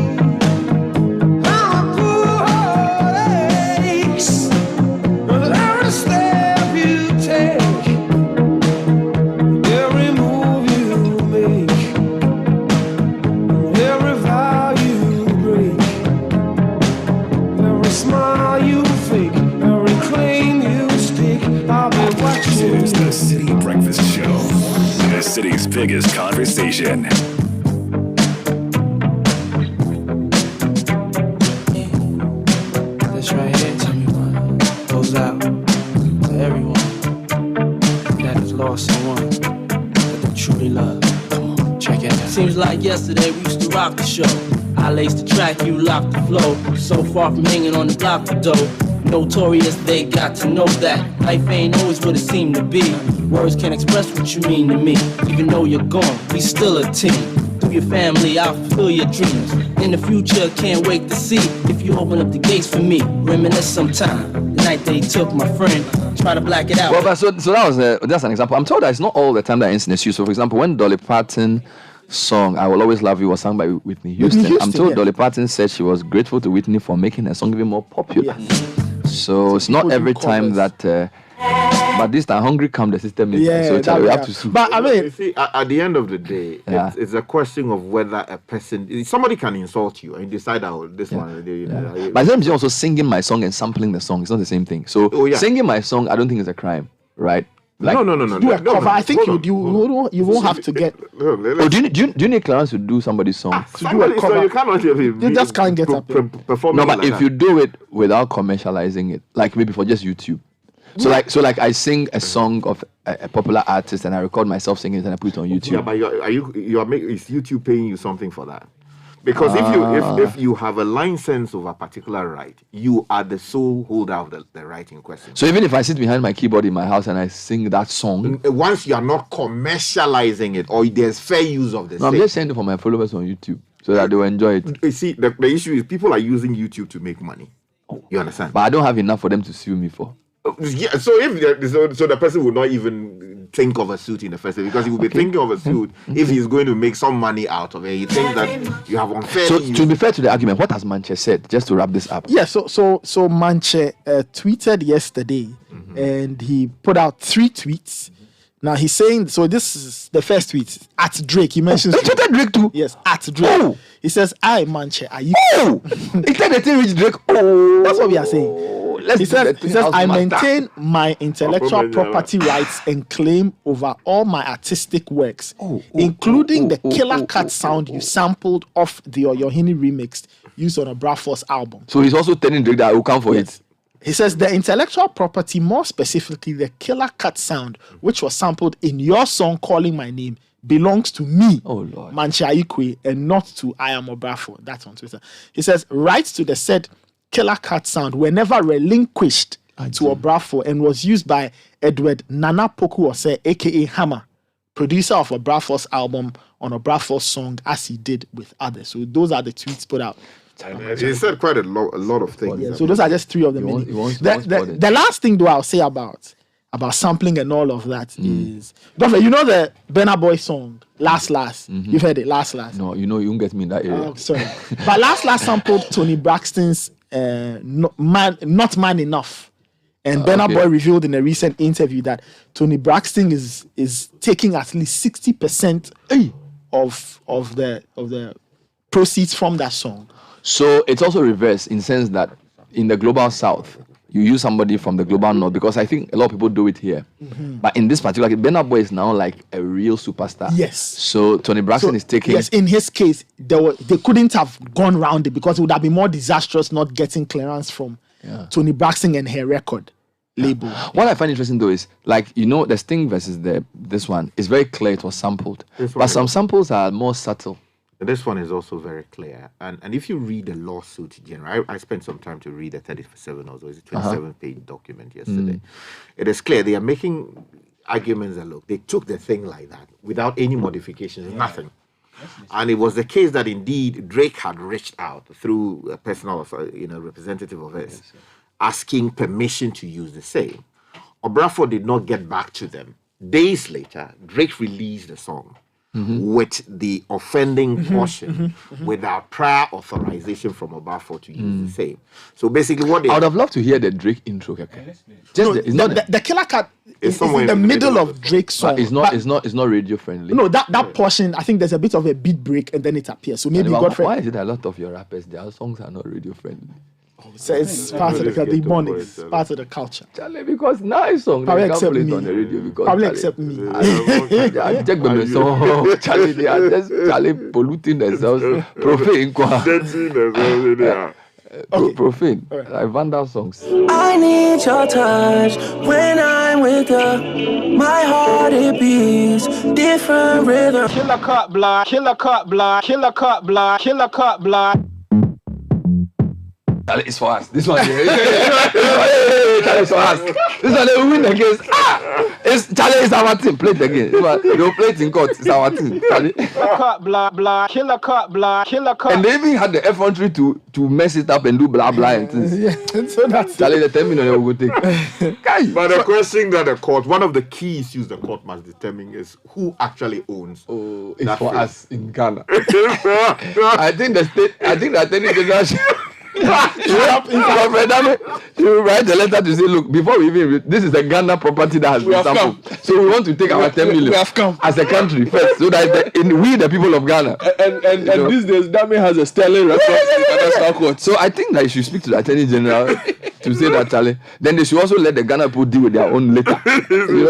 Our poor heart aches. Every step you take, every biggest conversation. This right here, tell me what goes out to everyone that has lost someone that they truly love. Come on, check it out. Seems like yesterday we used to rock the show. I laced the track, you locked the flow. So far from hanging on the block for dough. Notorious, they got to know that life ain't always what it seemed to be. Words can't express what you mean to me. Even though you're gone, we still a team. Through your family, I'll fulfill your dreams. In the future, can't wait to see if you open up the gates for me. Reminisce sometime. The night they took my friend. Try to black it out. Well, but so that was that's an example. I'm told that it's not all the time that incident is used. So, for example, when Dolly Parton song "I Will Always Love You" was sung by Whitney Houston, I'm told Dolly Parton said she was grateful to Whitney for making her song even more popular. So it's not every time that. But this time, hungry come the system. So we have to sue. But I mean, you see, at the end of the day, it's a question of whether a person, somebody can insult you and decide this one. But I'm also singing my song and sampling the song. It's not the same thing. So singing my song, I don't think is a crime, right? Like, no. Do a cover. I think you won't have to get. Do you need clearance to do somebody's song? To do a cover. So you cannot. You just can't get up. Perform. No, but if you do it without commercializing it, like maybe for just YouTube. So like I sing a song of a popular artist and I record myself singing it and I put it on YouTube. Yeah, but is YouTube paying you something for that? Because if you have a license of a particular right, you are the sole holder of the right in question. So even if I sit behind my keyboard in my house and I sing that song, once you are not commercializing it or there's fair use of the I'm just saying it for my followers on YouTube so that they will enjoy it. You see, the issue is people are using YouTube to make money. You understand? But I don't have enough for them to sue me for. Yeah, so the person would not even think of a suit in the first place because he would be thinking of a suit if he's going to make some money out of it. He thinks that you have unfair. So to be fair to the argument, what has Manche said? Just to wrap this up. Yeah. So Manche tweeted yesterday, and he put out 3 tweets. Now he's saying, so this is the first tweet at Drake. He mentions Drake too. Yes, at Drake. Oh. He says, "I Manche, are you?" Oh, it's the thing with Drake. Oh, that's what we are saying. He says, "I maintain my intellectual property rights and claim over all my artistic works, including the Killer Cat sound you sampled off the Oyohini remix used on a Braforce album." So he's also telling Drake that I will come for it. He says the intellectual property, more specifically the Killer Cat sound, which was sampled in your song "Calling My Name," belongs to me, Manche Aikwe, and not to I Am Obrafo. That's on Twitter. He says rights to the said Killer Cat sound were never relinquished to Obrafo and was used by Edward Nana Poku Ose, aka Hammer, producer of Obrafo's album on Obrafo's song, as he did with others. So those are the tweets put out. He said quite a lot of things. Yeah, so those are just 3 of them. The last thing though I'll say about sampling and all of that is, you know the Burna Boy song Last. You've heard it, Last. No, you won't get me in that area. Oh, sorry. But Last sampled Tony Braxton's Not Man Enough. And Burna Boy revealed in a recent interview that Tony Braxton is taking at least 60% of the proceeds from that song. So it's also reversed in the sense that in the global south, you use somebody from the global north, because I think a lot of people do it here. But in this particular case, Bernard Boy is now like a real superstar. Yes. So Tony Braxton is taking. Yes, in his case, they couldn't have gone round it because it would have been more disastrous not getting clearance from Tony Braxton and her record label. What I find interesting though is, like, the Sting versus this one is very clear it was sampled. But some samples are more subtle. This one is also very clear. And if you read the lawsuit, I spent some time to read the 37 or so, it's a 27-page document yesterday. It is clear they are making arguments that, look, they took the thing like that without any modifications, nothing. And it was the case that indeed Drake had reached out through a personal representative of his, asking permission to use the same. Obrafo did not get back to them. Days later, Drake released the song. With the offending portion without prior authorization from Obrafo to use the same. So basically what I would have loved to hear the Drake intro. The Killer Cat is in the middle of Drake's song. It's not radio friendly. No, that portion, I think there's a bit of a beat break and then it appears. So maybe why is it a lot of your rappers, their songs are not radio friendly? So it's part of the Ebonics, part of the culture. Charlie, because nice song. Probably They can't accept play it me. on the radio because Probably Charlie, accept me. I check the song. Charlie, they are just Charlie polluting themselves. Profane, profane. Like Vandal songs. I need your touch when I'm with you. My heart it beats different rhythm. Killer cut block, killer cut block, killer cut block, killer cut block. Charlie, it's for us. This one, Charlie, it's for us. This one, they will win against. Charlie, it's our team. Play it again. They'll play it in court. It's our team. Charlie. Killer cut block, block, killer cut block, killer cut. And they even had the effrontery to mess it up and do blah blah and things. Yeah, so that's Charlie, the 10 million they will take. But the question that the court, one of the key issues the court must determine is who actually owns. Oh, it's that for film. us in Ghana. I think the Attorney General you write the letter to say, look, before we even this is a Ghana property that has been sampled. So we want to take our 10 million as a country first, so that we the people of Ghana. And these days, Dami has a sterling record in the international court. So I think that you should speak to the Attorney General to say that, Charlie. Then they should also let the Ghana people deal with their own later.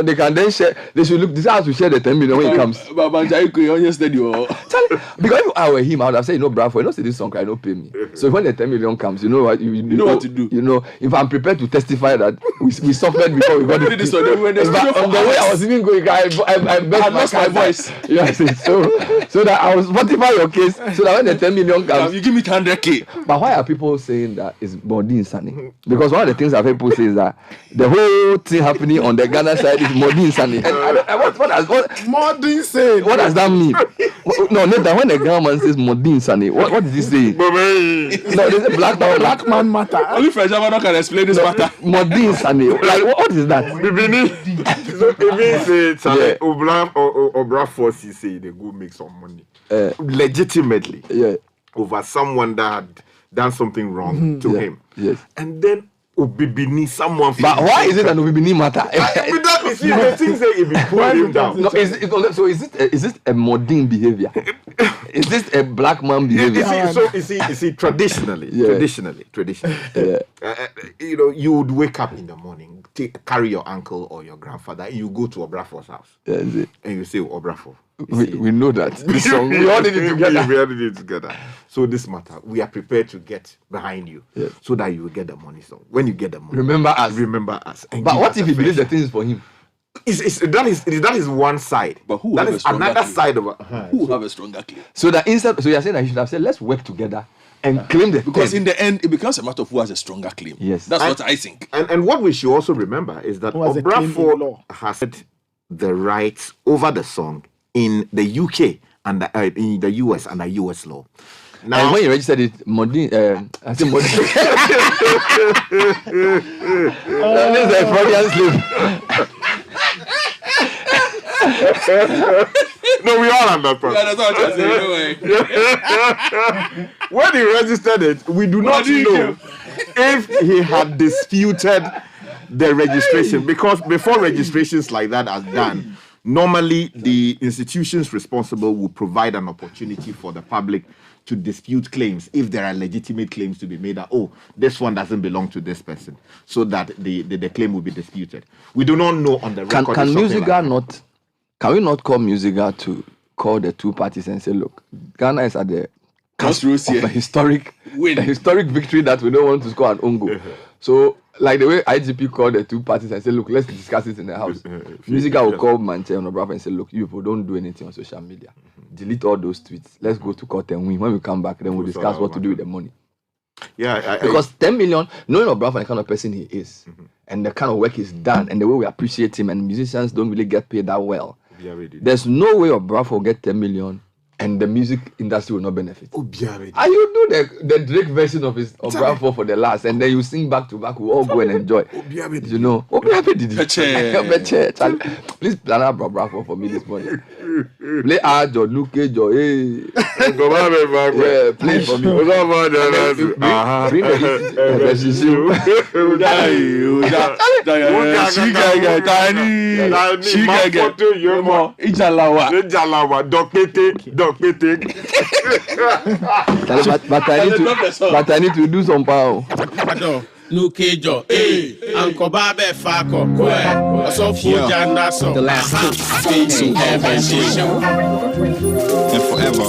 They can then share. They should look. This has to share the 10 million when it comes. Charlie, because if I were him, I would have said, bravo, you don't say this song, I don't pay me. So when the 10 million comes, you know what you know what to do. You know, if I'm prepared to testify that we suffered before we got it. This on the way I was even going, I lost my voice. Yes, so that I was fortify your case, so that when the 10 million comes, you give me 100K. But why are people saying that it's Modi Insani? Because one of the things I've heard people say is that the whole thing happening on the Ghana side is Modi Insani. And Modi Insani. What does that mean? No, Nathan, when the Ghana man says Modi Insani, what did he say? No, they say black man matter. Only French German can explain this matter. Modi Insani. Like, what is that? So it means Obra Force say they go make some money legitimately over someone that had done something wrong to him. Yes. And then Obibini, someone. But why is it an Obibini matter? You see, the thing say it be pulling him down. No, is it a modern behavior? Is this a black man behavior? You see, traditionally, you would wake up in the morning, carry your uncle or your grandfather, and you go to Obrafo's house. And you say, Obrafo. We know that. This song, we all did it together. We all did it together. So this matter, we are prepared to get behind you so that you will get the money. So when you get the money, remember us. But what if he believes the thing is for him? That is one side. But who that have is a stronger another claim? side of Who have a stronger claim? So you're saying that you should have said, let's work together and claim the because 10. in the end it becomes a matter of who has a stronger claim. Yes. That's what I think. And what we should also remember is that Obrafour has had the rights over the song in the UK and in the US under US law. Now, and when you registered it, Modin, I think Modin. This is a Freudian slip. No, we all understand. Yeah, that's what I'm saying. When he registered it, we do not know if he had disputed the registration, because before registrations like that are done, normally the institutions responsible will provide an opportunity for the public to dispute claims if there are legitimate claims to be made that, this one doesn't belong to this person, so that the claim will be disputed. We do not know on the record. Can we not call Musica to call the two parties and say, look, Ghana is at the crossroads of a historic victory that we don't want to score an own goal. So, like the way IGP called the two parties and said, look, let's discuss it in the house. Musica will call Manche and Obrafour and say, look, you people don't do anything on social media. Delete all those tweets. Let's go to court and win. When we come back, then we'll discuss what to do with the money. Yeah, because 10 million, knowing Obrafour the kind of person he is, and the kind of work he's done, and the way we appreciate him, and musicians don't really get paid that well. There's no way Obrafour will get 10 million and the music industry will not benefit. And you do the Drake version of Obrafour for the last, and then you sing back to back, we all go and enjoy. You know, please plan out Obrafour for me this morning. Play hard or look at your play for me. But I need to do some power. Look at your Uncle Babe Fako, so Fujana, so the last and forever.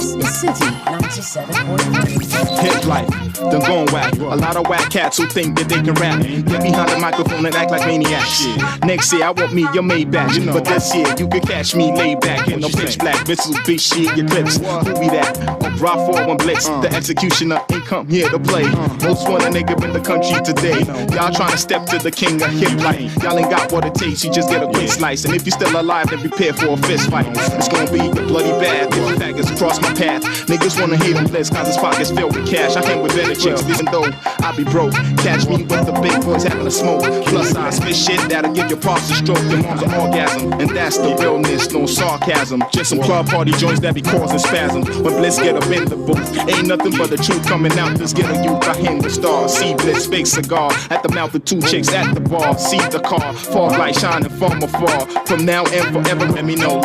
Hip life, done gone whack. A lot of whack cats who think that they can rap. Get behind the microphone and act like maniacs. Next year I want me your Maybach, but this year you can catch me laid back in no pitch black. Missiles, big shit, your clips. Who be that? A raw 4-1 blitz, the executioner ain't come here to play. Most want a nigga in the country today. Y'all trying to step to the king of hip life. Y'all ain't got what it takes, you just get a quick slice. And if you're still alive, then prepare for a fist fight. It's gonna be a bloody bad if the faggots cross my path. Niggas wanna hate on bliss cause his pockets filled with cash. I hang with better chicks even though I be broke. Catch me with the big boys having a smoke. Plus I spit shit that'll give your pops a stroke. Your mom's an orgasm, and that's the realness, no sarcasm. Just some club party joints that be causing spasms. When bliss get up in the booth, ain't nothing but the truth coming out. This ghetto youth, I hang the stars. See bliss, fake cigar at the mouth of 2 chicks at the bar. See the car, fog light shining from afar. From now and forever, let me know.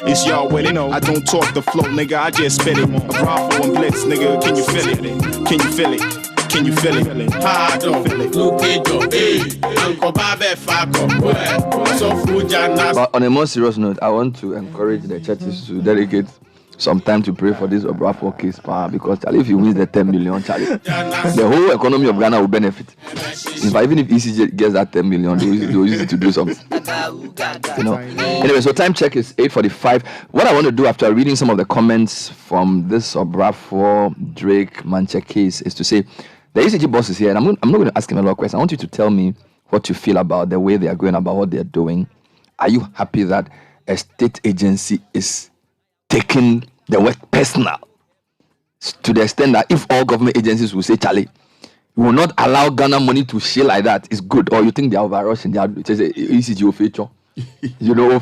It's y'all way, I don't talk the flow, nigga, I just spit it. A Bravo and Blitz, nigga, can you feel it? Can you feel it? Can you feel it? I don't feel it. Look at your Uncle Babe Fako, so Fujana. But on a more serious note, I want to encourage the churches to dedicate some time to pray for this Obrafo case, because Charlie, if you win the 10 million, Charlie, the whole economy of Ghana will benefit. In fact, even if ECG gets that 10 million, they'll use it to do something. Anyway, so time check is 8:45. What I want to do after reading some of the comments from this Obrafo Drake Manche case is to say, the ECG boss is here, and I'm not going to ask him a lot of questions. I want you to tell me what you feel about the way they are going about what they are doing. Are you happy that a state agency is taking the word personal to the extent that if all government agencies will say, Charlie, we will not allow Ghana money to share like that, it's good? Or you think they are over-rushing? They are ECG feature.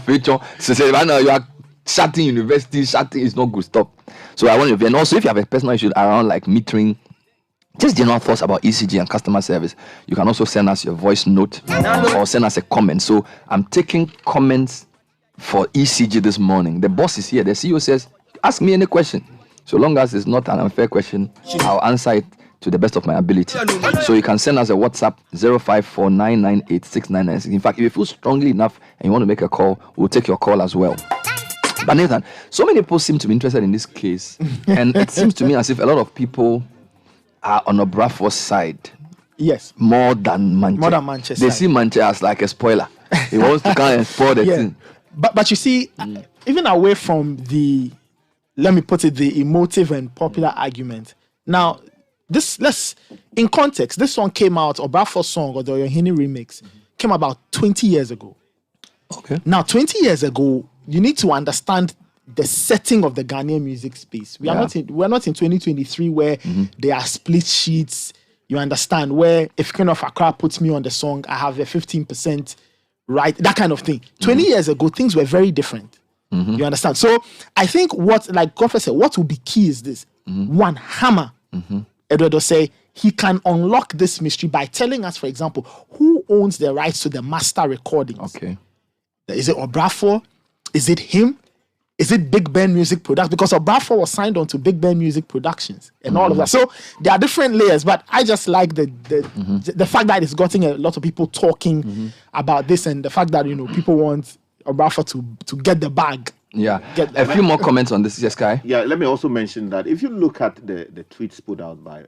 Feature. So say, right now you are shutting universities, shutting is not good. Stop. So I want you, and also if you have a personal issue around like metering, just general thoughts about ECG and customer service, you can also send us your voice note or send us a comment. So I'm taking comments for ECG this morning. The boss is here. The CEO says, ask me any question. So long as it's not an unfair question, I'll answer it to the best of my ability. So you can send us a WhatsApp 0549986996. In fact, if you feel strongly enough and you want to make a call, we'll take your call as well. But Nathan, so many people seem to be interested in this case. And it seems to me as if a lot of people are on Obrafo's side. Yes. More than Manchester. They see Manchester as like a spoiler. He wants to come and spoil the thing. But you see, even away from the, let me put it, the emotive and popular argument. Now, in context, this song came out, Obrafo's song, or the Yohini remix, came about 20 years ago. Okay. Now, 20 years ago, you need to understand the setting of the Ghanaian music space. We're not in 2023 where there are split sheets. You understand, where if King of Accra puts me on the song, I have a 15%. Right, that kind of thing. 20 years ago, things were very different. You understand? So I think what, like Godfrey said, what will be key is this. One, Hammer, Eduardo say, he can unlock this mystery by telling us, for example, who owns the rights to the master recordings. Okay. Is it Obrafo? Is it him? Is it Big Ben Music Productions? Because Obrafo was signed on to Big Ben Music Productions and all of that. So there are different layers, but I just like the fact that it's gotten a lot of people talking about this, and the fact that people want Obrafo to get the bag. Yeah. A few more comments on this, yes, Kai? Yeah, let me also mention that if you look at the tweets put out by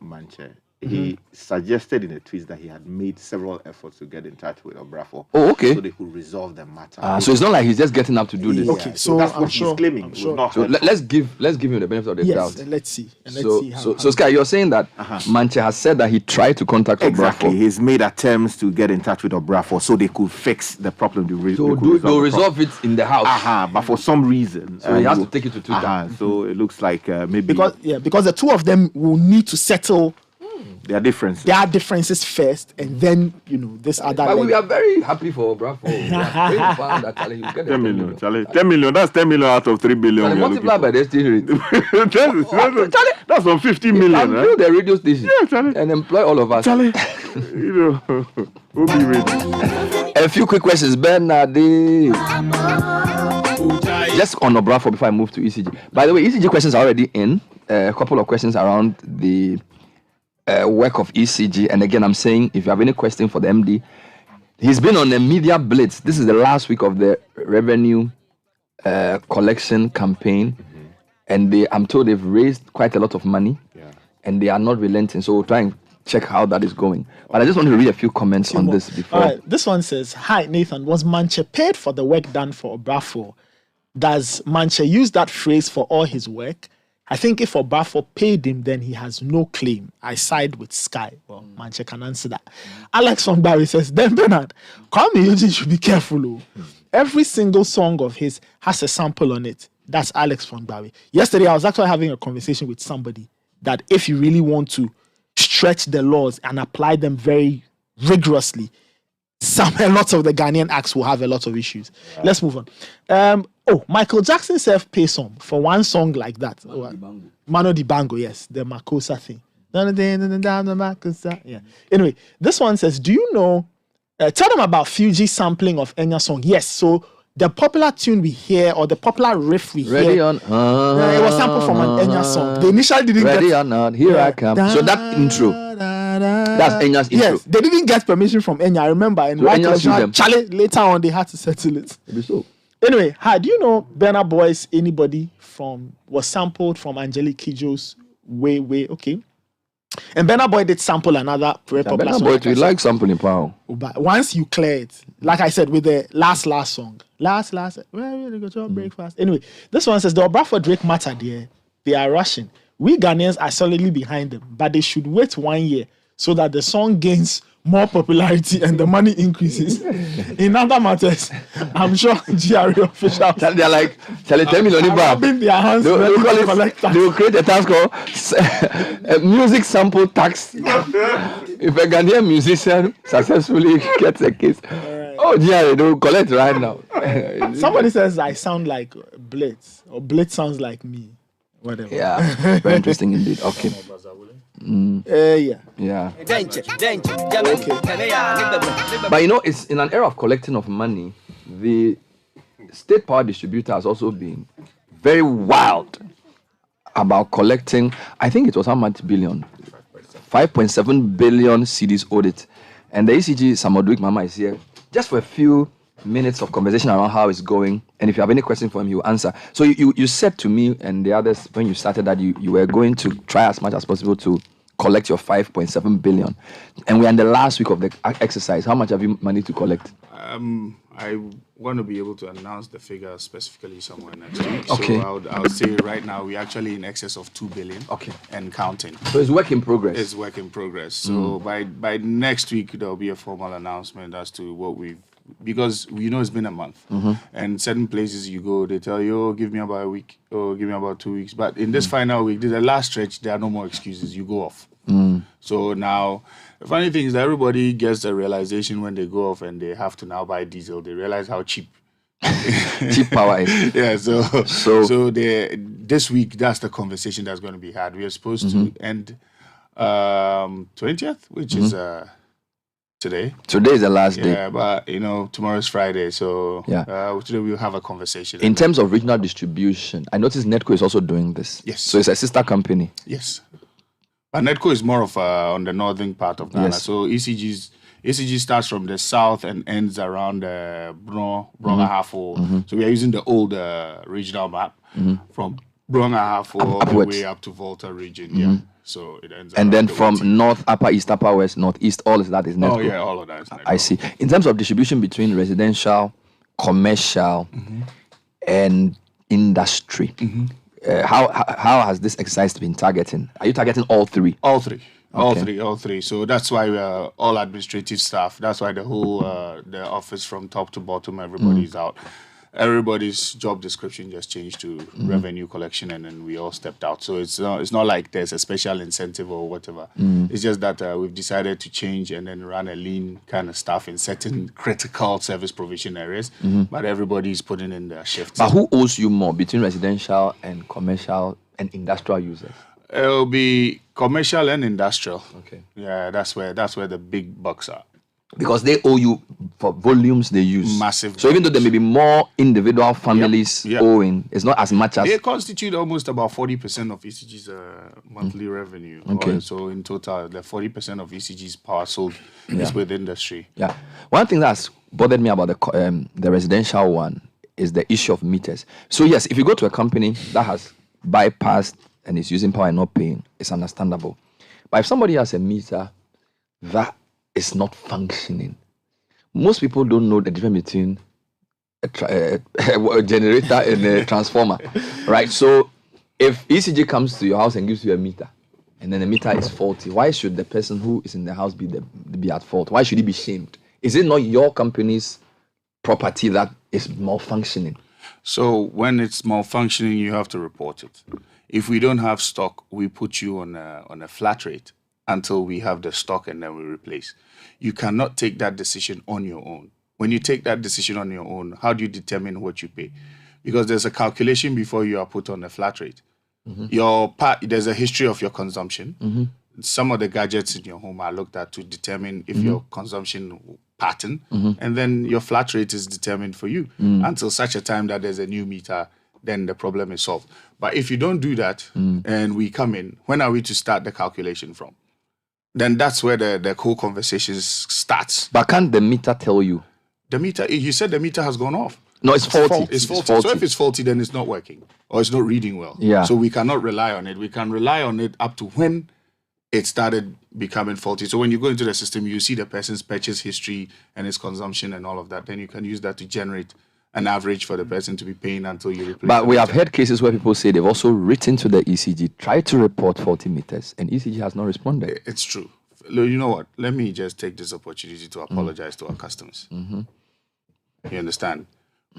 Manche, he suggested in the tweets that he had made several efforts to get in touch with Obrafo. Oh, okay. So they could resolve the matter. So it's not like he's just getting up to do this. Okay, so that's what he's claiming. So let's give him the benefit of the doubt. Yes, let's see. So Sky, you're saying that Manche has said that he tried to contact Obrafo. Obrafo. He's made attempts to get in touch with Obrafo so they could fix the problem. They'll resolve it in the house. But for some reason, so he has to take it to Twitter. So it looks like maybe because the two of them will need to settle There are differences. There are differences first, and then this other. But we are very happy for Bravo. We are praying for that Charlie. You get 10 million, Charlie. 10 million. That's 10 million out of 3 billion. Charlie, multiply by the exchange rate. That's on 50 million. And right? build the radio station. Yeah, Charlie. And employ all of us. Charlie, we'll be ready. A few quick questions, Bernard. Just on Obrafo before I move to ECG. By the way, ECG questions are already in. A couple of questions around the work of ECG. And again, I'm saying, if you have any question for the MD, he's been on a media blitz. This is the last week of the revenue collection campaign. And I'm told they've raised quite a lot of money. And they are not relenting. So we'll try and check how that is going. But I just want to read a few comments on this before. All right, this one says, "Hi Nathan, was Manche paid for the work done for Obrafo? Does Manche use that phrase for all his work? I think if Obrafo paid him, then he has no claim. I side with Sky." Well, Manche can answer that. Alex from Barry says, "Then Bernard, Kwame Eugene should be careful. Every single song of his has a sample on it." That's Alex from Barry. Yesterday, I was actually having a conversation with somebody that if you really want to stretch the laws and apply them very rigorously, a lot of the Ghanaian acts will have a lot of issues. Right. Let's move on. Michael Jackson self-pay some for one song like that. Mano Dibango, yes, the Makosa thing. Yeah. Anyway, this one says, "Do you know? Tell them about Fuji sampling of Enya song." Yes, so the popular tune we hear or the popular riff we Ready hear, on, it was sampled from an Enya song. They initially didn't Ready get. or not, here I come. So that intro, that's Enya's intro. Yes, they didn't get permission from Enya. I remember, and So Charlie later on they had to settle it. So. Anyway, do you know Bernard Boys? Anybody was sampled from Angelique Kidjo's Way? Okay. And Bernard Boy did sample another very popular song. Bernard Boy, we like sampling power. But once you clear it, like I said, with the last song, last, where will you go to breakfast? Anyway, this one says the Obrafo Drake matter there. They are rushing. We Ghanaians are solidly behind them, but they should wait 1 year so that the song gains more popularity and the money increases. In other matters, I'm sure GRA officials they're like, tell me rubbing their hands. They will create a task called a music sample tax. If a Ghanaian musician successfully gets a case, GRA, they will collect right now. Somebody says I sound like Blitz, or Blitz sounds like me. Whatever. Yeah, very interesting indeed. Okay. Yeah. But it's in an era of collecting of money, the state power distributor has also been very wild about collecting. I think it was how much billion? 5.7 billion cedis audit. And the ECG Samodwik Mama is here just for a few minutes of conversation around how it's going. And if you have any question for him, he will answer. So you said to me and the others when you started that you were going to try as much as possible to collect your 5.7 billion. And we're in the last week of the exercise. How much have you managed to collect? I want to be able to announce the figure specifically somewhere next week. Okay. So I would say right now we're actually in excess of 2 billion. Okay. And counting. So it's work in progress. It's work in progress. So by next week there'll be a formal announcement as to what we've, because it's been a month. And certain places you go, they tell you, give me about a week or give me about 2 weeks. But in this final week, the last stretch, there are no more excuses. You go off. So now, the funny thing is that everybody gets the realization when they go off and they have to now buy diesel. They realize how cheap power is. Yeah, so this week, that's the conversation that's going to be had. We are supposed to end 20th, which is today. Today is the last day. Yeah, but tomorrow's Friday, so today we'll have a conversation. In terms of regional distribution, I noticed Netco is also doing this. Yes. So it's a sister company. Yes. But Netco is more of on the northern part of Ghana. Yes. So ECG starts from the south and ends around Bronga Hafo. So we are using the old regional map from Bronga Hafo all the way up to Volta region. Yeah. So it ends. And then from north, upper east, upper west, northeast, all of that is Netco. Oh yeah, all of that is Netco. I see. In terms of distribution between residential, commercial, and industry, how has this exercise been targeting? Are you targeting all three? All three. So that's why we are all administrative staff. That's why the whole the office from top to bottom, everybody's out. everybody's job description just changed to revenue collection, and then we all stepped out. So it's not like there's a special incentive or whatever. It's just that we've decided to change and then run a lean kind of stuff in certain critical service provision areas. But everybody's putting in their shifts. But who owes you more between residential and commercial and industrial users? It'll be commercial and industrial. Okay. Yeah, that's where the big bucks are. Because they owe you for volumes they use. Massive. So even though there may be more individual families owing, it's not as much as... They constitute almost about 40% of ECG's monthly revenue. Okay. So in total, the 40% of ECG's power sold is with industry. Yeah. One thing that's bothered me about the residential one is the issue of meters. So yes, if you go to a company that has bypassed and is using power and not paying, it's understandable. But if somebody has a meter that is not functioning, most people don't know the difference between a generator and a transformer, right? So if ECG comes to your house and gives you a meter, and then the meter is faulty, why should the person who is in the house be at fault? Why should he be shamed? Is it not your company's property that is malfunctioning? So when it's malfunctioning, you have to report it. If we don't have stock, we put you on a flat rate until we have the stock, and then we replace. You cannot take that decision on your own. When you take that decision on your own, how do you determine what you pay? Because there's a calculation before you are put on a flat rate. There's a history of your consumption. Some of the gadgets in your home are looked at to determine if your consumption pattern, and then your flat rate is determined for you until such a time that there's a new meter, then the problem is solved. But if you don't do that and we come in, when are we to start the calculation from? Then that's where the whole conversation starts. But can't the meter tell you? The meter, you said the meter has gone off. No, it's faulty. It's faulty. So if it's faulty, then it's not working or it's not reading well. Yeah. So we cannot rely on it. We can rely on it up to when it started becoming faulty. So when you go into the system, you see the person's purchase history and his consumption and all of that. Then you can use that to generate an average for the person to be paying until you replace. But we have heard cases where people say they've also written to the ECG, tried to report faulty meters, and ECG has not responded. It's true. You know what? Let me just take this opportunity to apologize to our customers. You understand?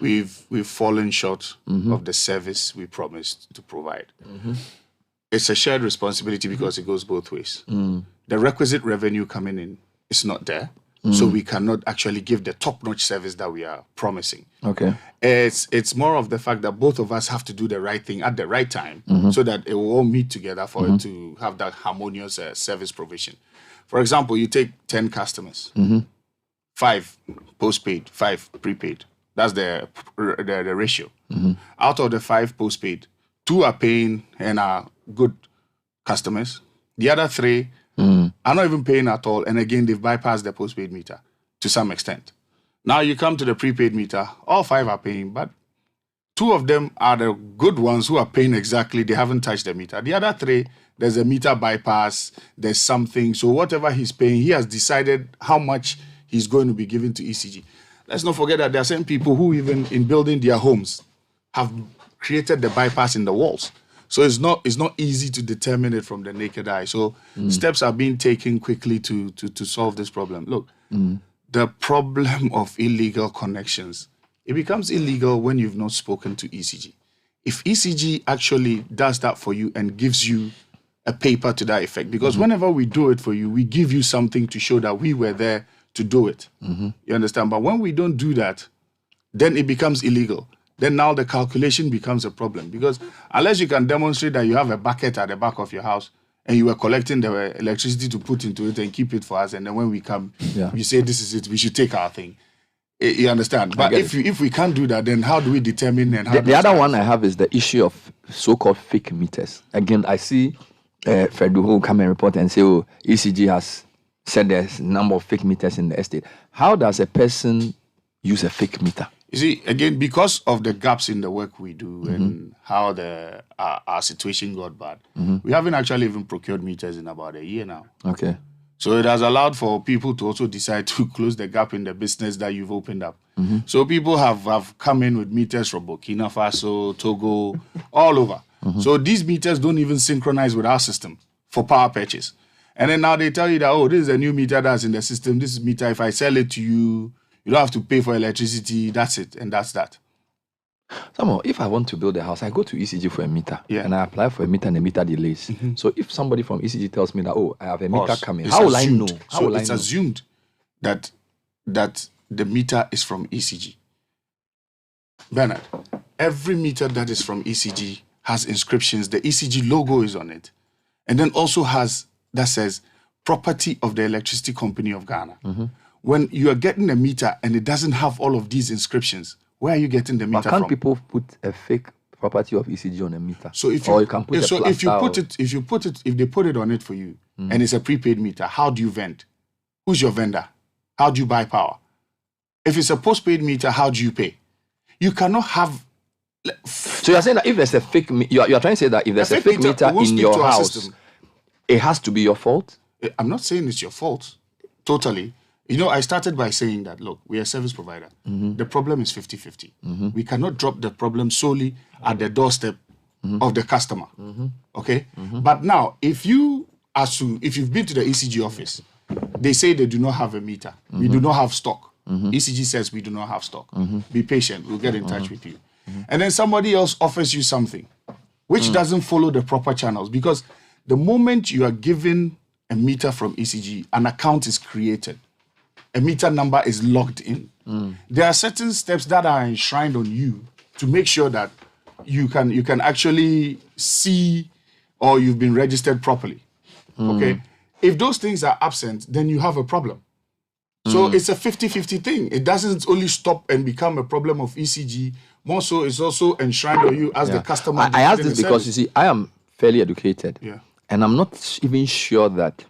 We've fallen short of the service we promised to provide. It's a shared responsibility because it goes both ways. The requisite revenue coming in is not there. So we cannot actually give the top-notch service that we are promising. Okay. It's more of the fact that both of us have to do the right thing at the right time so that it will all meet together for it to have that harmonious service provision. For example, you take 10 customers, 5 postpaid, 5 prepaid. That's the ratio. Out of the 5 postpaid, 2 are paying and are good customers. The other 3 are not even paying at all. And again, they've bypassed the postpaid meter to some extent. Now you come to the prepaid meter, all 5 are paying, but 2 of them are the good ones who are paying exactly. They haven't touched the meter. The other 3, there's a meter bypass, there's something. So whatever he's paying, he has decided how much he's going to be giving to ECG. Let's not forget that there are some people who even in building their homes have created the bypass in the walls. So it's not easy to determine it from the naked eye. So steps are being taken quickly to solve this problem. Look, the problem of illegal connections, it becomes illegal when you've not spoken to ECG. If ECG actually does that for you and gives you a paper to that effect, because whenever we do it for you, we give you something to show that we were there to do it. You understand? But when we don't do that, then it becomes illegal. Then now the calculation becomes a problem, because unless you can demonstrate that you have a bucket at the back of your house and you were collecting the electricity to put into it and keep it for us, and then when we come, you say this is it, we should take our thing. You understand? But if we can't do that, then how do we determine? And how the other one I have is the issue of so-called fake meters. Again, I see Fredu who come and report and say, oh, ECG has said there's a number of fake meters in the estate. How does a person use a fake meter? You see, again, because of the gaps in the work we do and how our situation got bad, we haven't actually even procured meters in about a year now. Okay. So it has allowed for people to also decide to close the gap in the business that you've opened up. So people have come in with meters from Burkina Faso, Togo, all over. So these meters don't even synchronize with our system for power purchase. And then now they tell you that, oh, this is a new meter that's in the system. This is meter, if I sell it to you, you don't have to pay for electricity. That's it. And that's that. Somehow, if I want to build a house, I go to ECG for a meter. Yeah. And I apply for a meter and a meter delays. So if somebody from ECG tells me that, oh, I have a meter Boss, coming, it's how will I assumed. know? How So will I it's know? assumed that the meter is from ECG. Bernard, every meter that is from ECG has inscriptions. The ECG logo is on it. And then also that says property of the Electricity Company of Ghana. When you are getting a meter and it doesn't have all of these inscriptions, where are you getting the meter But can't from? people put a fake property of ECG on a meter? So if or you can put a so if plaster if they put it on it for you and it's a prepaid meter, how do you vend? Who's your vendor? How do you buy power? If it's a postpaid meter, how do you pay? You cannot have. So you're saying that if there's a fake, you're trying to say that if there's a fake meter in your house, it has to be your fault? I'm not saying it's your fault, totally. You know, I started by saying that, look, we are a service provider. The problem is 50-50. We cannot drop the problem solely at the doorstep of the customer. Okay? But now, if you've been to the ECG office, they say they do not have a meter. We do not have stock. ECG says we do not have stock. Be patient. We'll get in touch with you. And then somebody else offers you something which doesn't follow the proper channels, because the moment you are given a meter from ECG, an account is created. A meter number is logged in. There are certain steps that are enshrined on you to make sure that you can actually see or you've been registered properly. Okay? If those things are absent, then you have a problem. So it's a 50-50 thing. It doesn't only stop and become a problem of ECG. More so, it's also enshrined on you as the customer. I ask this because, you see, I am fairly educated. Yeah. And I'm not even sure that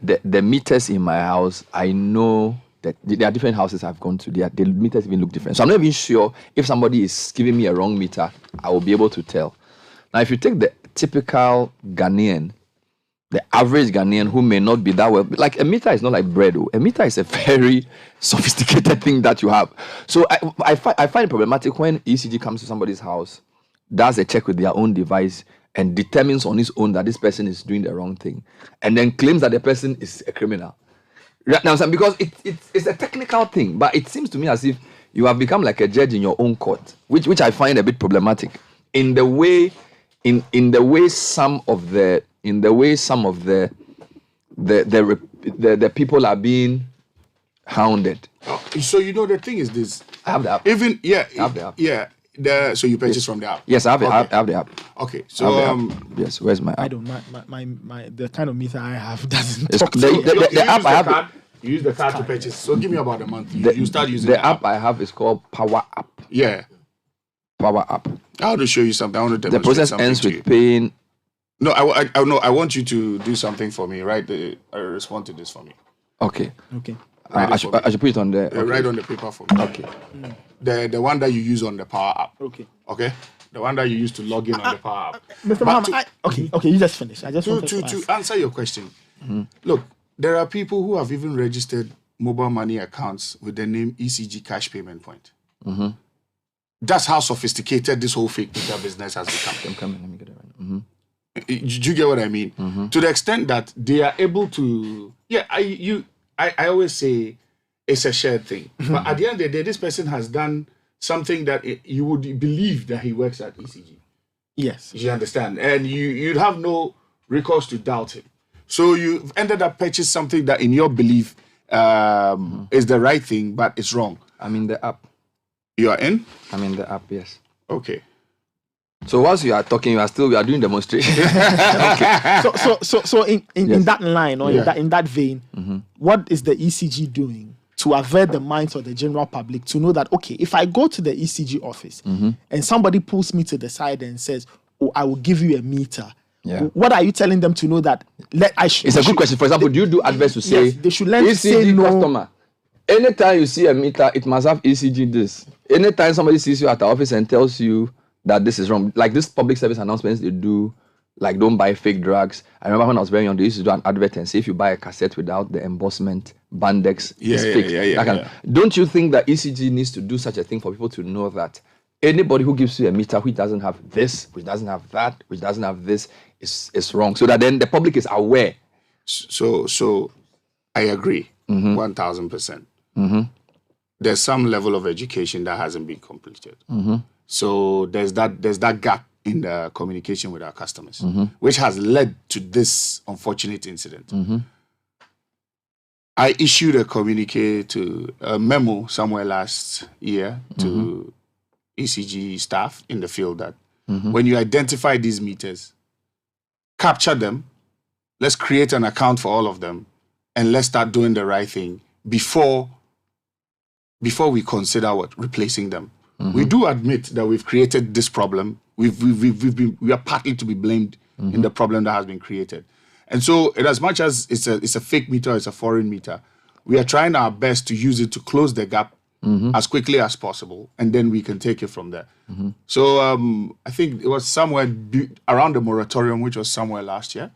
the meters in my house, I know that there are different houses I've gone to. The meters even look different. So I'm not even sure if somebody is giving me a wrong meter, I will be able to tell. Now, if you take the typical Ghanaian, the average Ghanaian who may not be that well, like a meter is not like bread. A meter is a very sophisticated thing that you have. So I find it problematic when ECG comes to somebody's house, does a check with their own device, and determines on his own that this person is doing the wrong thing, and then claims that the person is a criminal. Right now, because it's a technical thing, but it seems to me as if you have become like a judge in your own court, which I find a bit problematic. In the way some of the people are being hounded. So you know the thing is this. I have the app. I have the app. Yeah. So you purchase from the app. Yes, I have the app. Okay. So yes, where's my app? I don't. My the kind of meter I have doesn't It's talk to the app I have. You use the card to purchase. So give me about a month. You start using the app I have is called Power App. Yeah. Power App. I want to show you something. I want to The process ends with paying. No, I want you to do something for me. Right? Respond to this for me. Okay. Okay. I should put it on the. Okay. Write on the paper for me. Okay. The one that you use on the Power App. Okay. Okay. The one that you use to log in on the Power App. Mr. Mahama, okay, you just finish. I just want to answer your question. Look, there are people who have even registered mobile money accounts with the name ECG Cash Payment Point. That's how sophisticated this whole fake meter business has become. Let me get it right. Do you get what I mean? To the extent that they are able to, I always say it's a shared thing. But at the end of the day, this person has done something that you would believe that he works at ECG. Yes. You understand? And you'd have no recourse to doubt him. So you've ended up purchasing something that in your belief is the right thing, but it's wrong. I'm in the app. You are in? I'm in the app, yes. Okay. So whilst you are talking, we are doing demonstration. Okay. So in that line or Yeah. in that vein, what is the ECG doing to avert the minds of the general public to know that, okay, if I go to the ECG office and somebody pulls me to the side and says, oh, I will give you a meter. Yeah. What are you telling them to know that? It's a good question. For example, do you do adverts to say, yes, they should learn to ECG say no. customer, anytime you see a meter, it must have ECG this. Anytime somebody sees you at the office and tells you that this is wrong, like this public service announcements they do, like don't buy fake drugs. I remember when I was very young, they used to do an advert and say if you buy a cassette without the embossment, Bandex is fake. Don't you think that ECG needs to do such a thing for people to know that anybody who gives you a meter which doesn't have this, which doesn't have that, which doesn't have this is wrong, so that then the public is aware? So I agree 1000%. there's some level of education that hasn't been completed. Mm-hmm. So there's that gap in the communication with our customers, which has led to this unfortunate incident. Mm-hmm. I issued a memo somewhere last year to ECG staff in the field that when you identify these meters, capture them, let's create an account for all of them, and let's start doing the right thing before we consider replacing them. We do admit that we've created this problem. We are partly to be blamed in the problem that has been created. And so, in as much as it's a fake meter, it's a foreign meter, we are trying our best to use it to close the gap as quickly as possible, and then we can take it from there. So I think it was somewhere around the moratorium, which was somewhere last year,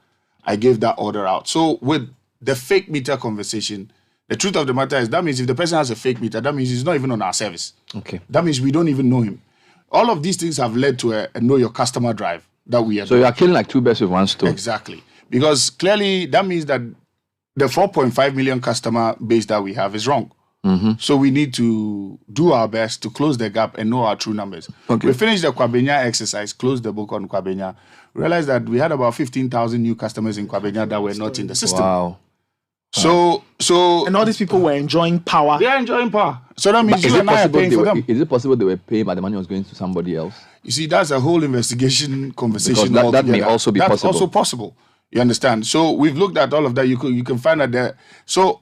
I gave that order out. So with the fake meter conversation, the truth of the matter is that means if the person has a fake meter, that means he's not even on our service. Okay. That means we don't even know him. All of these things have led to a know your customer drive that we are So you are killing like two birds with one stone. Exactly. Because clearly that means that the 4.5 million customer base that we have is wrong. So we need to do our best to close the gap and know our true numbers. Okay. We finished the Kwabenya exercise, closed the book on Kwabenya, realized that we had about 15,000 new customers in Kwabenya that were not in the system. Wow. So and all these people were enjoying power. They are enjoying power. So that means But you and I are paying for them. Is it possible they were paying but the money was going to somebody else? You see, that's a whole investigation conversation. Because that may also be That's possible. also possible. You understand? So we've looked at all of that. You can find out there. So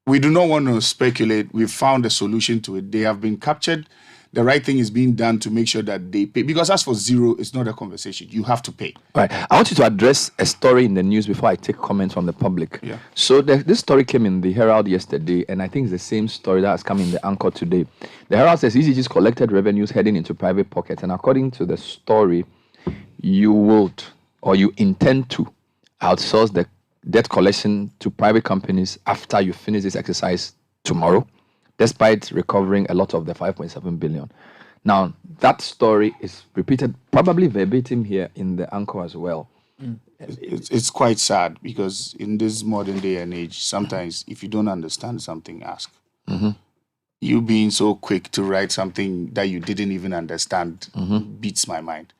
we do not want to speculate. We've found a solution to it. They have been captured. The right thing is being done to make sure that they pay. Because as for zero, it's not a conversation. You have to pay. Right. I want you to address a story in the news before I take comments from the public. Yeah. So this story came in the Herald yesterday, and I think it's the same story that has come in the Anchor today. The Herald says ECG's collected revenues heading into private pockets, and according to the story, you intend to outsource the debt collection to private companies after you finish this exercise tomorrow, despite recovering a lot of the 5.7 billion. Now, that story is repeated probably verbatim here in the Anchor as well. It's quite sad because in this modern day and age, sometimes if you don't understand something, ask. You being so quick to write something that you didn't even understand beats my mind.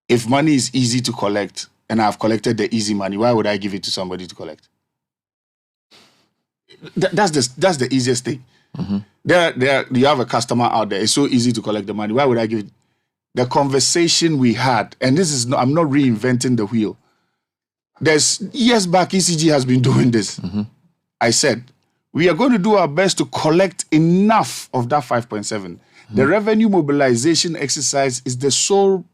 If money is easy to collect and I've collected the easy money, why would I give it to somebody to collect? That's the easiest thing. You have a customer out there. It's so easy to collect the money. Why would I give it? The conversation we had, and I'm not reinventing the wheel. There's years back, ECG has been doing this. I said, we are going to do our best to collect enough of that 5.7. The revenue mobilization exercise is the sole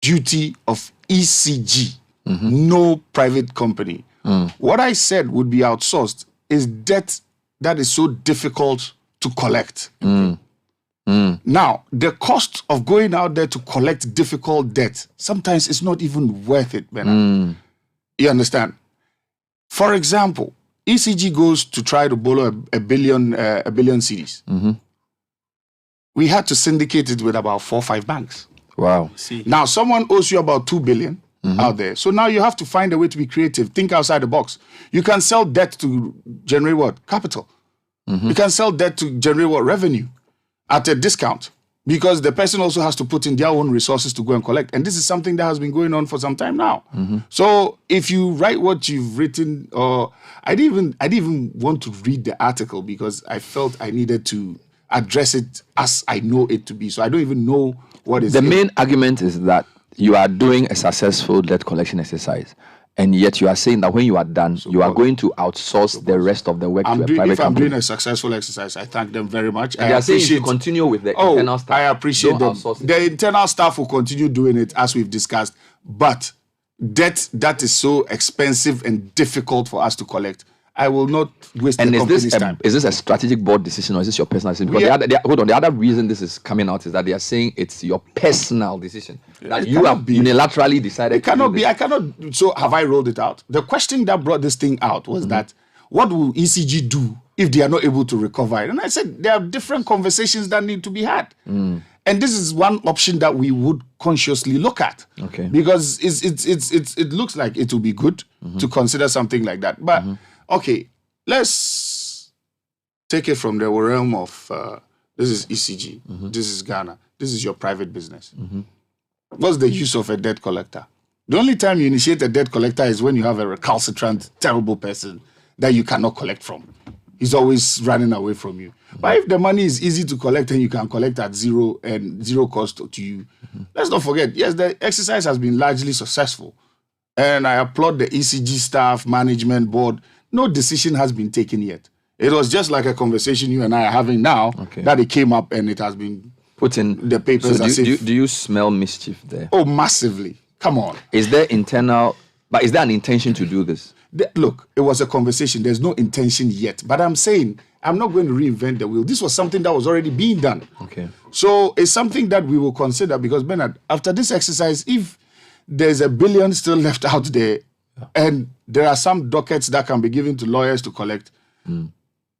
duty of ECG, no private company. What I said would be outsourced is debt that is so difficult to collect. Now, the cost of going out there to collect difficult debt, sometimes it's not even worth it, Bernard. You understand? For example, ECG goes to try to borrow a billion cedis. We had to syndicate it with about 4 or 5 banks. Wow. Now, someone owes you about 2 billion out there. So now you have to find a way to be creative. Think outside the box. You can sell debt to generate what? Capital. You can sell debt to generate what? Revenue at a discount. Because the person also has to put in their own resources to go and collect. And this is something that has been going on for some time now. So if you write what you've written, or I didn't even want to read the article because I felt I needed to address it as I know it to be. So I don't even know what is the main argument is that you are doing a successful debt collection exercise, and yet you are saying that when you are done, you are going to outsource the rest of the work to a private if I'm company. doing a successful exercise, I thank them very much. And they are saying you should continue with the internal staff. I appreciate Don't them. outsource it. The internal staff will continue doing it as we've discussed, but debt that is so expensive and difficult for us to collect, I will not waste the company's time. Is this a strategic board decision or is this your personal decision? Because the other reason this is coming out is that they are saying it's your personal decision. That you have unilaterally decided. It cannot be. I cannot. So have I rolled it out? The question that brought this thing out was that what will ECG do if they are not able to recover it? And I said there are different conversations that need to be had. And this is one option that we would consciously look at. Okay. Because it looks like it will be good to consider something like that. But okay, let's take it from the realm of this is ECG, this is Ghana, this is your private business. What's the use of a debt collector? The only time you initiate a debt collector is when you have a recalcitrant, terrible person that you cannot collect from. He's always running away from you. But if the money is easy to collect and you can collect at zero cost to you, let's not forget, yes, the exercise has been largely successful. And I applaud the ECG staff, management board. No decision has been taken yet. It was just like a conversation you and I are having now that it came up and it has been put in the papers. So do you smell mischief there? Oh, massively. Come on. Is there an intention to do this? Look, it was a conversation. There's no intention yet. But I'm saying I'm not going to reinvent the wheel. This was something that was already being done. Okay. So it's something that we will consider because, Bernard, after this exercise, if there's $1 billion still left out there and there are some dockets that can be given to lawyers to collect,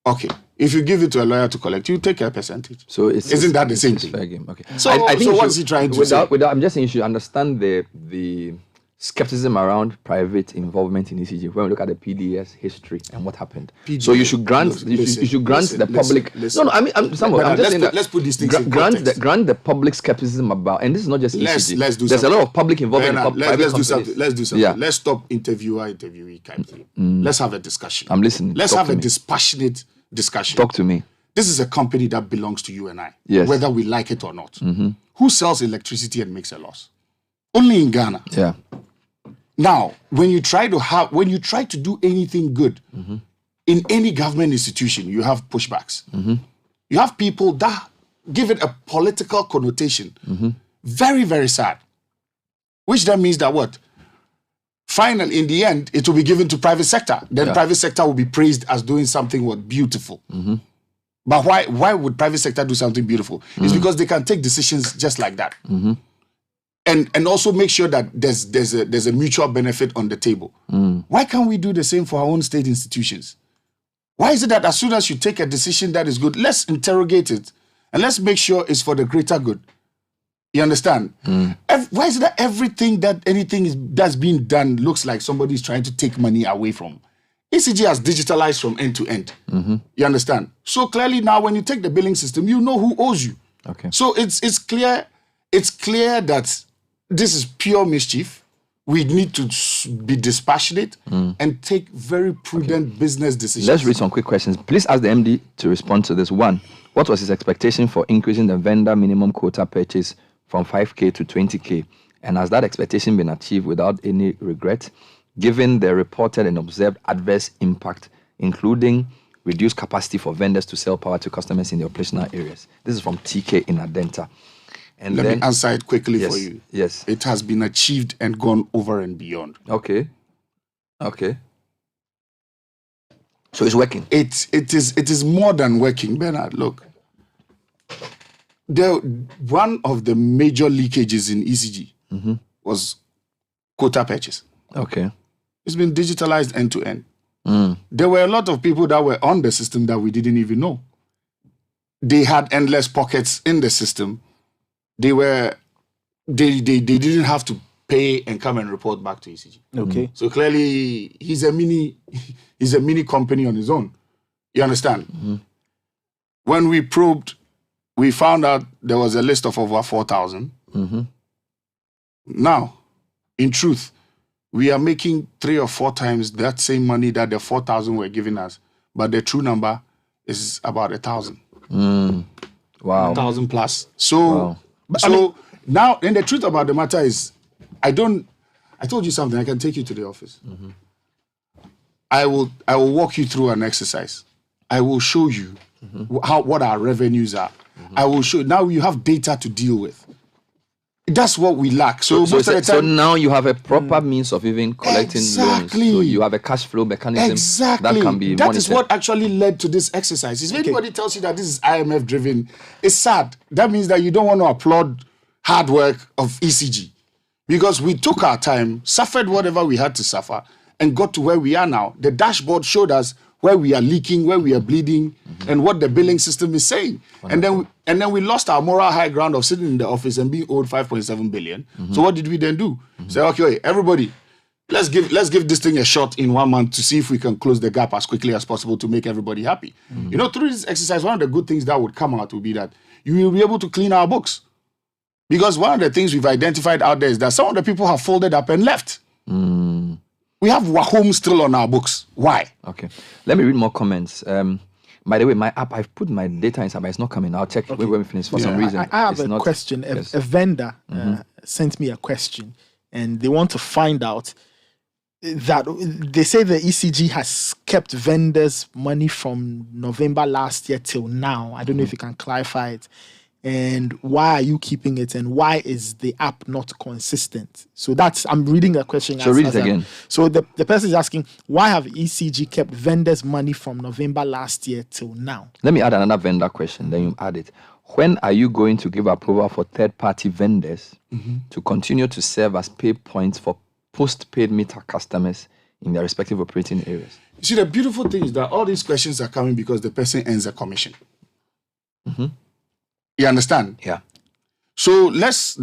okay. If you give it to a lawyer to collect, you take a percentage. So isn't that the same thing? Fair game. Okay. So, I think what is he trying to say? I'm just saying you should understand the skepticism around private involvement in ECG when we look at the PDS history and what happened. So you should grant the public. I'm just saying that let's put these things in context. Grant the public skepticism about, and this is not just ECG. Let's do There's something. a lot of public involvement in private let's do companies. something. Let's do something. Yeah. Let's stop interviewee kind of thing. Let's have a discussion. I'm listening. Let's Talk have to a me. dispassionate discussion. Talk to me. This is a company that belongs to you and I, Yes. whether we like it or not. Who sells electricity and makes a loss? Only in Ghana. Yeah. Now, when you try to do anything good in any government institution, you have pushbacks. You have people that give it a political connotation. Very, very sad. Which then means that what? Finally, in the end, it will be given to private sector. Then private sector will be praised as doing something beautiful. But why would private sector do something beautiful? It's because they can take decisions just like that. And also make sure that there's a mutual benefit on the table. Why can't we do the same for our own state institutions? Why is it that as soon as you take a decision that is good, let's interrogate it and let's make sure it's for the greater good? You understand? Why is it that anything that's being done looks like somebody's trying to take money away from? ECG has digitalized from end to end. You understand? So clearly now when you take the billing system, you know who owes you. Okay. So it's clear that this is pure mischief. We need to be dispassionate and take very prudent business decisions. Let's read some quick questions. Please ask the MD to respond to this. 1, what was his expectation for increasing the vendor minimum quota purchase from 5K to 20K? And has that expectation been achieved without any regret, given the reported and observed adverse impact, including reduced capacity for vendors to sell power to customers in the operational areas? This is from TK in Adenta. And Let me answer it quickly yes, for you. Yes. It has been achieved and gone over and beyond. Okay. So it's working. It is more than working, Bernard. Look, one of the major leakages in ECG was quota purchase. Okay. It's been digitalized end to end. There were a lot of people that were on the system that we didn't even know. They had endless pockets in the system. They didn't have to pay and come and report back to ECG. Okay. So clearly he's a mini company on his own. You understand? When we probed, we found out there was a list of over 4,000. Now, in truth, we are making 3 or 4 times that same money that the 4,000 were giving us, but the true number is about 1,000. Wow. 1,000 plus. So, now, and the truth about the matter is, I told you something. I can take you to the office. I will walk you through an exercise. I will show you what our revenues are. I will show. Now you have data to deal with. That's what we lack. So now you have a proper means of even collecting loans. So you have a cash flow mechanism that can be monitored. That is what actually led to this exercise. If anybody tells you that this is IMF driven, it's sad. That means that you don't want to applaud hard work of ECG, because we took our time, suffered whatever we had to suffer, and got to where we are now. The dashboard showed us where we are leaking, where we are bleeding, and what the billing system is saying. And then we lost our moral high ground of sitting in the office and being owed 5.7 billion. So what did we then do? Say, okay, everybody, let's give this thing a shot in 1 month to see if we can close the gap as quickly as possible to make everybody happy. You know, through this exercise, one of the good things that would come out would be that you will be able to clean our books. Because one of the things we've identified out there is that some of the people have folded up and left. We have Wahom still on our books. Why? Okay. Let me read more comments. By the way, my app, I've put my data inside, but it's not coming. I'll check when we finish for some reason. I have a question. A vendor sent me a question, and they want to find out that they say the ECG has kept vendors' money from November last year till now. I don't know if you can clarify it. And why are you keeping it? And why is the app not consistent? So I'm reading the question. So read it again. So the person is asking, why have ECG kept vendors' money from November last year till now? Let me add another vendor question, then you add it. When are you going to give approval for third-party vendors to continue to serve as pay points for post-paid meter customers in their respective operating areas? You see, the beautiful thing is that all these questions are coming because the person earns a commission. You understand? Yeah. So let's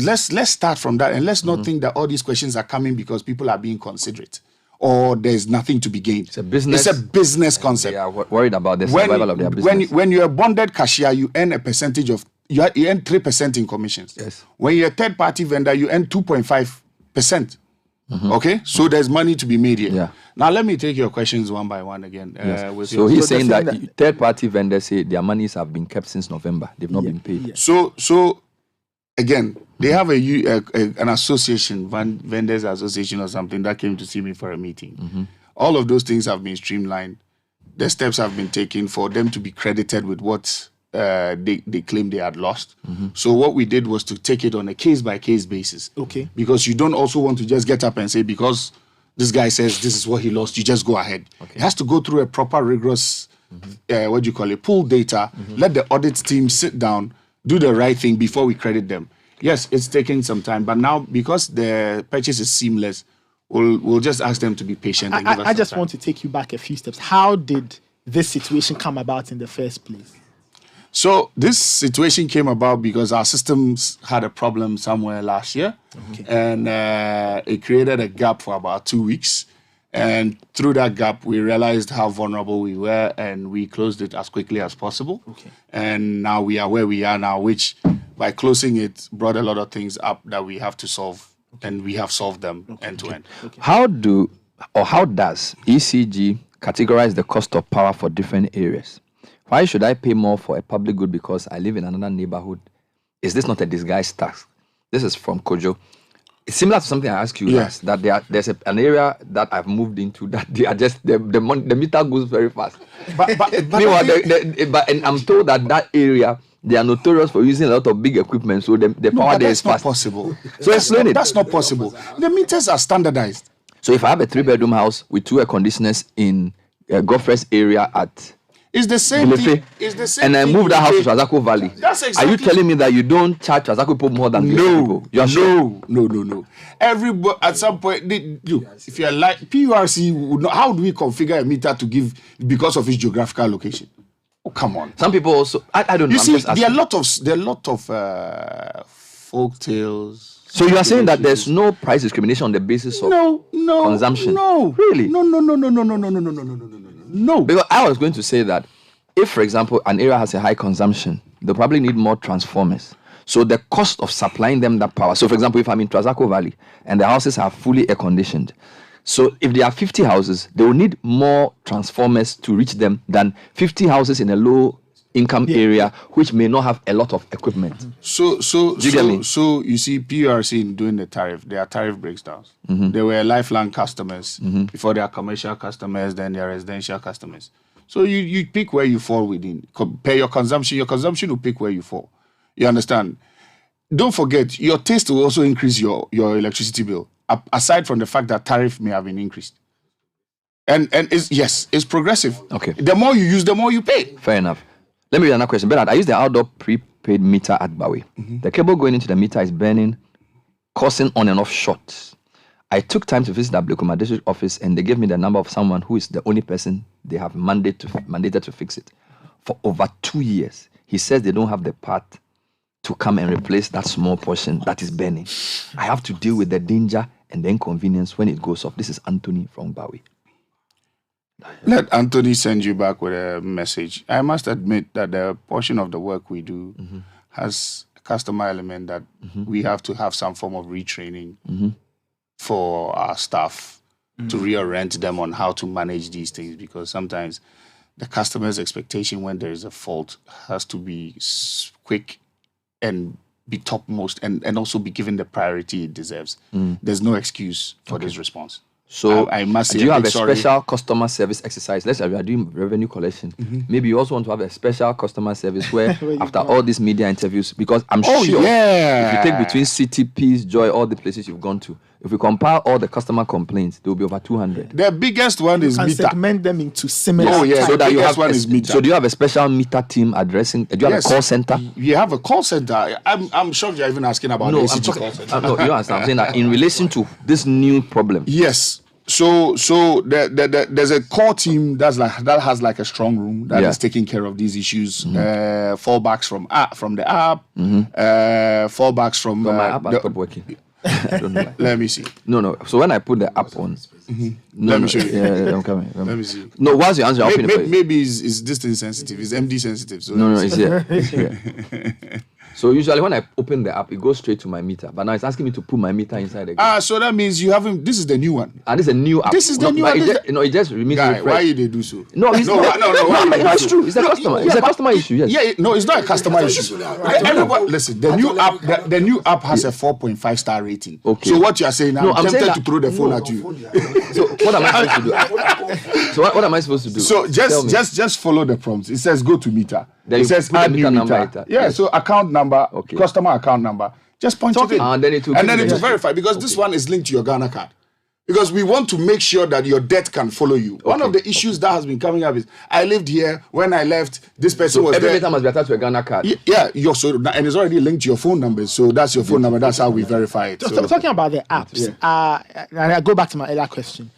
start from that, and let's not think that all these questions are coming because people are being considerate or there's nothing to be gained. It's a business concept. They are worried about the survival of their business. When you're a bonded cashier, you earn a percentage of you earn 3% in commissions. Yes. When you're a third party vendor, you earn 2.5%. Okay, so there's money to be made here. Yeah. Now let me take your questions one by one again. Yes. So he's saying that third-party vendors say their monies have been kept since November. They've not been paid. So again, they have an association, vendors association or something that came to see me for a meeting. All of those things have been streamlined. The steps have been taken for them to be credited with what they claim they had lost. So what we did was to take it on a case-by-case basis. Okay. Because you don't also want to just get up and say, because this guy says this is what he lost, you just go ahead. Okay. It has to go through a proper, rigorous, pull data, let the audit team sit down, do the right thing before we credit them. Yes, it's taking some time, but now because the purchase is seamless, we'll just ask them to be patient. And I just want to take you back a few steps. How did this situation come about in the first place? So this situation came about because our systems had a problem somewhere last year, and it created a gap for about 2 weeks. And through that gap, we realized how vulnerable we were, and we closed it as quickly as possible. And now we are where we are now, which by closing it brought a lot of things up that we have to solve, and we have solved them end to end. How does ECG categorize the cost of power for different areas? Why should I pay more for a public good because I live in another neighborhood? Is this not a disguised tax? This is from Kojo. It's similar to something I asked you last, that there's an area that I've moved into that they are just the meter goes very fast. Meanwhile, and I'm told that area they are notorious for using a lot of big equipment, so the power there is fast. That's not possible. So explain it. That's not possible. The meters are standardized. So if I have a 3-bedroom house with 2 air conditioners in Godfrey's area at it's the same thing. It's the same and I moved that house to Trasacco Valley. That's exactly. Are you telling me that you don't charge Trasacco people more than people? No. Everybody at some point, if you're like PURC, would not, how do we configure a meter to give because of its geographical location? Oh, come on. Some people also. I don't know. You see, there are a lot of folk tales. So you are saying that there's no price discrimination on the basis of consumption? No. Really? No. Because I was going to say that if, for example, an area has a high consumption, they'll probably need more transformers. So the cost of supplying them that power. So, for example, if I'm in Trasacco Valley and the houses are fully air conditioned, so if there are 50 houses, they will need more transformers to reach them than 50 houses in a low income area which may not have a lot of equipment. So you see, PURC in doing the tariff, there are tariff breakdowns. They were lifelong customers before they are commercial customers, then they are residential customers. So you pick where you fall within. Compare your consumption will pick where you fall. You understand? Don't forget, your taste will also increase your electricity bill, aside from the fact that tariff may have been increased. And it's progressive. Okay. The more you use, the more you pay. Fair enough. Let me read another question. Bernard, I use the outdoor prepaid meter at Bawi. The cable going into the meter is burning, causing on and off shorts. I took time to visit the Blekuma district office and they gave me the number of someone who is the only person they have mandated to fix it. For over 2 years, he says they don't have the part to come and replace that small portion that is burning. I have to deal with the danger and the inconvenience when it goes off. This is Anthony from Bowie. Let Anthony send you back with a message. I must admit that the portion of the work we do has a customer element that we have to have some form of retraining for our staff to reorient them on how to manage these things, because sometimes the customer's expectation when there is a fault has to be quick and be topmost and also be given the priority it deserves. There's no excuse for this response. So I must say, do you have a sorry. special customer service exercise? Let's say we are doing revenue collection. Maybe you also want to have a special customer service where after all these media interviews, because I'm sure if you take between Citi, Peace, Joy, all the places you've gone to, if we compile all the customer complaints, there will be over 200. The biggest one is and Mita. segment them into similar. So that you have one is Mita. So do you have a special Mita team addressing? Do you have a call center? You have a call center. I'm shocked you're even asking about the ACG call center. No, you understand. I'm saying that in relation to this new problem. Yes. So there's a core team that has like a strong room that is taking care of these issues. Fallbacks from the app. Fallbacks from my app has stopped working. I don't know. Let me see. No. So when I put the app on, let me show you. Yeah, I'm coming. Let me see. No, once you answer, maybe it's distance sensitive. It's MD sensitive. So no, it's here. So usually when I open the app, it goes straight to my meter. But now it's asking me to put my meter inside again. So that means you haven't. This is the new one. This is a new app. This is the new one. It just remains. Guy, why you they do so? No, it's not. That's true. It's a customer. It's a customer issue. Yes. Yeah. No, it's not a customer issue. Listen, the new app has a 4.5 star rating. Okay. So what you are saying? I'm tempted to throw the phone at you. So what am I supposed to do? So what am I supposed to do? So just follow the prompts. It says go to meter. Then it says add new meter. Yeah. Yes. So account number, customer account number. Just punch it in, and then it will verify, because this one is linked to your Ghana card. Because we want to make sure that your debt can follow you. One of the issues that has been coming up is I lived here. When I left, this person was every there. meter must be attached to a Ghana card. Yeah, and it's already linked to your phone number. So that's your phone number. That's how we verify it. So talking about the apps, and I go back to my earlier question.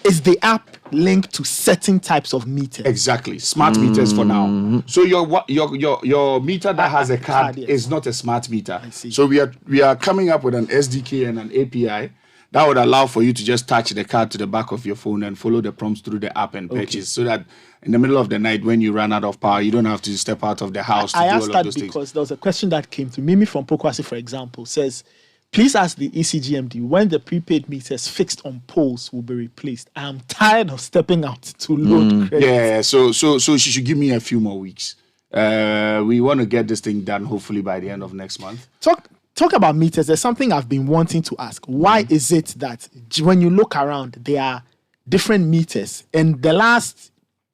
Is the app linked to certain types of meters? Exactly, smart meters for now. So your meter that has a card is not a smart meter. So we are coming up with an SDK and an API that would allow for you to just touch the card to the back of your phone and follow the prompts through the app and purchase, so that in the middle of the night when you run out of power, you don't have to step out of the house to do all of those things. I asked that because there was a question that came to Mimi from Pokwasi, for example, says, please ask the ECGMD when the prepaid meters fixed on poles will be replaced. I am tired of stepping out to load credit. Yeah, so she should give me a few more weeks. We want to get this thing done hopefully by the end of next month. Talk about meters. There's something I've been wanting to ask. Why is it that when you look around, there are different meters? And the last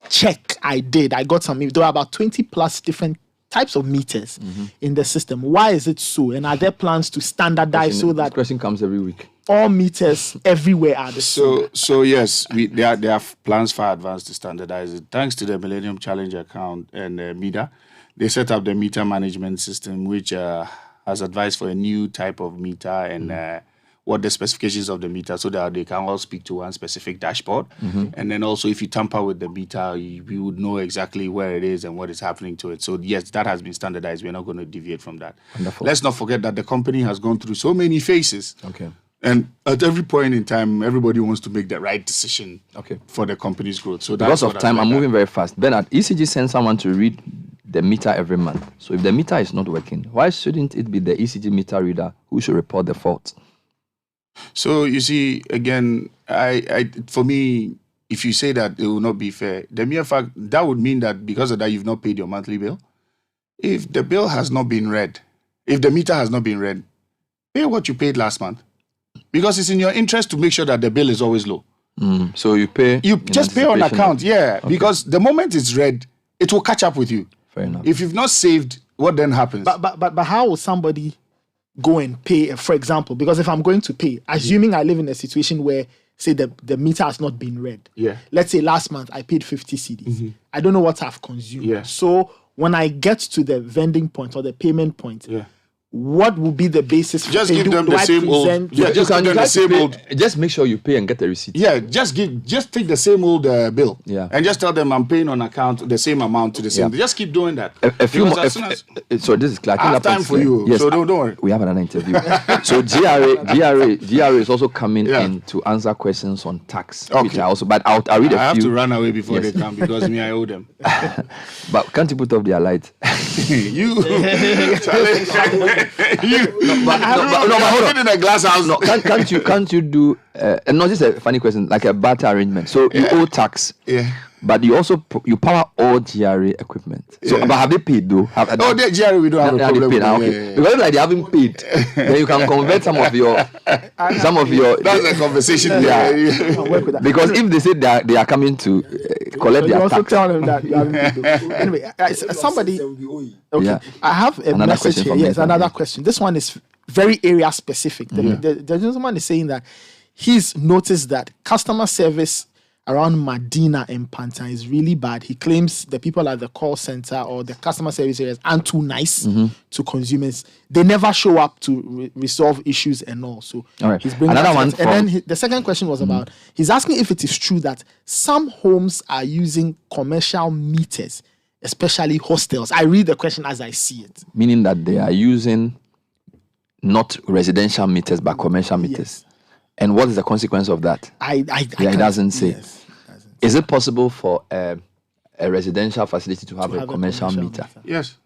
check I did, I got some, there were about 20 plus different types of meters in the system. Why is it so? And are there plans to standardize so that this question comes every week? All meters everywhere are the same? So yes, there are plans for advance to standardize it. Thanks to the Millennium Challenge account and MEDA, they set up the meter management system, which has advice for a new type of meter and what the specifications of the meter, so that they can all speak to one specific dashboard. And then also, if you tamper with the meter, we would know exactly where it is and what is happening to it. So yes, that has been standardized. We're not going to deviate from that. Wonderful. Let's not forget that the company has gone through so many phases. Okay. And at every point in time, everybody wants to make the right decision for the company's growth. So because of time, I'm moving very fast. Bernard, ECG sends someone to read the meter every month. So if the meter is not working, why shouldn't it be the ECG meter reader who should report the fault? So you see, again, I for me, if you say that it will not be fair, the mere fact that would mean that because of that you've not paid your monthly bill. If the bill has not been read, if the meter has not been read, pay what you paid last month, because it's in your interest to make sure that the bill is always low. So you pay. You just pay on account, because the moment it's read, it will catch up with you. Fair enough. If you've not saved, what then happens? But how will somebody go and pay, for example, because if I'm going to pay, assuming I live in a situation where, say, the meter has not been read. Let's say last month I paid 50 cedis. I don't know what I've consumed. So when I get to the vending point or the payment point, what will be the basis? Just give them the same old. Yeah, just give them the same old. Just make sure you pay and get the receipt. Yeah, just take the same old bill. Yeah, and just tell them I'm paying on account the same amount to the same. Just keep doing that. A few more. So this is Clark. I have time for you. Yes, so don't worry. We have another interview. So GRA is also coming in to answer questions on tax, which I also. But I'll read a few. I have to run away before they come because I owe them. But can't you put off their light? You. But hold on. In a glass house. No, can't you do? And not just a funny question, like a barter arrangement. So you owe tax. Yeah. But you also you power all GRA equipment. So, but have they paid though? The GRA we don't have a problem. Paid, okay. Because like they haven't paid, then you can convert some of your. That's a conversation. Yeah. Because if they say they are coming to collect their you tax, also tell them that you haven't paid. Anyway, somebody. Okay, yeah. I have another message here. Yes, another question. This one is very area specific. The gentleman is saying that he's noticed that customer service around Medina and Panta is really bad. He claims the people at the call center or the customer service areas aren't too nice to consumers. They never show up to resolve issues and all. So he's bringing another one. And then the second question was about, he's asking if it is true that some homes are using commercial meters, especially hostels. I read the question as I see it. Meaning that they are using not residential meters but commercial meters. Yes. And what is the consequence of that? It doesn't say. Yes. Is it possible for a residential facility to have a commercial meter? Yes.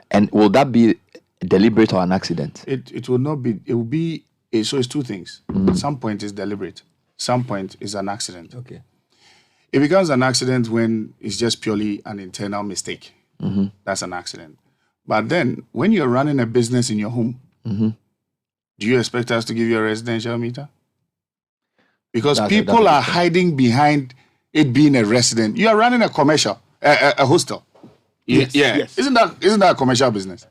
And will that be deliberate or an accident? It will not be. It will be. So it's two things. Some point is deliberate. Some point is an accident. Okay. It becomes an accident when it's just purely an internal mistake. That's an accident. But then when you're running a business in your home, do you expect us to give you a residential meter? Because people are hiding behind it being a resident. You are running a commercial, a hostel. Yes. Yes. Isn't that a commercial business?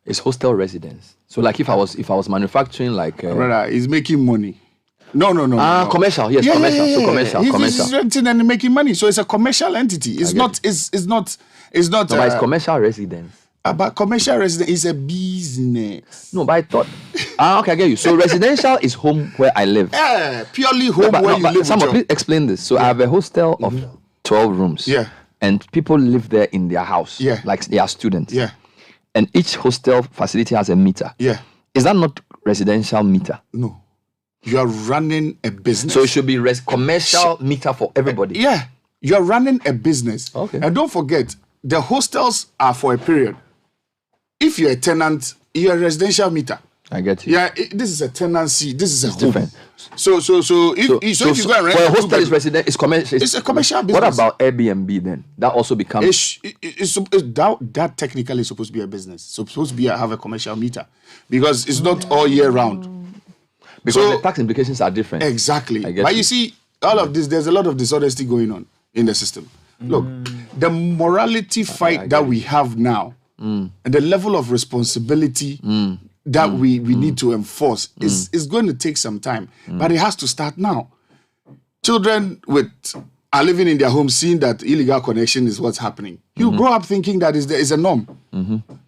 It's hostel residence. So like if I was manufacturing like brother, he's making money. No. Commercial, yes, commercial. So commercial. He's renting and making money. So it's a commercial entity. It's not. No, but it's commercial residence. But commercial residence is a business. No, but I thought. Okay, I get you. So residential is home where I live. Purely home where you live. Someone please explain this. So I have a hostel of 12 rooms. Yeah. And people live there in their house. Yeah. Like they are students. Yeah. And each hostel facility has a meter. Yeah. Is that not residential meter? No. You are running a business. So it should be commercial meter for everybody. Yeah. You are running a business. Okay. And don't forget, the hostels are for a period. If you're a tenant, you're a residential meter. I get you. Yeah, this is a tenancy. This is a home. Different. So if you go and rent for a hostel is resident, it's commercial. It's a commercial business. What about Airbnb then? That also becomes. That technically is supposed to be a business. So it's supposed to have a commercial meter because it's not all year round. Because the tax implications are different. Exactly. But you see, all of this, there's a lot of dishonesty going on in the system. Look, the morality fight that we have now and the level of responsibility that we need to enforce is going to take some time. But it has to start now. Children are living in their homes seeing that illegal connection is what's happening. You grow up thinking that is a norm.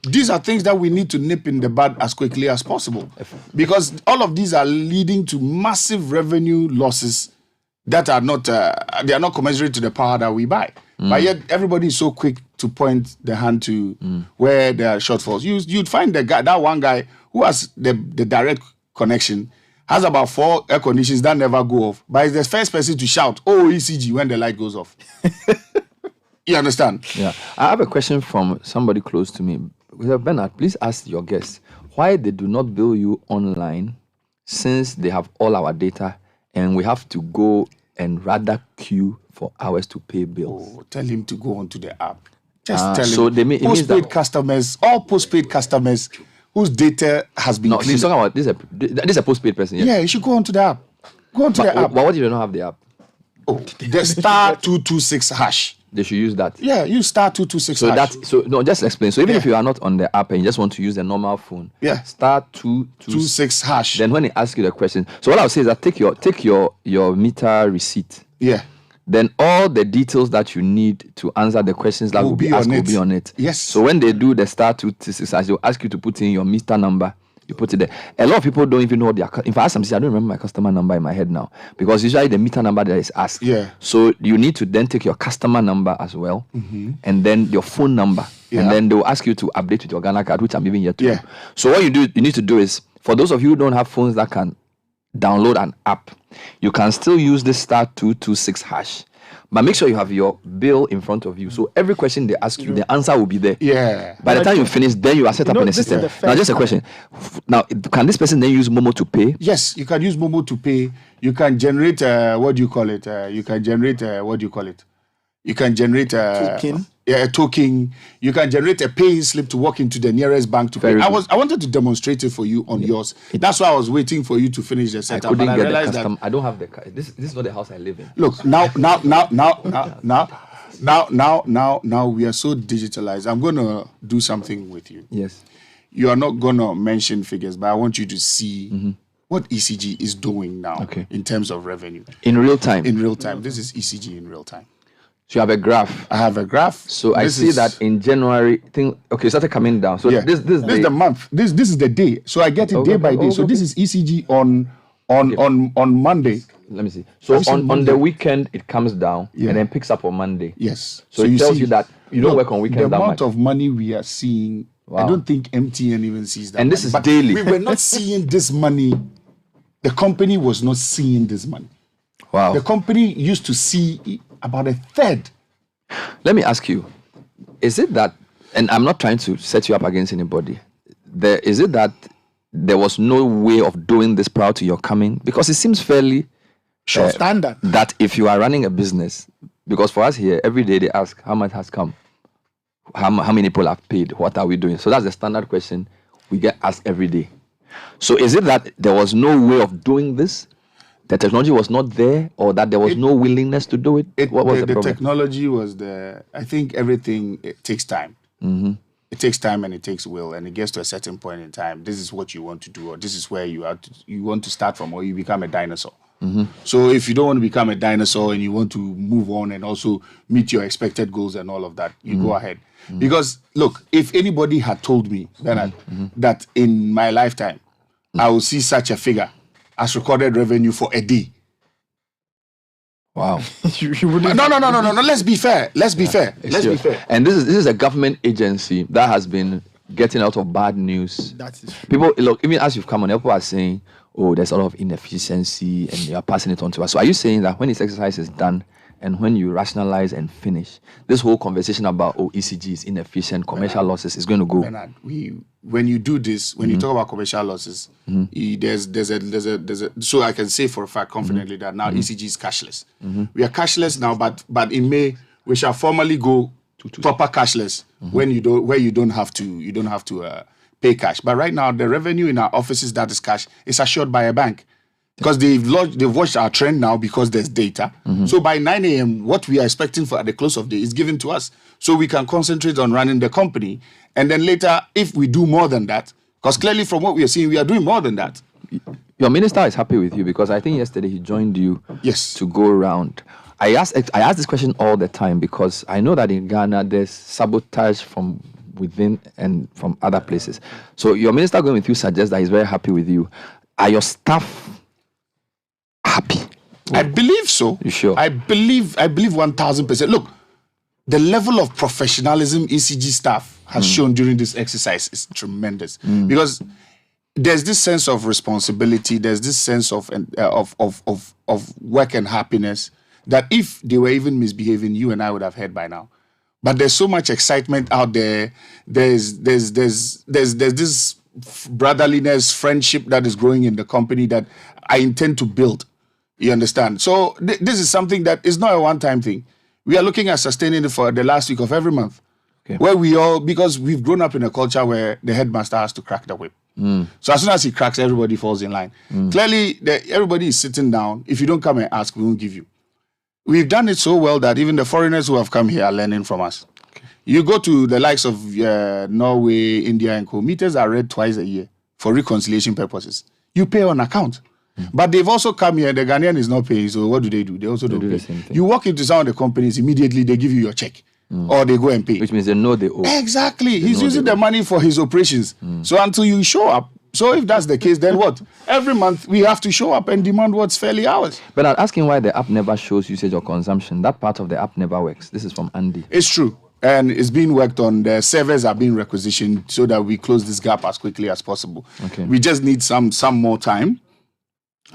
These are things that we need to nip in the bud as quickly as possible. Because all of these are leading to massive revenue losses that are not they are not commensurate to the power that we buy. But yet everybody is so quick to point the hand to where there are shortfalls. You'd find that one guy who has the direct connection has about 4 air conditions that never go off, but he's the first person to shout, "Oh, ECG," when the light goes off. You understand? Yeah. I have a question from somebody close to me. Bernard, please ask your guests why they do not bill you online since they have all our data and we have to go and rather queue for hours to pay bills. Oh, tell him to go onto the app. Just tell so him. Postpaid customers, all postpaid customers whose data has been cleaned. He's talking about this is a postpaid person. Yes? Yeah, you should go onto the app. Go onto the app. But what if you don't have the app? Oh, the star 226 hash. They should use that. Yeah, use star 226 hash. Just explain. So even if you are not on the app and you just want to use a normal phone, star 226 hash. Then when they ask you the question, so what I'll say is that take your meter receipt. Yeah. Then all the details that you need to answer the questions that will be asked will be on it. Yes. So when they do the star 226 hash, they'll ask you to put in your meter number You put it there. A lot of people don't even know their. In fact, I don't remember my customer number in my head now because usually the meter number that is asked. Yeah. So you need to then take your customer number as well, and then your phone number, Yeah. and then they will ask you to update with your Ghana card, which I'm even yet to do. So what you need to do is, for those of you who don't have phones that can download an app, you can still use this *226#. But make sure you have your bill in front of you. So every question they ask you, the answer will be there. Yeah. By the time you finish, then you are set up in the system. Now, just a question. Now, can this person then use Momo to pay? Yes, you can use Momo to pay. You can generate, what do you call it? You can generate, You can generate a token. Yeah, a token. You can generate a pay slip to walk into the nearest bank to pay. I wanted to demonstrate it for you on yours. That's why I was waiting for you to finish the setup. I couldn't get the realized custom. I don't have the car. This is not the house I live in. Look, now we are so digitalized. I'm gonna do something with you. Yes. You are not gonna mention figures, but I want you to see what ECG is doing now in terms of revenue. In real time. In real time. This is ECG in real time. So you have a graph. I have a graph. So I see that in January, it started coming down. So this is the month. This is the day. So I get it day by day. So this is ECG on Monday. Let me see. So on the weekend it comes down and then picks up on Monday. Yes. So it tells you that you don't work on weekends the that amount much. of money we are seeing. I don't think MTN even sees that. And this is daily. We were not seeing this money. The company was not seeing this money. Wow. The company used to see about a third. Let me ask you, is it that, and I'm not trying to set you up against anybody, is it that there was no way of doing this prior to your coming? Because it seems fairly standard that if you are running a business, because for us here, every day they ask how much has come, how many people have paid, what are we doing? So that's the standard question we get asked every day. So is it that there was no way of doing this? The technology was not there, or that there was no willingness to do it? What was the problem? Technology was there. I think everything, it takes time. It takes time and it takes will, and it gets to a certain point in time. This is what you want to do, or this is where you want to start from, or you become a dinosaur. So if you don't want to become a dinosaur and you want to move on and also meet your expected goals and all of that, you go ahead. Because look, if anybody had told me, Bernard, that in my lifetime I will see such a figure as recorded revenue for a day. Wow. No. Let's be fair. Let's be fair. And this is a government agency that has been getting out of bad news. That is true. People, look, even as you've come on, people are saying, oh, there's a lot of inefficiency and you are passing it on to us. So are you saying that when this exercise is done and when you rationalize and finish, this whole conversation about, ECG is inefficient, commercial losses is going to go? Bernard, when you do this, when you talk about commercial losses, there's a so I can say for a fact confidently that now ECG is cashless. We are cashless now, but in May we shall formally go to proper cashless where you don't have to pay cash. But right now the revenue in our offices that is cash is assured by a bank. Because they've watched our trend now because there's data. So by 9 a.m., what we are expecting for at the close of the day is given to us. So we can concentrate on running the company. And then later, if we do more than that, because clearly from what we are seeing, we are doing more than that. Your minister is happy with you because I think yesterday he joined you to go around. I ask this question all the time because I know that in Ghana, there's sabotage from within and from other places. So your minister going with you suggests that he's very happy with you. Are your staff happy? I believe so. You sure? I believe 1,000%. Look, the level of professionalism ECG staff has shown during this exercise is tremendous because there's this sense of responsibility. There's this sense of work and happiness that if they were even misbehaving, you and I would have heard by now. But there's so much excitement out there. There's this brotherliness, friendship that is growing in the company that I intend to build. You understand? So this is something that is not a one-time thing. We are looking at sustaining it for the last week of every month. Where because we've grown up in a culture where the headmaster has to crack the whip. So as soon as he cracks, everybody falls in line. Clearly, everybody is sitting down. If you don't come and ask, we won't give you. We've done it so well that even the foreigners who have come here are learning from us. You go to the likes of Norway, India, and co. Meters are read twice a year for reconciliation purposes. You pay on account. But they've also come here. The Ghanaian is not paying. So what do? They also don't pay. The same thing. You walk into some of the companies, immediately they give you your check. Or they go and pay. Which means they know they owe. Exactly. He's using the money for his operations. So until you show up, So if that's the case, then what? Every month we have to show up and demand what's fairly ours. But I'm asking why the app never shows usage or consumption. That part of the app never works. This is from Andy. It's true. And it's being worked on. The servers are being requisitioned so that we close this gap as quickly as possible. Okay. We just need some more time.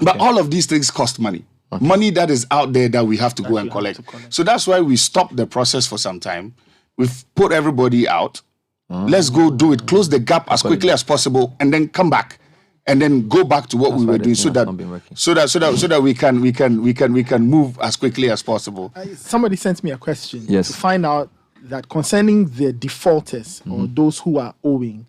But all of these things cost money. Okay. Money that is out there that we have to go and collect. So that's why we stopped the process for some time. We've put everybody out. Let's go do it. Close the gap as quickly as possible, and then come back, and then go back to what we were doing, so that we can move as quickly as possible. Somebody sent me a question to find out that concerning the defaulters or those who are owing.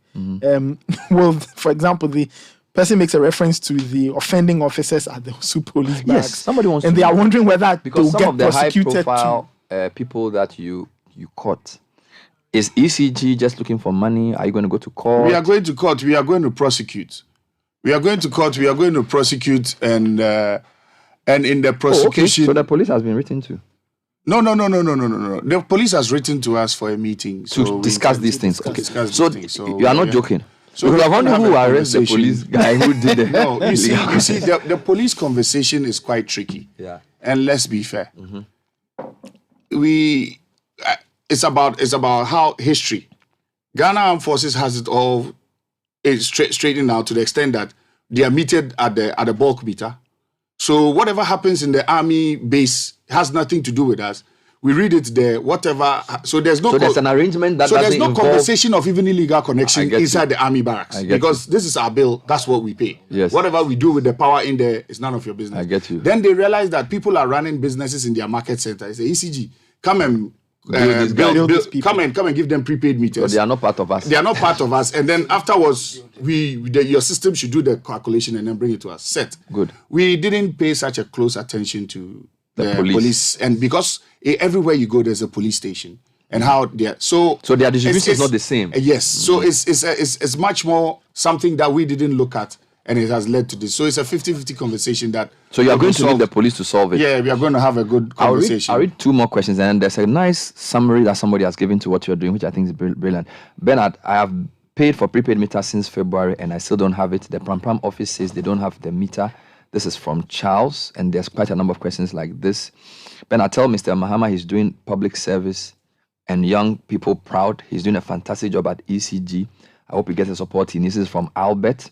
Well, for example, the person makes a reference to the offending officers at the Super Police barracks. Yes, somebody wants and to they are know. wondering whether Because they'll some get of the prosecuted high-profile people that you caught. Is ECG just looking for money? Are you going to go to court? We are going to court. We are going to prosecute. We are going to court. We are going to prosecute, and in the prosecution. So the police has been written to. No. The police has written to us for a meeting to discuss these things. Okay. So you are not joking. So because I wonder who arrested the police guy who did it. No, you see, the police conversation is quite tricky. Yeah. And let's be fair. It's about how history. Ghana Armed Forces has it all straightened out to the extent that they are meted at the bulk meter. So whatever happens in the army base has nothing to do with us. We read it there, whatever. So there's no. So there's an arrangement that. So there's no involve... conversation of even illegal connection inside the army barracks because this is our bill. That's what we pay. Yes. Whatever we do with the power in there is none of your business. I get you. Then they realize that people are running businesses in their market center. They say, ECG, come and come and give them prepaid meters. So they are not part of us. They are not part of us. And then afterwards, your system should do the calculation and then bring it to us. Set. Good. We didn't pay such a close attention to the police. And because everywhere you go, there's a police station. And how they are so their distribution is not the same. Yes. So it's much more something that we didn't look at. And it has led to this. So it's a 50-50 conversation that... So you are going to need the police to solve it? Yeah, we are going to have a good conversation. I'll read two more questions, and there's a nice summary that somebody has given to what you're doing, which I think is brilliant. Bernard, I have paid for prepaid meter since February, and I still don't have it. The Pram Pram office says they don't have the meter. This is from Charles, and there's quite a number of questions like this. Bernard, tell Mr. Mahama he's doing public service and young people proud. He's doing a fantastic job at ECG. I hope he gets the support he needs. This is from Albert.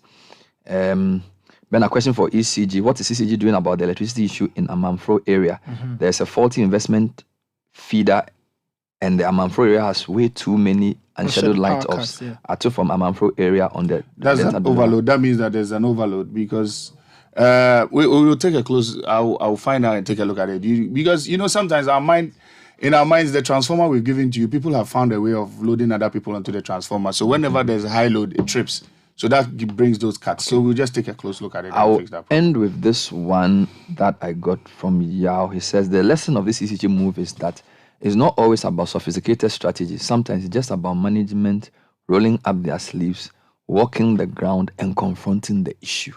Ben, a question for ECG. What is ECG doing about the electricity issue in Amanfro area? There's a faulty investment feeder, and the Amanfro area has way too many unscheduled light offs. Atu from Amanfro area on the. That's an overload. That means that there's an overload because we will take a close. I'll find out and take a look at it. Because sometimes in our minds, the transformer we've given to you, people have found a way of loading other people onto the transformer. So whenever there's a high load, it trips. So that brings those cuts. So we'll just take a close look at it. I'll end with this one that I got from Yao. He says the lesson of this ECG move is that it's not always about sophisticated strategies. Sometimes it's just about management, rolling up their sleeves, walking the ground, and confronting the issue.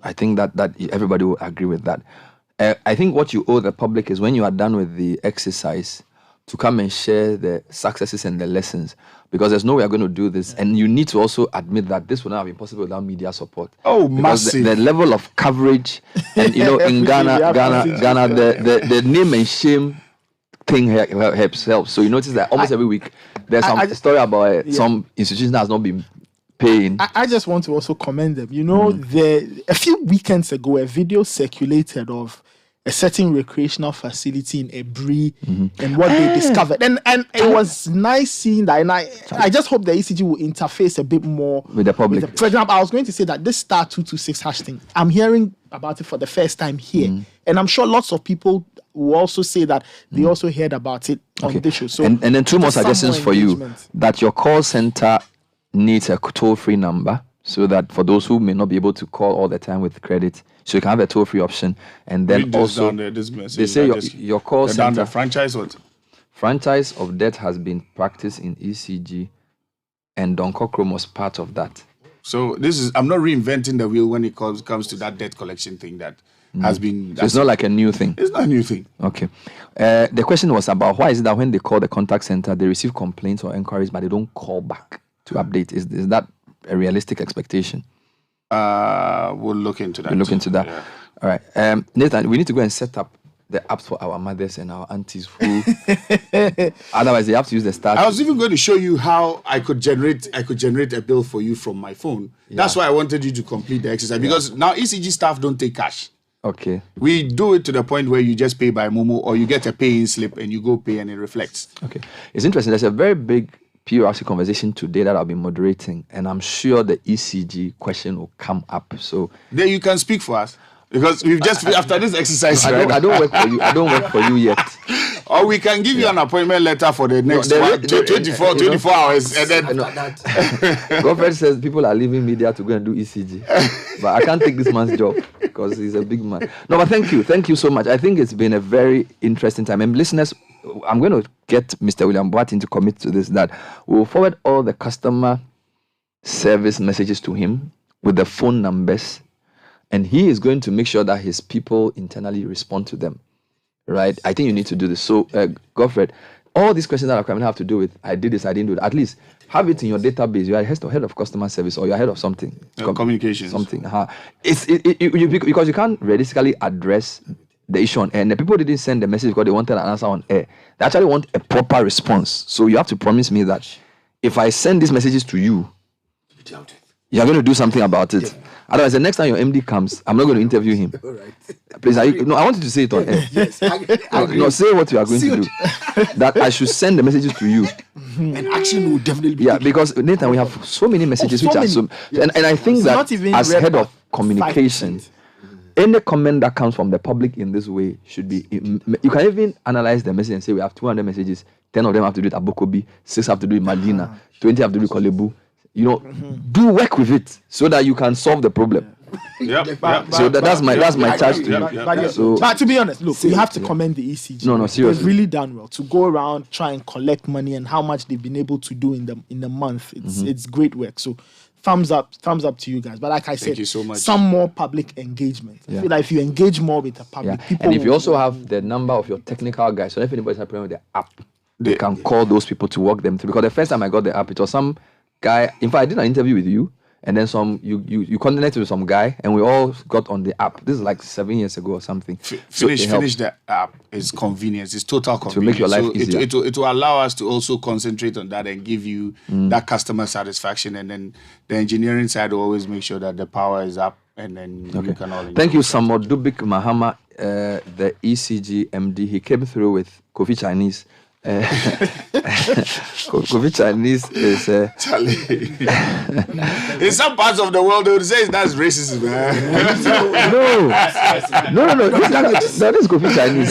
I think that everybody will agree with that. I think what you owe the public is when you are done with the exercise to come and share the successes and the lessons, because there's no way we're going to do this. And you need to also admit that this would not have been possible without media support. Oh, because massive. The level of coverage, and in Ghana, the name and shame thing helps. So you notice that almost every week there's some story about some institution that has not been paying. I just want to also commend them. A few weekends ago, a video circulated of a certain recreational facility in Ebri and what they discovered. And it was nice seeing that. And I just hope the ECG will interface a bit more with the public. For example, I was going to say that this star 226 hash thing, I'm hearing about it for the first time here. And I'm sure lots of people will also say that they also heard about it on this show. So and then two more suggestions for you. That your call center needs a toll-free number, so that for those who may not be able to call all the time with credit, so you can have a toll-free option. And then also, they say your call center... franchise what? Franchise of debt has been practiced in ECG, and Don Cockrum was part of that. So I'm not reinventing the wheel when it comes to that debt collection thing that has been... So it's not like a new thing? It's not a new thing. Okay. The question was about why is it that when they call the contact center, they receive complaints or inquiries, but they don't call back to update? Is that a realistic expectation? We'll look into that. We'll look into that. Yeah. All right. Nathan, we need to go and set up the apps for our mothers and our aunties who otherwise they have to use the start. I was even going to show you how I could generate a bill for you from my phone. Yeah. That's why I wanted you to complete the exercise, because now ECG staff don't take cash. Okay. We do it to the point where you just pay by Momo, or you get a pay-in slip and you go pay and it reflects. Okay. It's interesting. There's a very big PURC conversation today that I'll be moderating, and I'm sure the ECG question will come up. So then you can speak for us. Because we've just after this exercise, I don't work for you. I don't work for you yet. Or we can give you an appointment letter for the next 24 hours, and then. Godfrey says people are leaving media to go and do ECG, but I can't take this man's job because he's a big man. No, but thank you so much. I think it's been a very interesting time. And listeners, I'm going to get Mr. William Boateng to commit to this, that we'll forward all the customer service messages to him with the phone numbers. And he is going to make sure that his people internally respond to them, right? I think you need to do this. So, Godfrey, all these questions that are coming have to do with, I did this, I didn't do that. At least have it in your database. You are head of customer service, or you're head of something. Communications. Something. Because you can't realistically address the issue on air. And the people didn't send the message because they wanted an answer on air. They actually want a proper response. So you have to promise me that if I send these messages to you, you're going to do something about it. Yeah. Otherwise, the next time your MD comes, I'm not going to interview him. All right. Please, I want you to say it on air. Yes, I agree. No, say what you are going to do. That I should send the messages to you. And action will definitely be taken. Because Nathan, we have so many messages and I think that as head of communications, any comment that comes from the public in this way should be. You can even analyze the message and say we have 200 messages. 10 of them have to do it at Bokobi, 6 have to do it Madina, 20 have to do it Kolebu. Do work with it so that you can solve the problem. That's my charge to you. But to be honest, look, you have to commend the ECG. No, seriously. They've really done well to go around, try and collect money, and how much they've been able to do in the month. It's great work. So thumbs up to you guys. But like I said, thank you so much. Some more public engagement. I feel like if you engage more with the public, people. And if you also have the number of your technical guys, so if anybody's having with the app, they can call those people to walk them through. Because the first time I got the app, it was some guy. In fact, I did an interview with you, and then you connected with some guy, and we all got on the app. This is like 7 years ago or something. Finish the app. It's convenience. It's total convenience. To make your life easier. It will allow us to also concentrate on that and give you that customer satisfaction. And then the engineering side will always make sure that the power is up, and then you can all enjoy. Thank you, Samo Dubik Mahama, the ECG MD. He came through with Kofi Chinese. Kofi Chinese is Charlie. In some parts of the world, they would say that's racism. No. That is Kofi Chinese.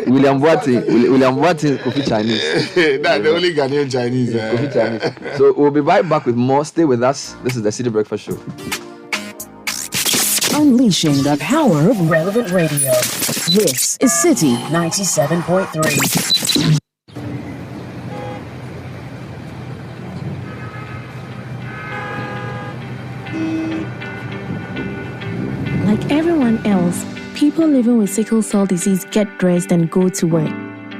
William Boateng, Kofi Chinese. That's the only Ghanaian Chinese. Kofi Chinese. So we'll be right back with more. Stay with us. This is the Citi Breakfast Show. Unleashing the power of relevant radio. This is Citi 97.3. Like everyone else, people living with sickle cell disease get dressed and go to work.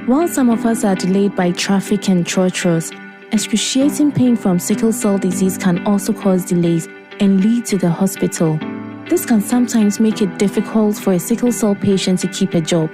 While some of us are delayed by traffic and chores, excruciating pain from sickle cell disease can also cause delays and lead to the hospital. This can sometimes make it difficult for a sickle cell patient to keep a job,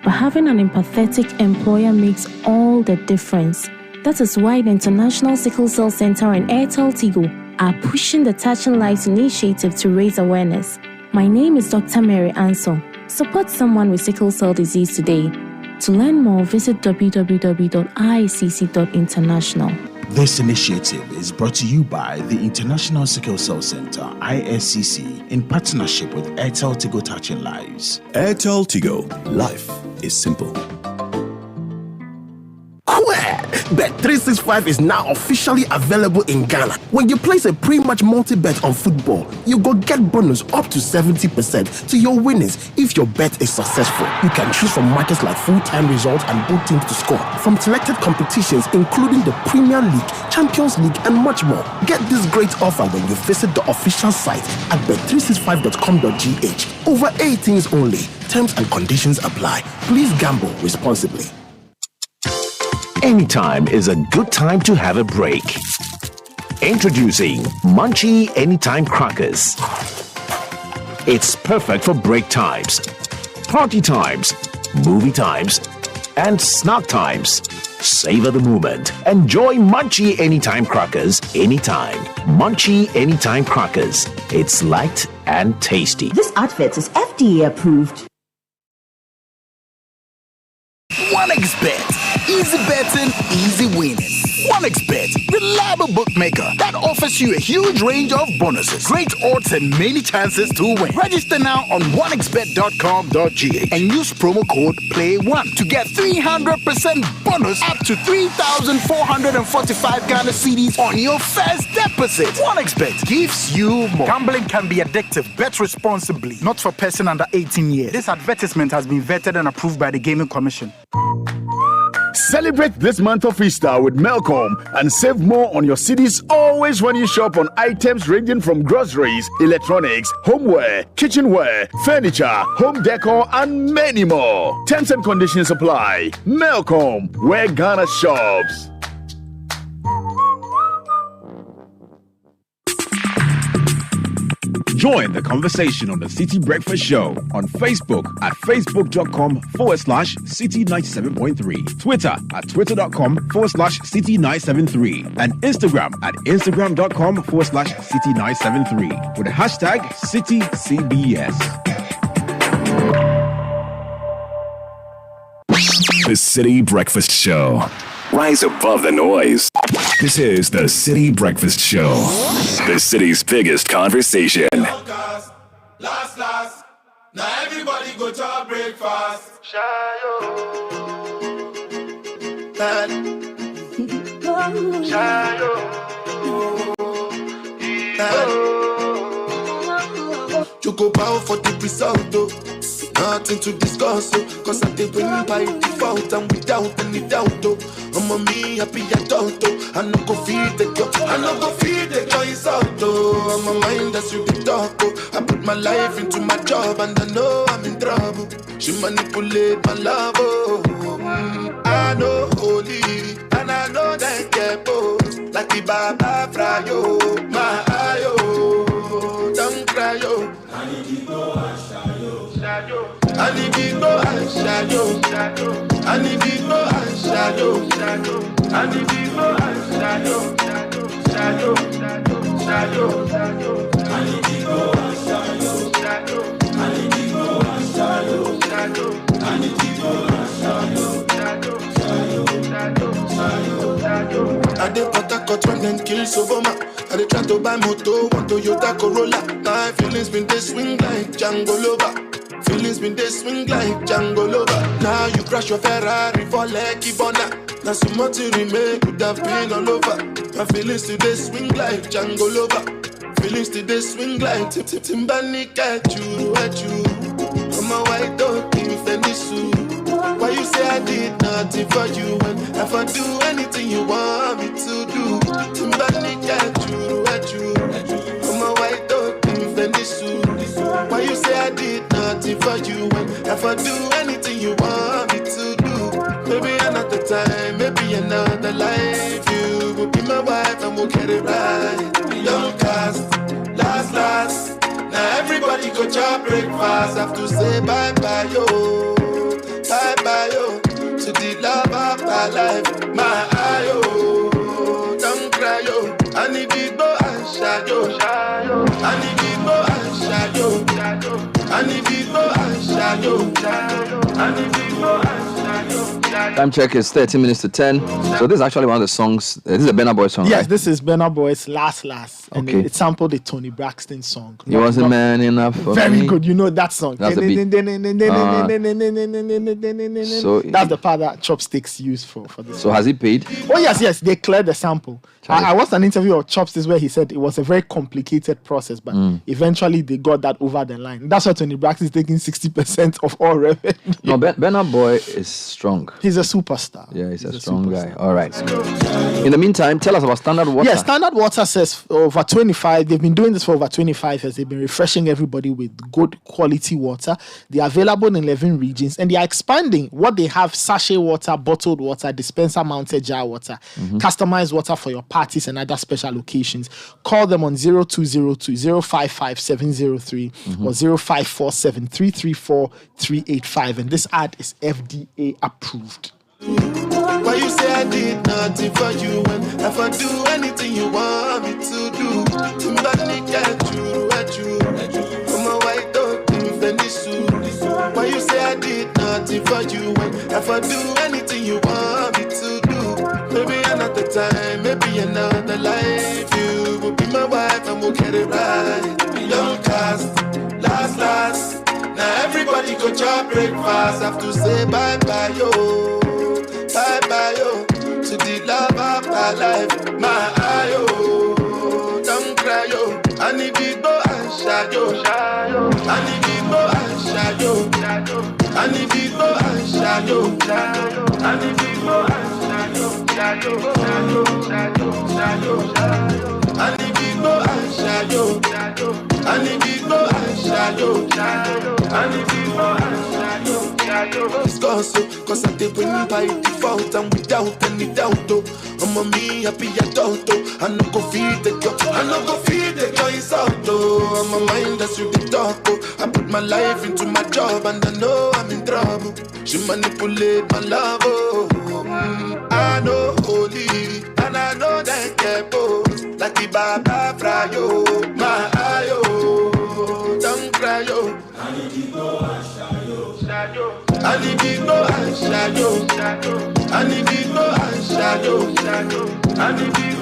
but having an empathetic employer makes all the difference. That is why the International Sickle Cell Center and Airtel Tigo are pushing the Touching Lives initiative to raise awareness. My name is Dr. Mary Anson. Support someone with sickle cell disease today. To learn more, visit www.iacc.international. This initiative is brought to you by the International Sickle Cell Center, ISCC, in partnership with Airtel Tigo Touching Lives. Airtel Tigo. Life is simple. Bet365 is now officially available in Ghana. When you place a pre-match multi-bet on football, you go get bonus up to 70% to your winnings if your bet is successful. You can choose from markets like full-time results and both teams to score, from selected competitions including the Premier League, Champions League, and much more. Get this great offer when you visit the official site at bet365.com.gh. Over 18s only. Terms and conditions apply. Please gamble responsibly. Anytime is a good time to have a break. Introducing Munchie Anytime Crackers. It's perfect for break times, party times, movie times, and snack times. Savor the moment. Enjoy Munchie Anytime Crackers anytime. Munchie Anytime Crackers. It's light and tasty. This advert is FDA approved. 1xBet. Easy betting, easy winning. 1xBet, reliable bookmaker that offers you a huge range of bonuses, great odds, and many chances to win. Register now on 1xBet.com.gh and use promo code PLAY1 to get 300% bonus up to 3,445 Ghana cedis on your first deposit. 1xBet gives you more. Gambling can be addictive. Bet responsibly. Not for person under 18 years. This advertisement has been vetted and approved by the Gaming Commission. Celebrate this month of Easter with Melcom and save more on your cities always when you shop on items ranging from groceries, electronics, homeware, kitchenware, furniture, home decor, and many more. Terms and conditions apply. Melcom, where Ghana shops. Join the conversation on the Citi Breakfast Show on Facebook at facebook.com/Citi97.3, Twitter at twitter.com/Citi973, and Instagram at instagram.com/Citi973 with the hashtag CitiCBS. The Citi Breakfast Show. Rise above the noise. This is the Citi Breakfast Show. The city's biggest conversation. Last, now everybody go to breakfast. Choco bow for the result, nothing to discuss, cause I did win by default and without any doubt. I'm a me happy adult, I no go feed the girl, I no go feed the girl is out. I'm a mind that's you the talk, I put my life into my job and I know I'm in trouble. She manipulate my love, I know holy and I know that get both like the Baba Frayo, my ayo, don't cry yo. I need to go and shadow. I need to go and shadow. I need to go and shadow. I need to go and shadow. I need to go and shadow. I need to go and shadow. I need to go and shadow. I did Patagot run and kill Soboma. I did try to buy moto, one Toyota Corolla. My feelings been they swing like Django Lover. Feelings been they swing like Django Lover. Now you crash your Ferrari for Lucky Bona. Now some more to remain could have been all over. My feelings today swing like Django Lover. Feelings today swing like Timbani at you. I'm a white dog in Fenisu. Why you say I did nothing for you when if I do anything you want me to do? Timbani at you. I'm a white dog in Fenisu. Why you say I did nothing for you when if I do anything you want me to do? Maybe another time, maybe another life. You will be my wife and we'll get it right. Young cast, last. Now everybody go to breakfast. Have to say bye-bye, yo. Bye-bye, yo. To the love of my life. My eye, yo. Don't cry, yo. I need to go and shadow. I need to go and shadow. I need to go and shadow. I need to go and shadow. Time check is 13 minutes to 10. So this is actually one of the songs. This is a Bernard Boy song, Yes, right? this is Bernard Boy's Last. And Okay. it sampled the Tony Braxton song. He wasn't man enough for Very me. good. You know that song. That's the beat. So That's the part that Chopsticks used for this. So has he paid? Oh yes, they cleared the sample. I watched an interview of Chopsticks where he said it was a very complicated process, but eventually they got that over the line. That's why Tony Braxton is taking 60% of all revenue. No, Bernard Boy is strong. He's a superstar. Yeah, he's a strong guy. All right. In the meantime, tell us about Standard Water. Yeah, Standard Water says over 25. They've been doing this for over 25 years. They've been refreshing everybody with good quality water. They are available in 11 regions, and they are expanding what they have: sachet water, bottled water, dispenser mounted jar water, customized water for your parties and other special occasions. Call them on 0202 055 703 or 0547 334 385, and this ad is FDA approved. Why you say I did nothing for you when if I do anything you want me to do? Somebody get you at you. I'm a white dog in Venice. Why you say I did nothing for you when if I do anything you want me to do? Maybe another time, maybe another life. You will be my wife and we'll get it right. Young cast, last. Now everybody go chop breakfast. Have to say bye bye yo. Bye yo, to the love of my life, my ayo. Don't cry yo, I need to go and shadow. I need to go and shadow. I need to go and shadow. I need to go and shadow. I need to go and shadow. I need to go and shadow. I need to go and shadow. It's cause I did win by default and without any doubt. I'm a me happy adult. I no go feed the girl. I no go feed the girl. It's out though. I'm a mind that's really dark. I put my life into my job and I know I'm in trouble. She manipulate my love. I know holy and I know that get both. Like the Baba Frayo, my ayo. Don't cry yo. I need to go and shadow. I need to go and shadow. I need to go and shadow.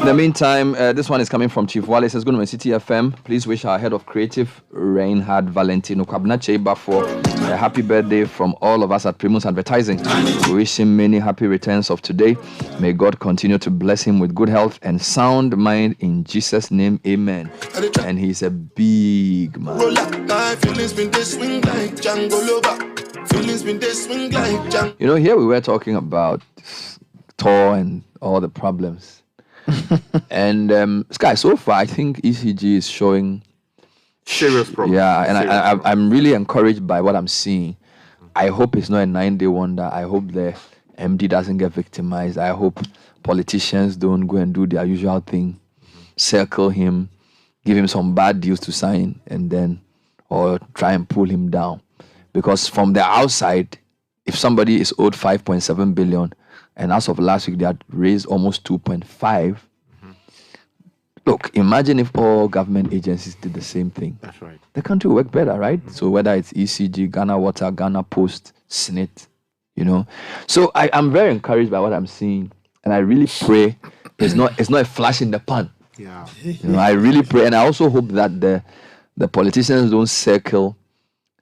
In the meantime, this one is coming from Chief Wale. It says, good morning, Citi FM. Please wish our head of creative, Reinhard Valentino Kwabna Cheba, for a happy birthday from all of us at Primus Advertising. We wish him many happy returns of today. May God continue to bless him with good health and sound mind in Jesus' name. Amen. And he's a big man. You know, here we were talking about Thor and all the problems. And Sky, so far, I think ECG is showing serious problems. Yeah, and I'm really encouraged by what I'm seeing. I hope it's not a 9-day wonder. I hope the MD doesn't get victimized. I hope politicians don't go and do their usual thing, circle him, give him some bad deals to sign, and then or try and pull him down. Because from the outside, if somebody is owed 5.7 billion, and as of last week they had raised almost 2.5. Look, imagine if all government agencies did the same thing. That's right. The country would work better, right? So whether it's ECG, Ghana Water, Ghana Post, SNIT, you know. So I'm very encouraged by what I'm seeing, and I really pray it's not a flash in the pan. Yeah. You know, I really pray, and I also hope that the politicians don't circle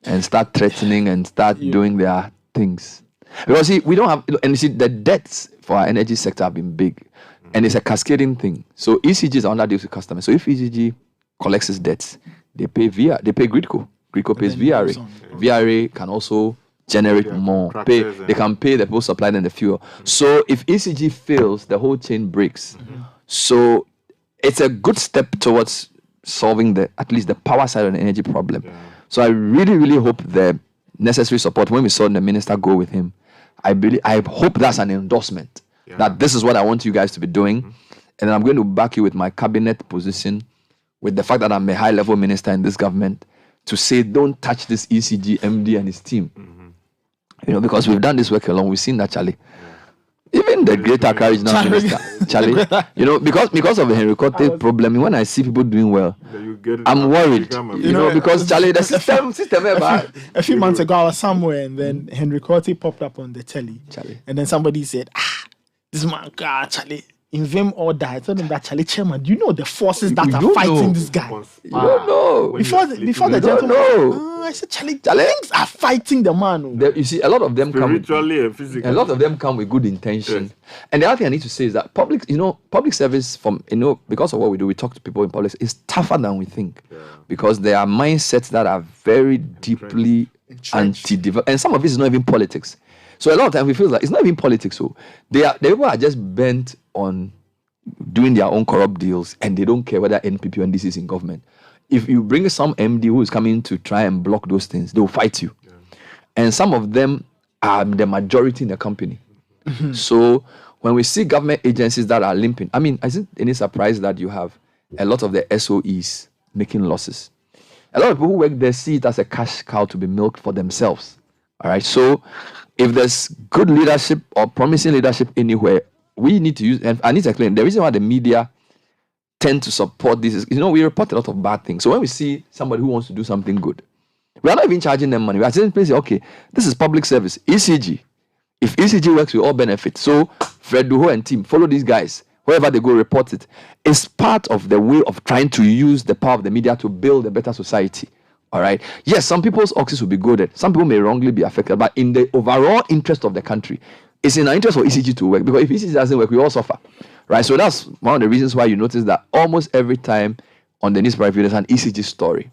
and start threatening and start doing their things. Because see, we don't have, and you see, the debts for our energy sector have been big, and it's a cascading thing. So ECG is under deals with customers. So if ECG collects its debts, they pay Gridco. Gridco pays VRA. VRA can also generate more. They can pay the post supply and the fuel. So if ECG fails, the whole chain breaks. So it's a good step towards solving at least the power side of the energy problem. So I really, really hope the necessary support. When we saw the minister go with him, I hope that's an endorsement that this is what I want you guys to be doing, and I'm going to back you with my cabinet position, with the fact that I'm a high-level minister in this government, to say don't touch this ECG MD and his team. You know, because we've done this work along. We've seen that, Charlie. Even the greater courage now, minister, Charlie. You know, because of the Henry Cote problem, when I see people doing well, I'm worried. You know, because Charlie, the system. A few months ago, I was somewhere, and then Henry Cote popped up on the telly. Charlie. And then somebody said, this man, Charlie, in Vim or die. I told him that, Charlie, chairman, do you know the forces that are fighting this guy? You don't know. Before the gentleman, I said, Charlie, things are fighting the man. You see, a lot of them spiritually and physically. A lot of them come with good intention. Yes. And the other thing I need to say is that public service, because of what we do, we talk to people in public, is tougher than we think. Yeah. Because there are mindsets that are very deeply anti-development. And some of it is not even politics. So a lot of times we feel like it's not even politics. So the people are just bent on doing their own corrupt deals, and they don't care whether NPP or NDC is in government. If you bring some MD who is coming to try and block those things, they will fight you. Yeah. And some of them are the majority in the company. So when we see government agencies that are limping, I mean, isn't any surprise that you have a lot of the SOEs making losses? A lot of people who work there see it as a cash cow to be milked for themselves. All right. So if there's good leadership or promising leadership anywhere, we need to use, and I need to explain, the reason why the media tend to support this is, we report a lot of bad things. So when we see somebody who wants to do something good, we are not even charging them money. We are simply saying, okay, this is public service, ECG. If ECG works, we all benefit. So Fred Duho and team, follow these guys. Wherever they go, report it. It's part of the way of trying to use the power of the media to build a better society. All right. Yes, some people's oxys will be goaded. Some people may wrongly be affected. But in the overall interest of the country, it's in our interest for ECG to work. Because if ECG doesn't work, we all suffer. Right. So that's one of the reasons why you notice that almost every time on the newspaper, there's an ECG story.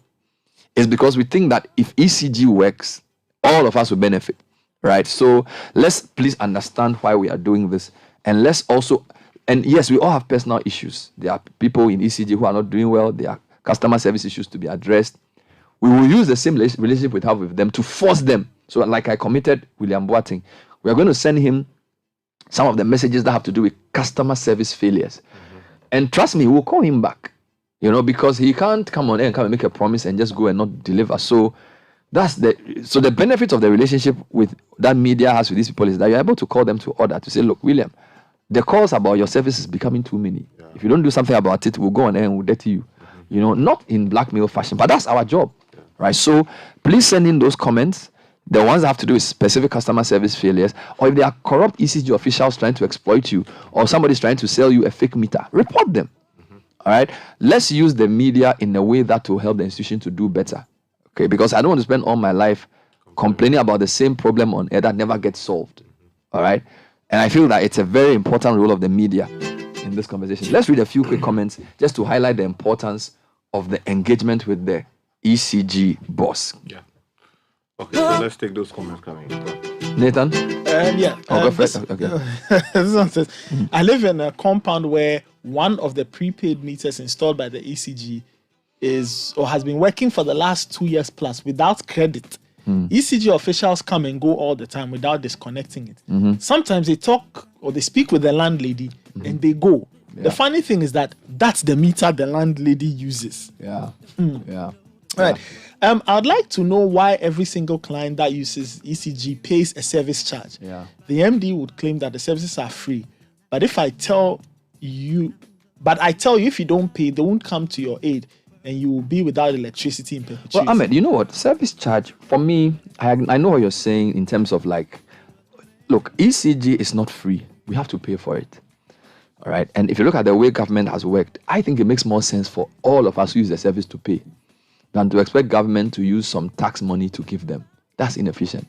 It's because we think that if ECG works, all of us will benefit. Right. So let's please understand why we are doing this. And let's also, and yes, we all have personal issues. There are people in ECG who are not doing well. There are customer service issues to be addressed. We will use the same relationship we have with them to force them. So like I committed William Boateng, we are going to send him some of the messages that have to do with customer service failures. And trust me, we'll call him back, because he can't come on air and come and make a promise and just go and not deliver. So the benefit of the relationship with that media has with these people is that you're able to call them to order to say, look, William, the calls about your service is becoming too many. Yeah. If you don't do something about it, we'll go on air and we'll dirty you. Not in blackmail fashion, but that's our job. Yeah. Right? So please send in those comments. The ones that have to do with specific customer service failures, or if there are corrupt ECG officials trying to exploit you, or somebody's trying to sell you a fake meter, report them. All right? Let's use the media in a way that will help the institution to do better. Okay? Because I don't want to spend all my life complaining about the same problem on air that never gets solved. All right? And I feel that it's a very important role of the media in this conversation. Let's read a few quick comments just to highlight the importance of the engagement with the ECG boss. Yeah. Okay, so let's take those comments coming. Nathan? Go first. Okay. This one says, I live in a compound where one of the prepaid meters installed by the ECG is or has been working for the last 2 years plus without credit. ECG officials come and go all the time without disconnecting it. Sometimes they talk or they speak with the landlady and they go. Yeah. The funny thing is that that's the meter the landlady uses. Yeah. All right. I'd like to know why every single client that uses ECG pays a service charge. Yeah. The MD would claim that the services are free. But I tell you if you don't pay, they won't come to your aid. And you will be without electricity in perpetuity. Well, Ahmed, you know what? Service charge, for me, I know what you're saying in terms of look, ECG is not free. We have to pay for it. All right? And if you look at the way government has worked, I think it makes more sense for all of us who use the service to pay than to expect government to use some tax money to give them. That's inefficient.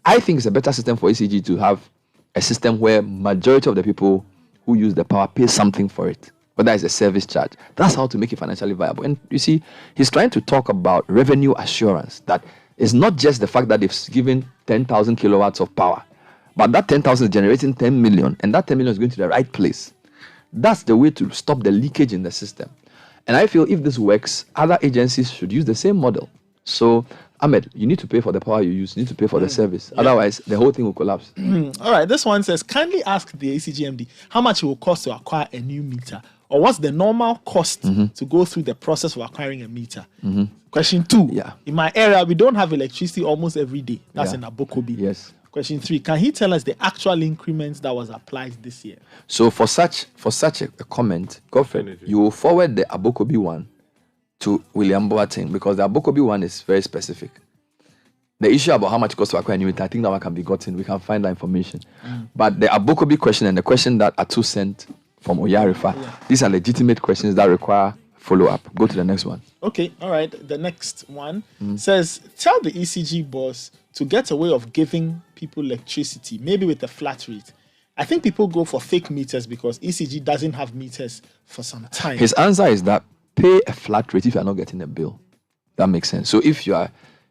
I think it's a better system for ECG to have a system where majority of the people who use the power pay something for it. Whether it's a service charge. That's how to make it financially viable. And you see, he's trying to talk about revenue assurance. That is not just the fact that they've given 10,000 kilowatts of power, but that 10,000 is generating 10 million, and that 10 million is going to the right place. That's the way to stop the leakage in the system. And I feel if this works, other agencies should use the same model. So, Ahmed, you need to pay for the power you use. You need to pay for the service. Yeah. Otherwise, the whole thing will collapse. All right. This one says, kindly ask the ACGMD how much it will cost to acquire a new meter. Or what's the normal cost to go through the process of acquiring a meter? Question 2. Yeah. In my area, we don't have electricity almost every day. That's in Abokobi. Yes. Question 3. Can he tell us the actual increments that was applied this year? So for such a comment, Godfrey, you will forward the Abokobi one to William Boateng because the Abokobi one is very specific. The issue about how much it costs to acquire a new meter, I think that one can be gotten. We can find that information. But the Abokobi question and the question that Atu sent from Oyarifa, these are legitimate questions that require follow-up. Go to the next one. Okay, all right. The next one says, tell the ECG boss to get a way of giving people electricity, maybe with a flat rate. I think people go for fake meters because ECG doesn't have meters for some time. His answer is that pay a flat rate if you're not getting a bill. That makes sense. So if you are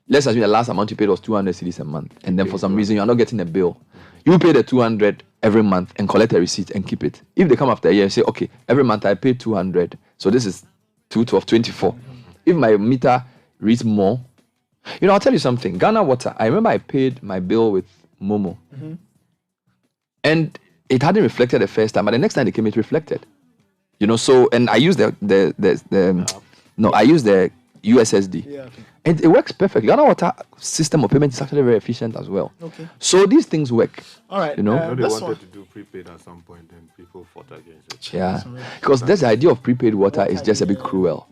let's assume the last amount you paid was 200 cedis a month, and then for some reason you are not getting a bill. You pay the 200 every month and collect a receipt and keep it. If they come after a year and say, okay, every month I pay 200, so this is 212, 24. If my meter reads more, I'll tell you something. Ghana Water, I remember I paid my bill with Momo, and it hadn't reflected the first time, but the next time it came, it reflected. So, and I used I used the USSD. Yeah, okay. And it works perfectly. Ghana Water system of payment is actually very efficient as well. Okay. So these things work. All right. They wanted to do prepaid at some point, and people fought against it. Yeah. Because that's the idea of prepaid water is just a bit cruel.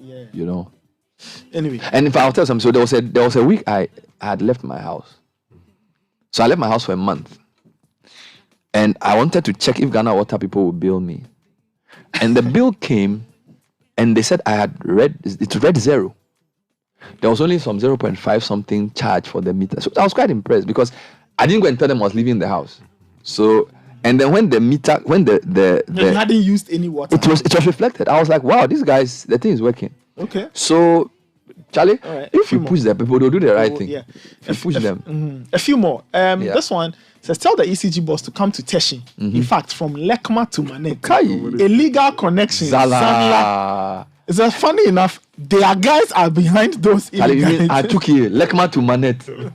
Anyway. And if I'll tell some, so there was a week I had left my house. So I left my house for a month. And I wanted to check if Ghana Water people would bill me. And the bill came, and they said it read 0. There was only some 0.5 something charge for the meter. So I was quite impressed because I didn't go and tell them I was leaving the house. So, and then when the meter, you hadn't used any water. It was reflected. I was like, wow, these guys, the thing is working. Okay. So, Charlie, right, if you push the people, they'll do the right thing. Yeah. If you push them. A few more. This one says, tell the ECG boss to come to Teshin. In fact, from Lekma to Manet. Illegal connection. Zala. It's funny enough, their guys are behind those illegal. I took you Lekma to Manet. The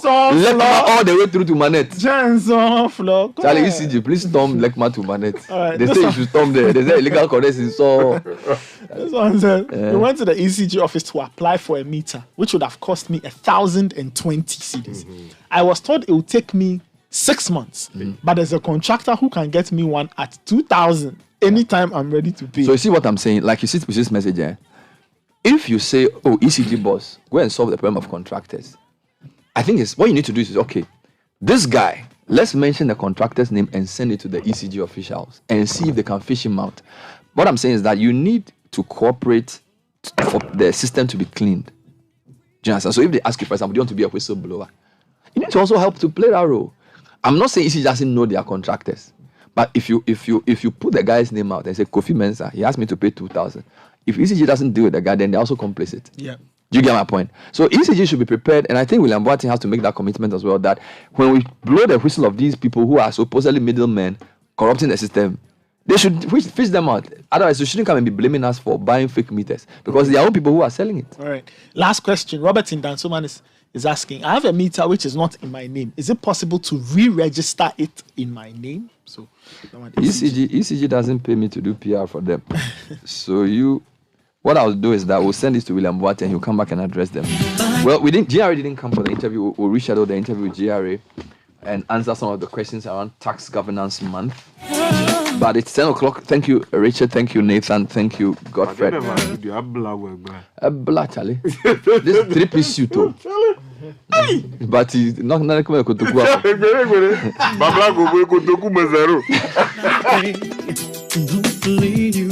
whole Lekma all the way through to Manet. Johnson floor. Charlie, ECG, please storm Lekma to Manet. Right, they say you should storm there. They say illegal connection. So this one says, we went to the ECG office to apply for a meter, which would have cost me 1,020 cedis. I was told it would take me 6 months, but there's a contractor who can get me one at 2,000 anytime I'm ready to pay. So you see what I'm saying? Like you see with this message here. If you say, oh, ECG boss, go and solve the problem of contractors. I think it's what you need to do is, okay, this guy, let's mention the contractor's name and send it to the ECG officials and see if they can fish him out. What I'm saying is that you need to cooperate for the system to be cleaned. Do you understand? So if they ask you, for example, do you want to be a whistleblower? You need to also help to play that role. I'm not saying ECG doesn't know they are contractors. But if you put the guy's name out and say Kofi Mensah, he asked me to pay 2,000. If ECG doesn't deal with the guy, then they're also complicit. Yeah. Do you get my point? So ECG should be prepared, and I think William Boateng has to make that commitment as well, that when we blow the whistle of these people who are supposedly middlemen corrupting the system, they should fish them out. Otherwise, you shouldn't come and be blaming us for buying fake meters because they are own people who are selling it. All right. Last question. Robert in Dansoman is asking, I have a meter which is not in my name. Is it possible to re-register it in my name? So ECG doesn't pay me to do PR for them. So what I'll do is that we'll send this to William Boateng and he'll come back and address them. Well, GRA didn't come for the interview. We'll reschedule the interview with GRA and answer some of the questions around Tax Governance Month. But it's 10 o'clock. Thank you, Richard. Thank you, Nathan. Thank you, Godfred. Charlie. This 3-piece suit. But he's not coming to Hopefully you